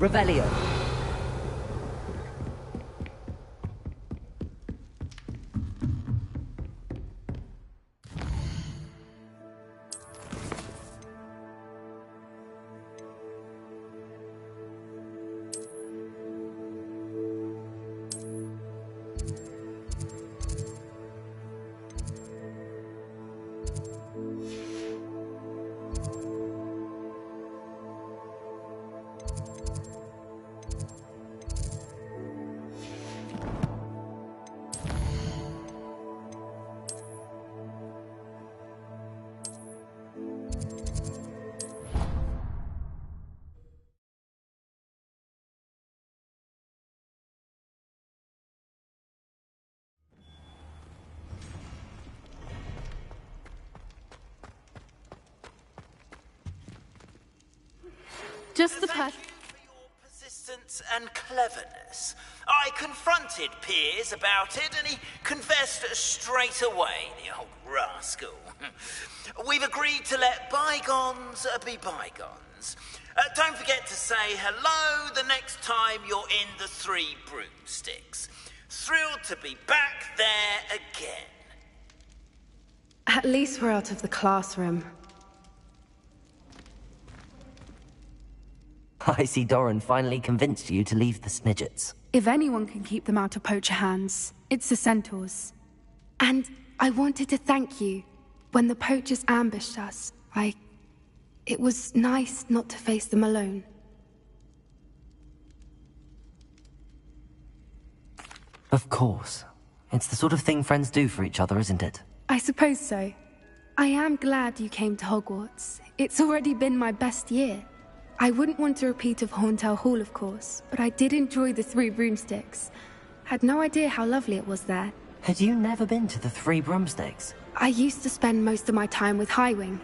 Revelio. Just the Persistence and cleverness. I confronted Piers about it, and he confessed straight away, the old rascal. We've agreed to let bygones be bygones. Don't forget to say hello the next time you're in the Three Broomsticks. Thrilled to be back there again. At least we're out of the classroom. I see Doran finally convinced you to leave the Snidgets. If anyone can keep them out of poacher hands, it's the centaurs. And I wanted to thank you. When the poachers ambushed us, it was nice not to face them alone. Of course. It's the sort of thing friends do for each other, isn't it? I suppose so. I am glad you came to Hogwarts. It's already been my best year. I wouldn't want a repeat of Horntail Hall, of course, but I did enjoy the Three Broomsticks. Had no idea how lovely it was there. Had you never been to the Three Broomsticks? I used to spend most of my time with Highwing,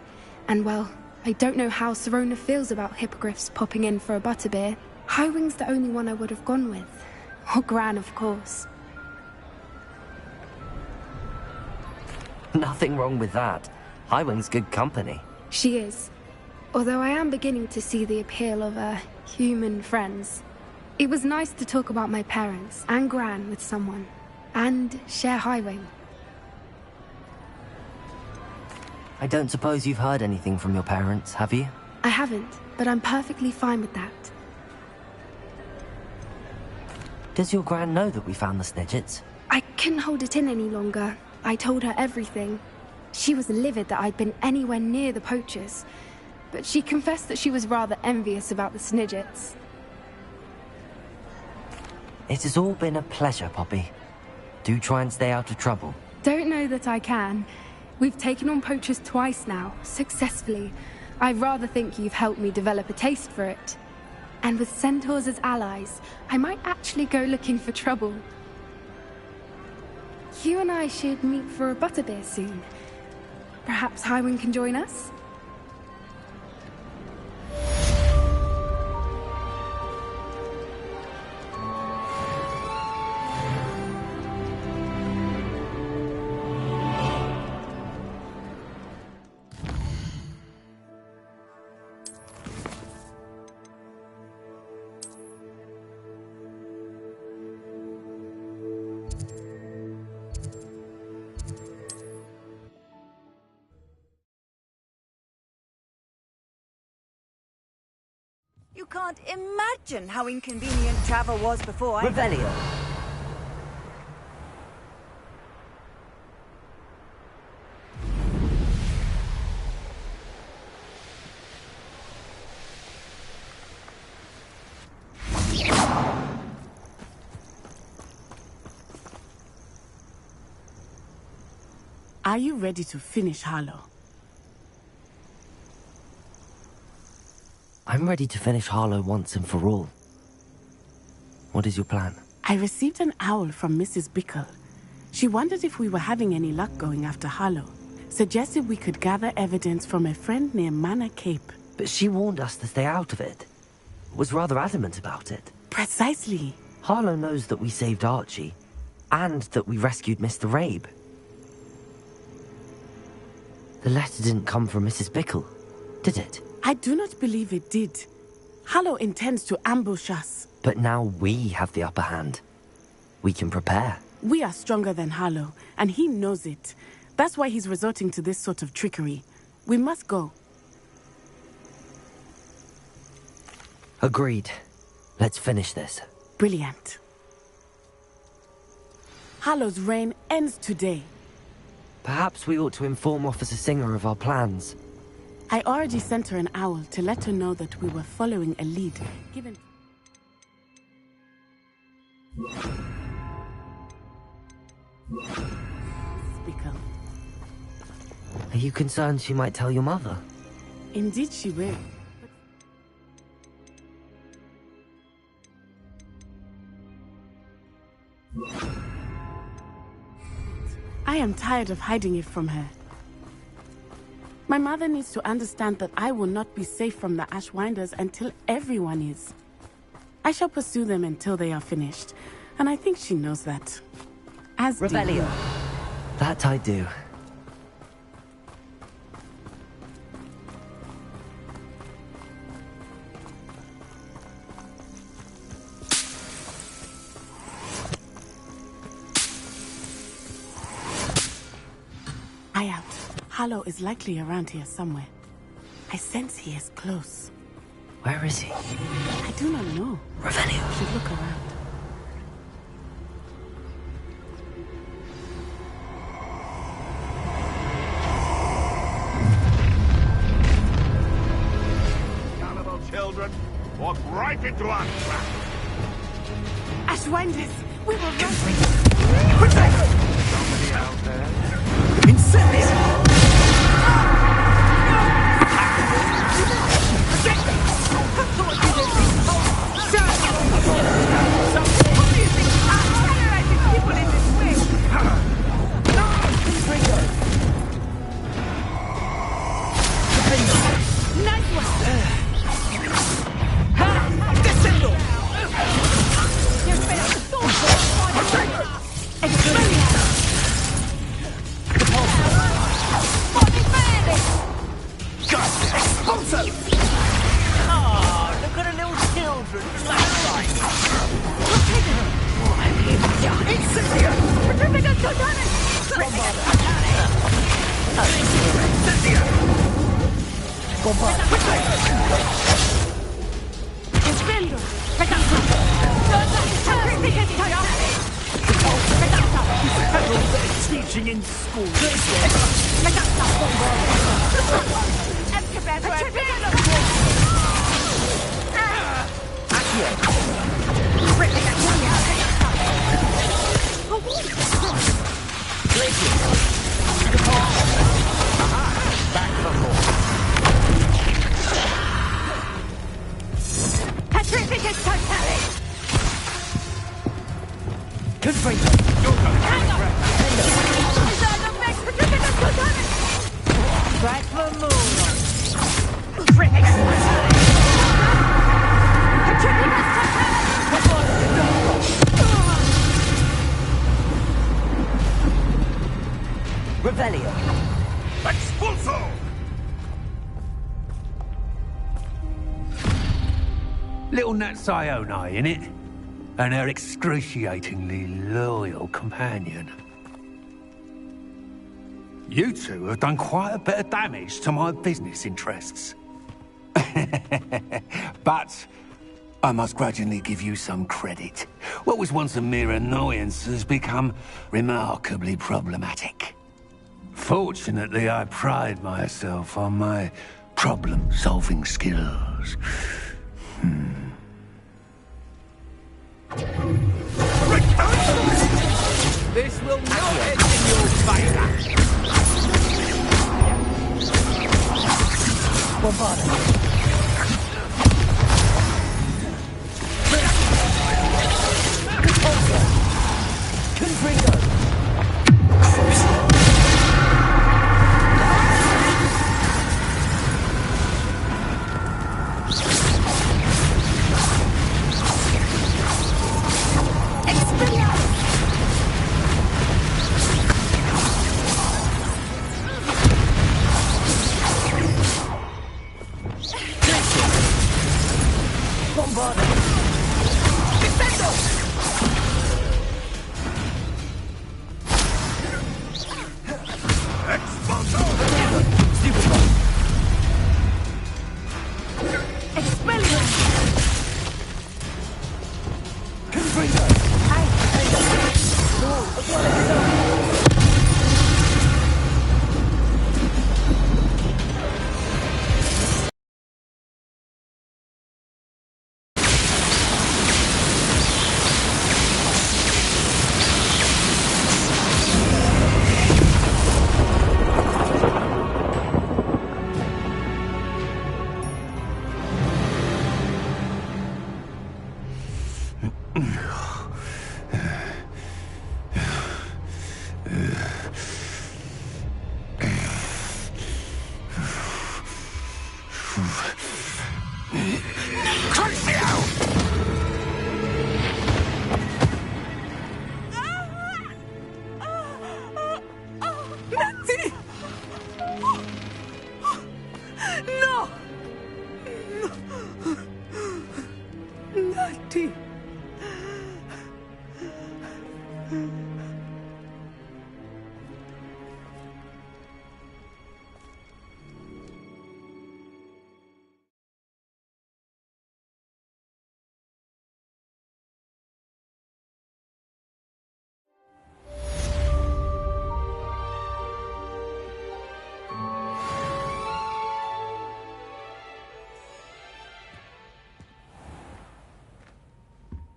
and well, I don't know how Serona feels about hippogriffs popping in for a butterbeer. Highwing's the only one I would have gone with. Or Gran, of course. Nothing wrong with that. Highwing's good company. She is. Although I am beginning to see the appeal of, human friends. It was nice to talk about my parents and Gran with someone. And share Highwing. I don't suppose you've heard anything from your parents, have you? I haven't, but I'm perfectly fine with that. Does your Gran know that we found the Snidgets? I couldn't hold it in any longer. I told her everything. She was livid that I'd been anywhere near the poachers. But she confessed that she was rather envious about the Snidgets. It has all been a pleasure, Poppy. Do try and stay out of trouble. Don't know that I can. We've taken on poachers twice now, successfully. I rather think you've helped me develop a taste for it. And with centaurs as allies, I might actually go looking for trouble. You and I should meet for a butterbeer soon. Perhaps Highwing can join us? You can't imagine how inconvenient travel was before I... Revelio. Are you ready to finish Harlow? I'm ready to finish Harlow once and for all. What is your plan? I received an owl from Mrs. Bickle. She wondered if we were having any luck going after Harlow. Suggested we could gather evidence from a friend near Manor Cape. But she warned us to stay out of it. Was rather adamant about it. Precisely. Harlow knows that we saved Archie, and that we rescued Mr. Rabe. The letter didn't come from Mrs. Bickle, did it? I do not believe it did. Harlow intends to ambush us. But now we have the upper hand. We can prepare. We are stronger than Harlow, and he knows it. That's why he's resorting to this sort of trickery. We must go. Agreed. Let's finish this. Brilliant. Harlow's reign ends today. Perhaps we ought to inform Officer Singer of our plans. I already sent her an owl to let her know that we were following a lead given... Bickle. Are you concerned she might tell your mother? Indeed she will. I am tired of hiding it from her. My mother needs to understand that I will not be safe from the Ashwinders until everyone is. I shall pursue them until they are finished, and I think she knows that. As Rebellion. That I do. Eye out. Harlow is likely around here somewhere. I sense he is close. Where is he? I do not know. Revelio. Should look around. Cannibal children, walk right into our trap. Ashwinders, we will run. Somebody out there? Incendiary! Teaching in school. Revelio. Expulso! Little Nat Sione, innit? And her excruciatingly loyal companion. You two have done quite a bit of damage to my business interests. But I must grudgingly give you some credit. What was once a mere annoyance has become remarkably problematic. Fortunately, I pride myself on my problem-solving skills. This will not end in your favor.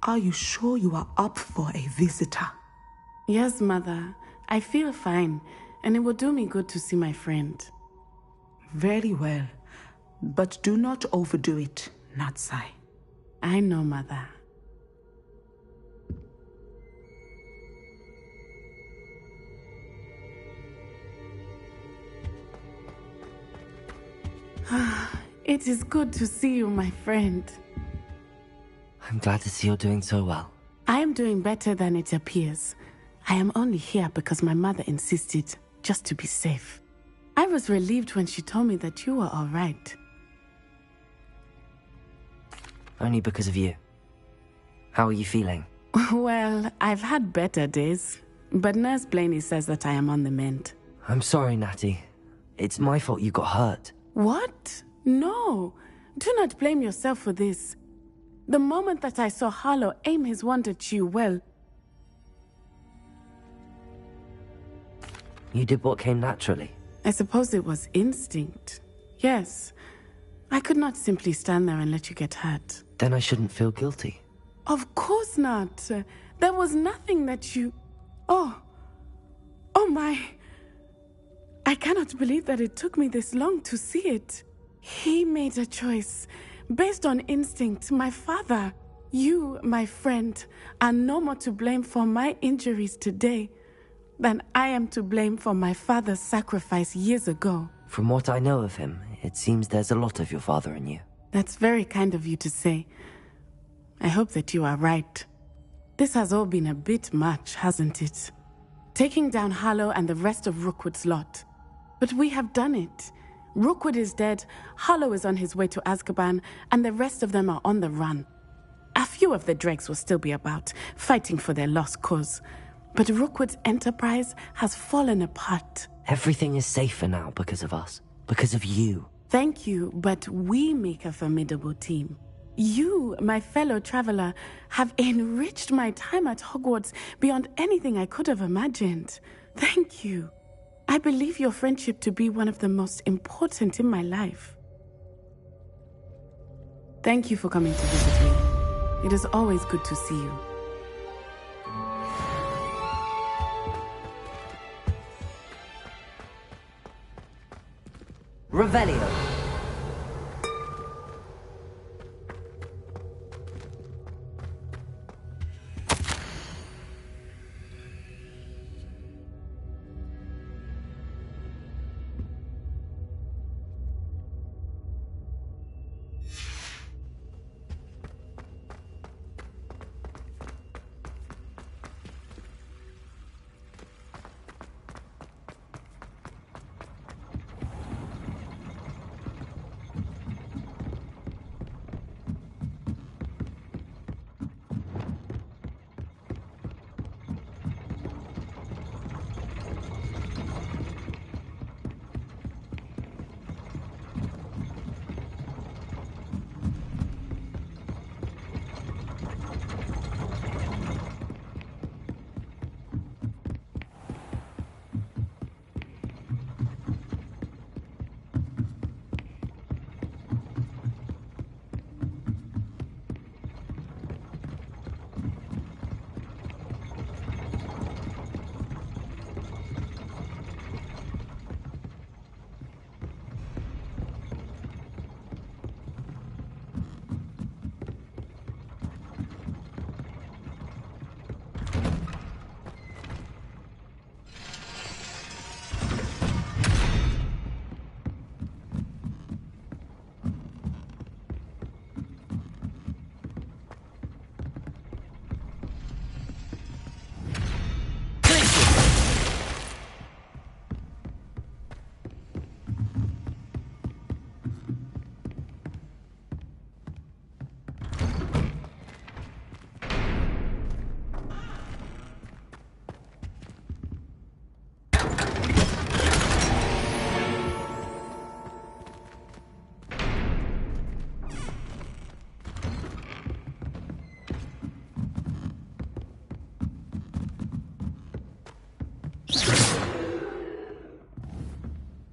Are you sure you are up for a visitor? Yes, Mother. I feel fine, and it will do me good to see my friend. Very well. But do not overdo it, Natsai. I know, Mother. It is good to see you, my friend. I'm glad to see you're doing so well. I am doing better than it appears. I am only here because my mother insisted, just to be safe. I was relieved when she told me that you were all right. Only because of you. How are you feeling? Well, I've had better days, but Nurse Blaney says that I am on the mend. I'm sorry, Natty. It's my fault you got hurt. What? No. Do not blame yourself for this. The moment that I saw Harlow aim his wand at you, well... You did what came naturally. I suppose it was instinct. Yes. I could not simply stand there and let you get hurt. Then I shouldn't feel guilty. Of course not. There was nothing that you... Oh my... I cannot believe that it took me this long to see it. He made a choice. Based on instinct, my father, you, my friend, are no more to blame for my injuries today than I am to blame for my father's sacrifice years ago. From what I know of him, it seems there's a lot of your father in you. That's very kind of you to say. I hope that you are right. This has all been a bit much, hasn't it? Taking down Harlow and the rest of Rookwood's lot. But we have done it. Rookwood is dead, Harlow is on his way to Azkaban, and the rest of them are on the run. A few of the dregs will still be about, fighting for their lost cause. But Rookwood's enterprise has fallen apart. Everything is safer now because of us. Because of you. Thank you, but we make a formidable team. You, my fellow traveler, have enriched my time at Hogwarts beyond anything I could have imagined. Thank you. I believe your friendship to be one of the most important in my life. Thank you for coming to visit me. It is always good to see you. Revelio.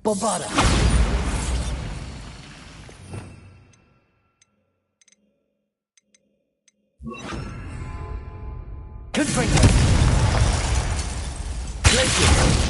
Bombarda! Confringo! Glacier!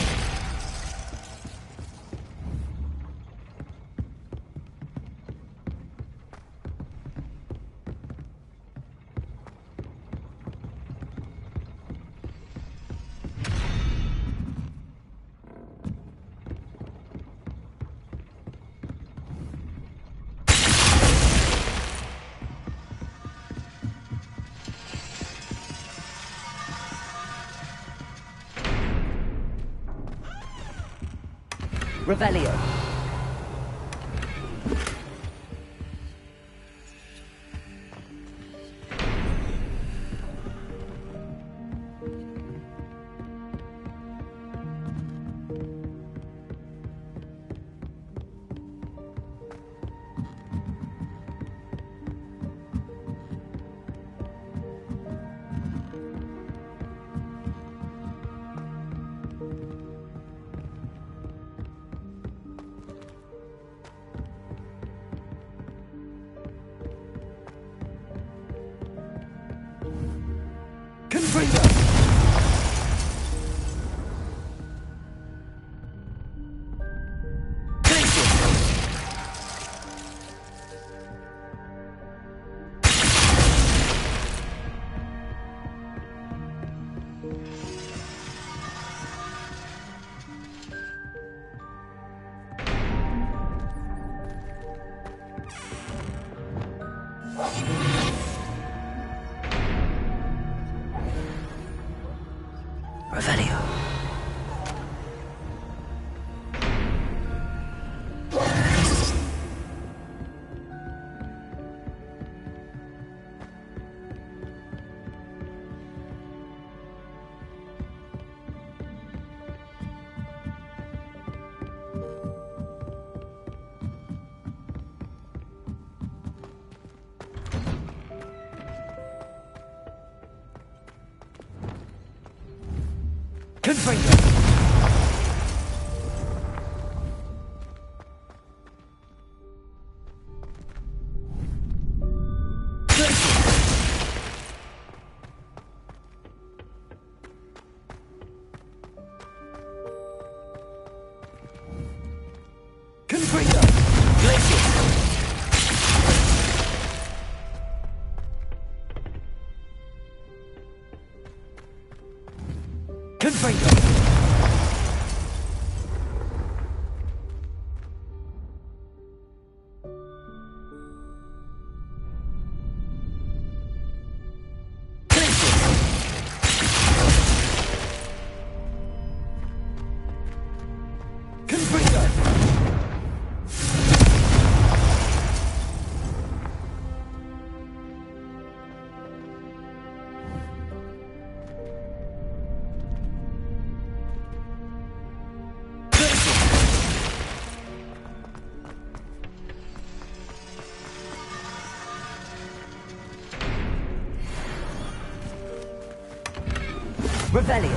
Revelio. Revelio. Confringo! Confringo! Glacier! Confringo! Revelio.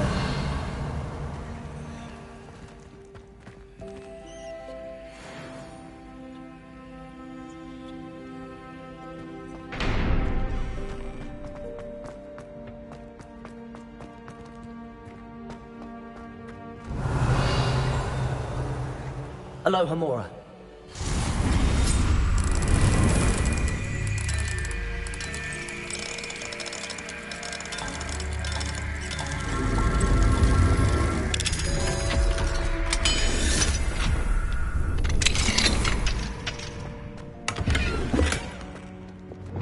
Aloha Mora.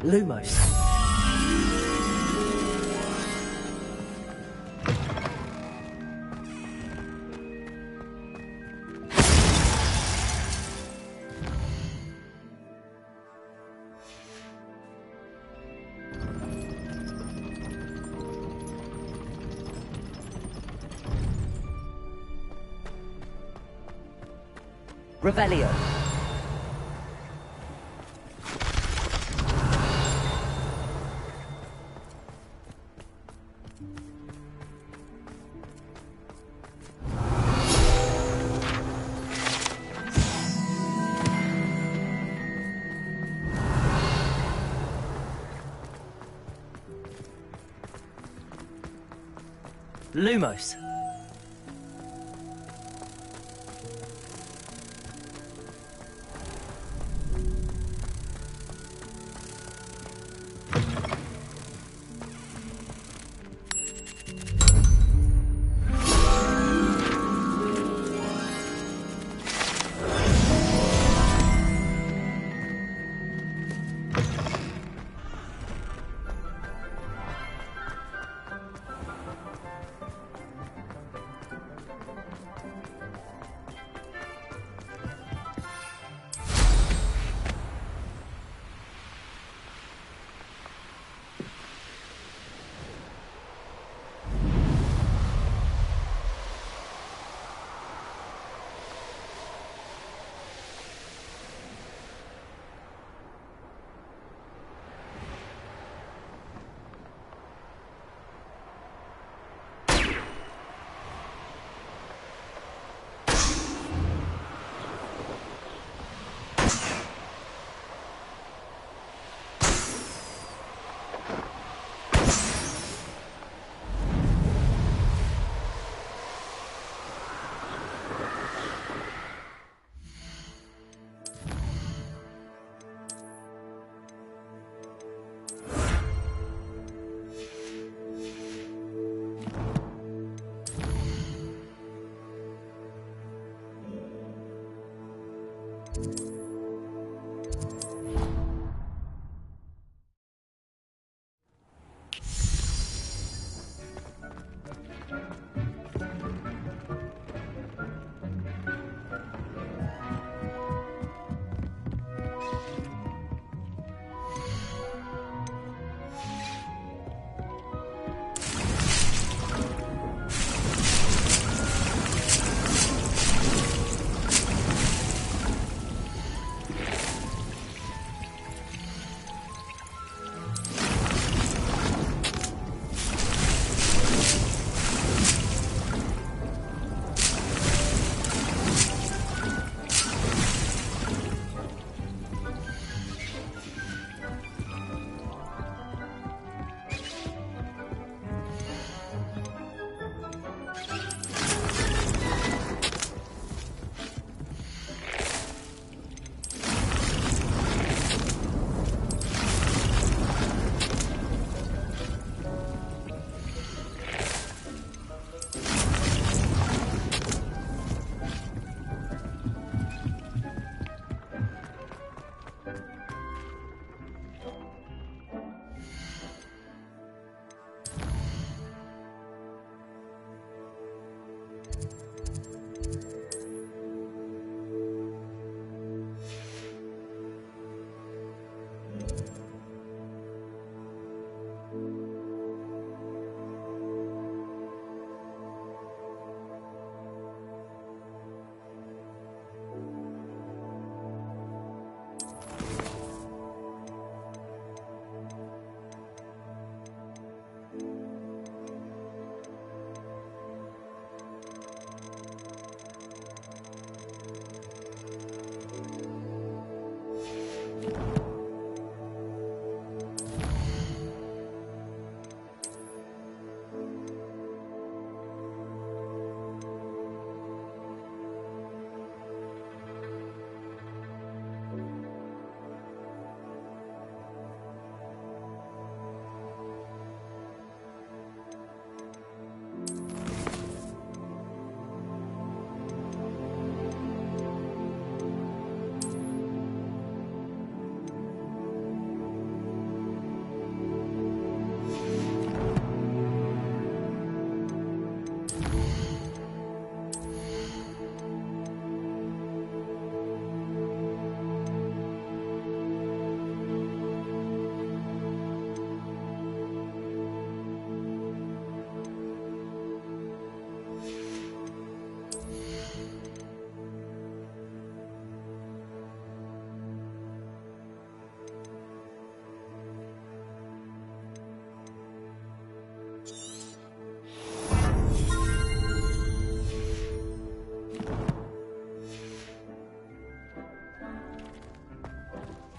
Lumos. Revelio. Lumos.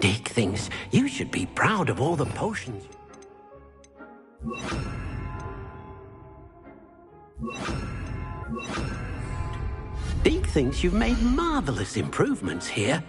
Dick thinks you should be proud of all the potions. Deke thinks you've made marvelous improvements here.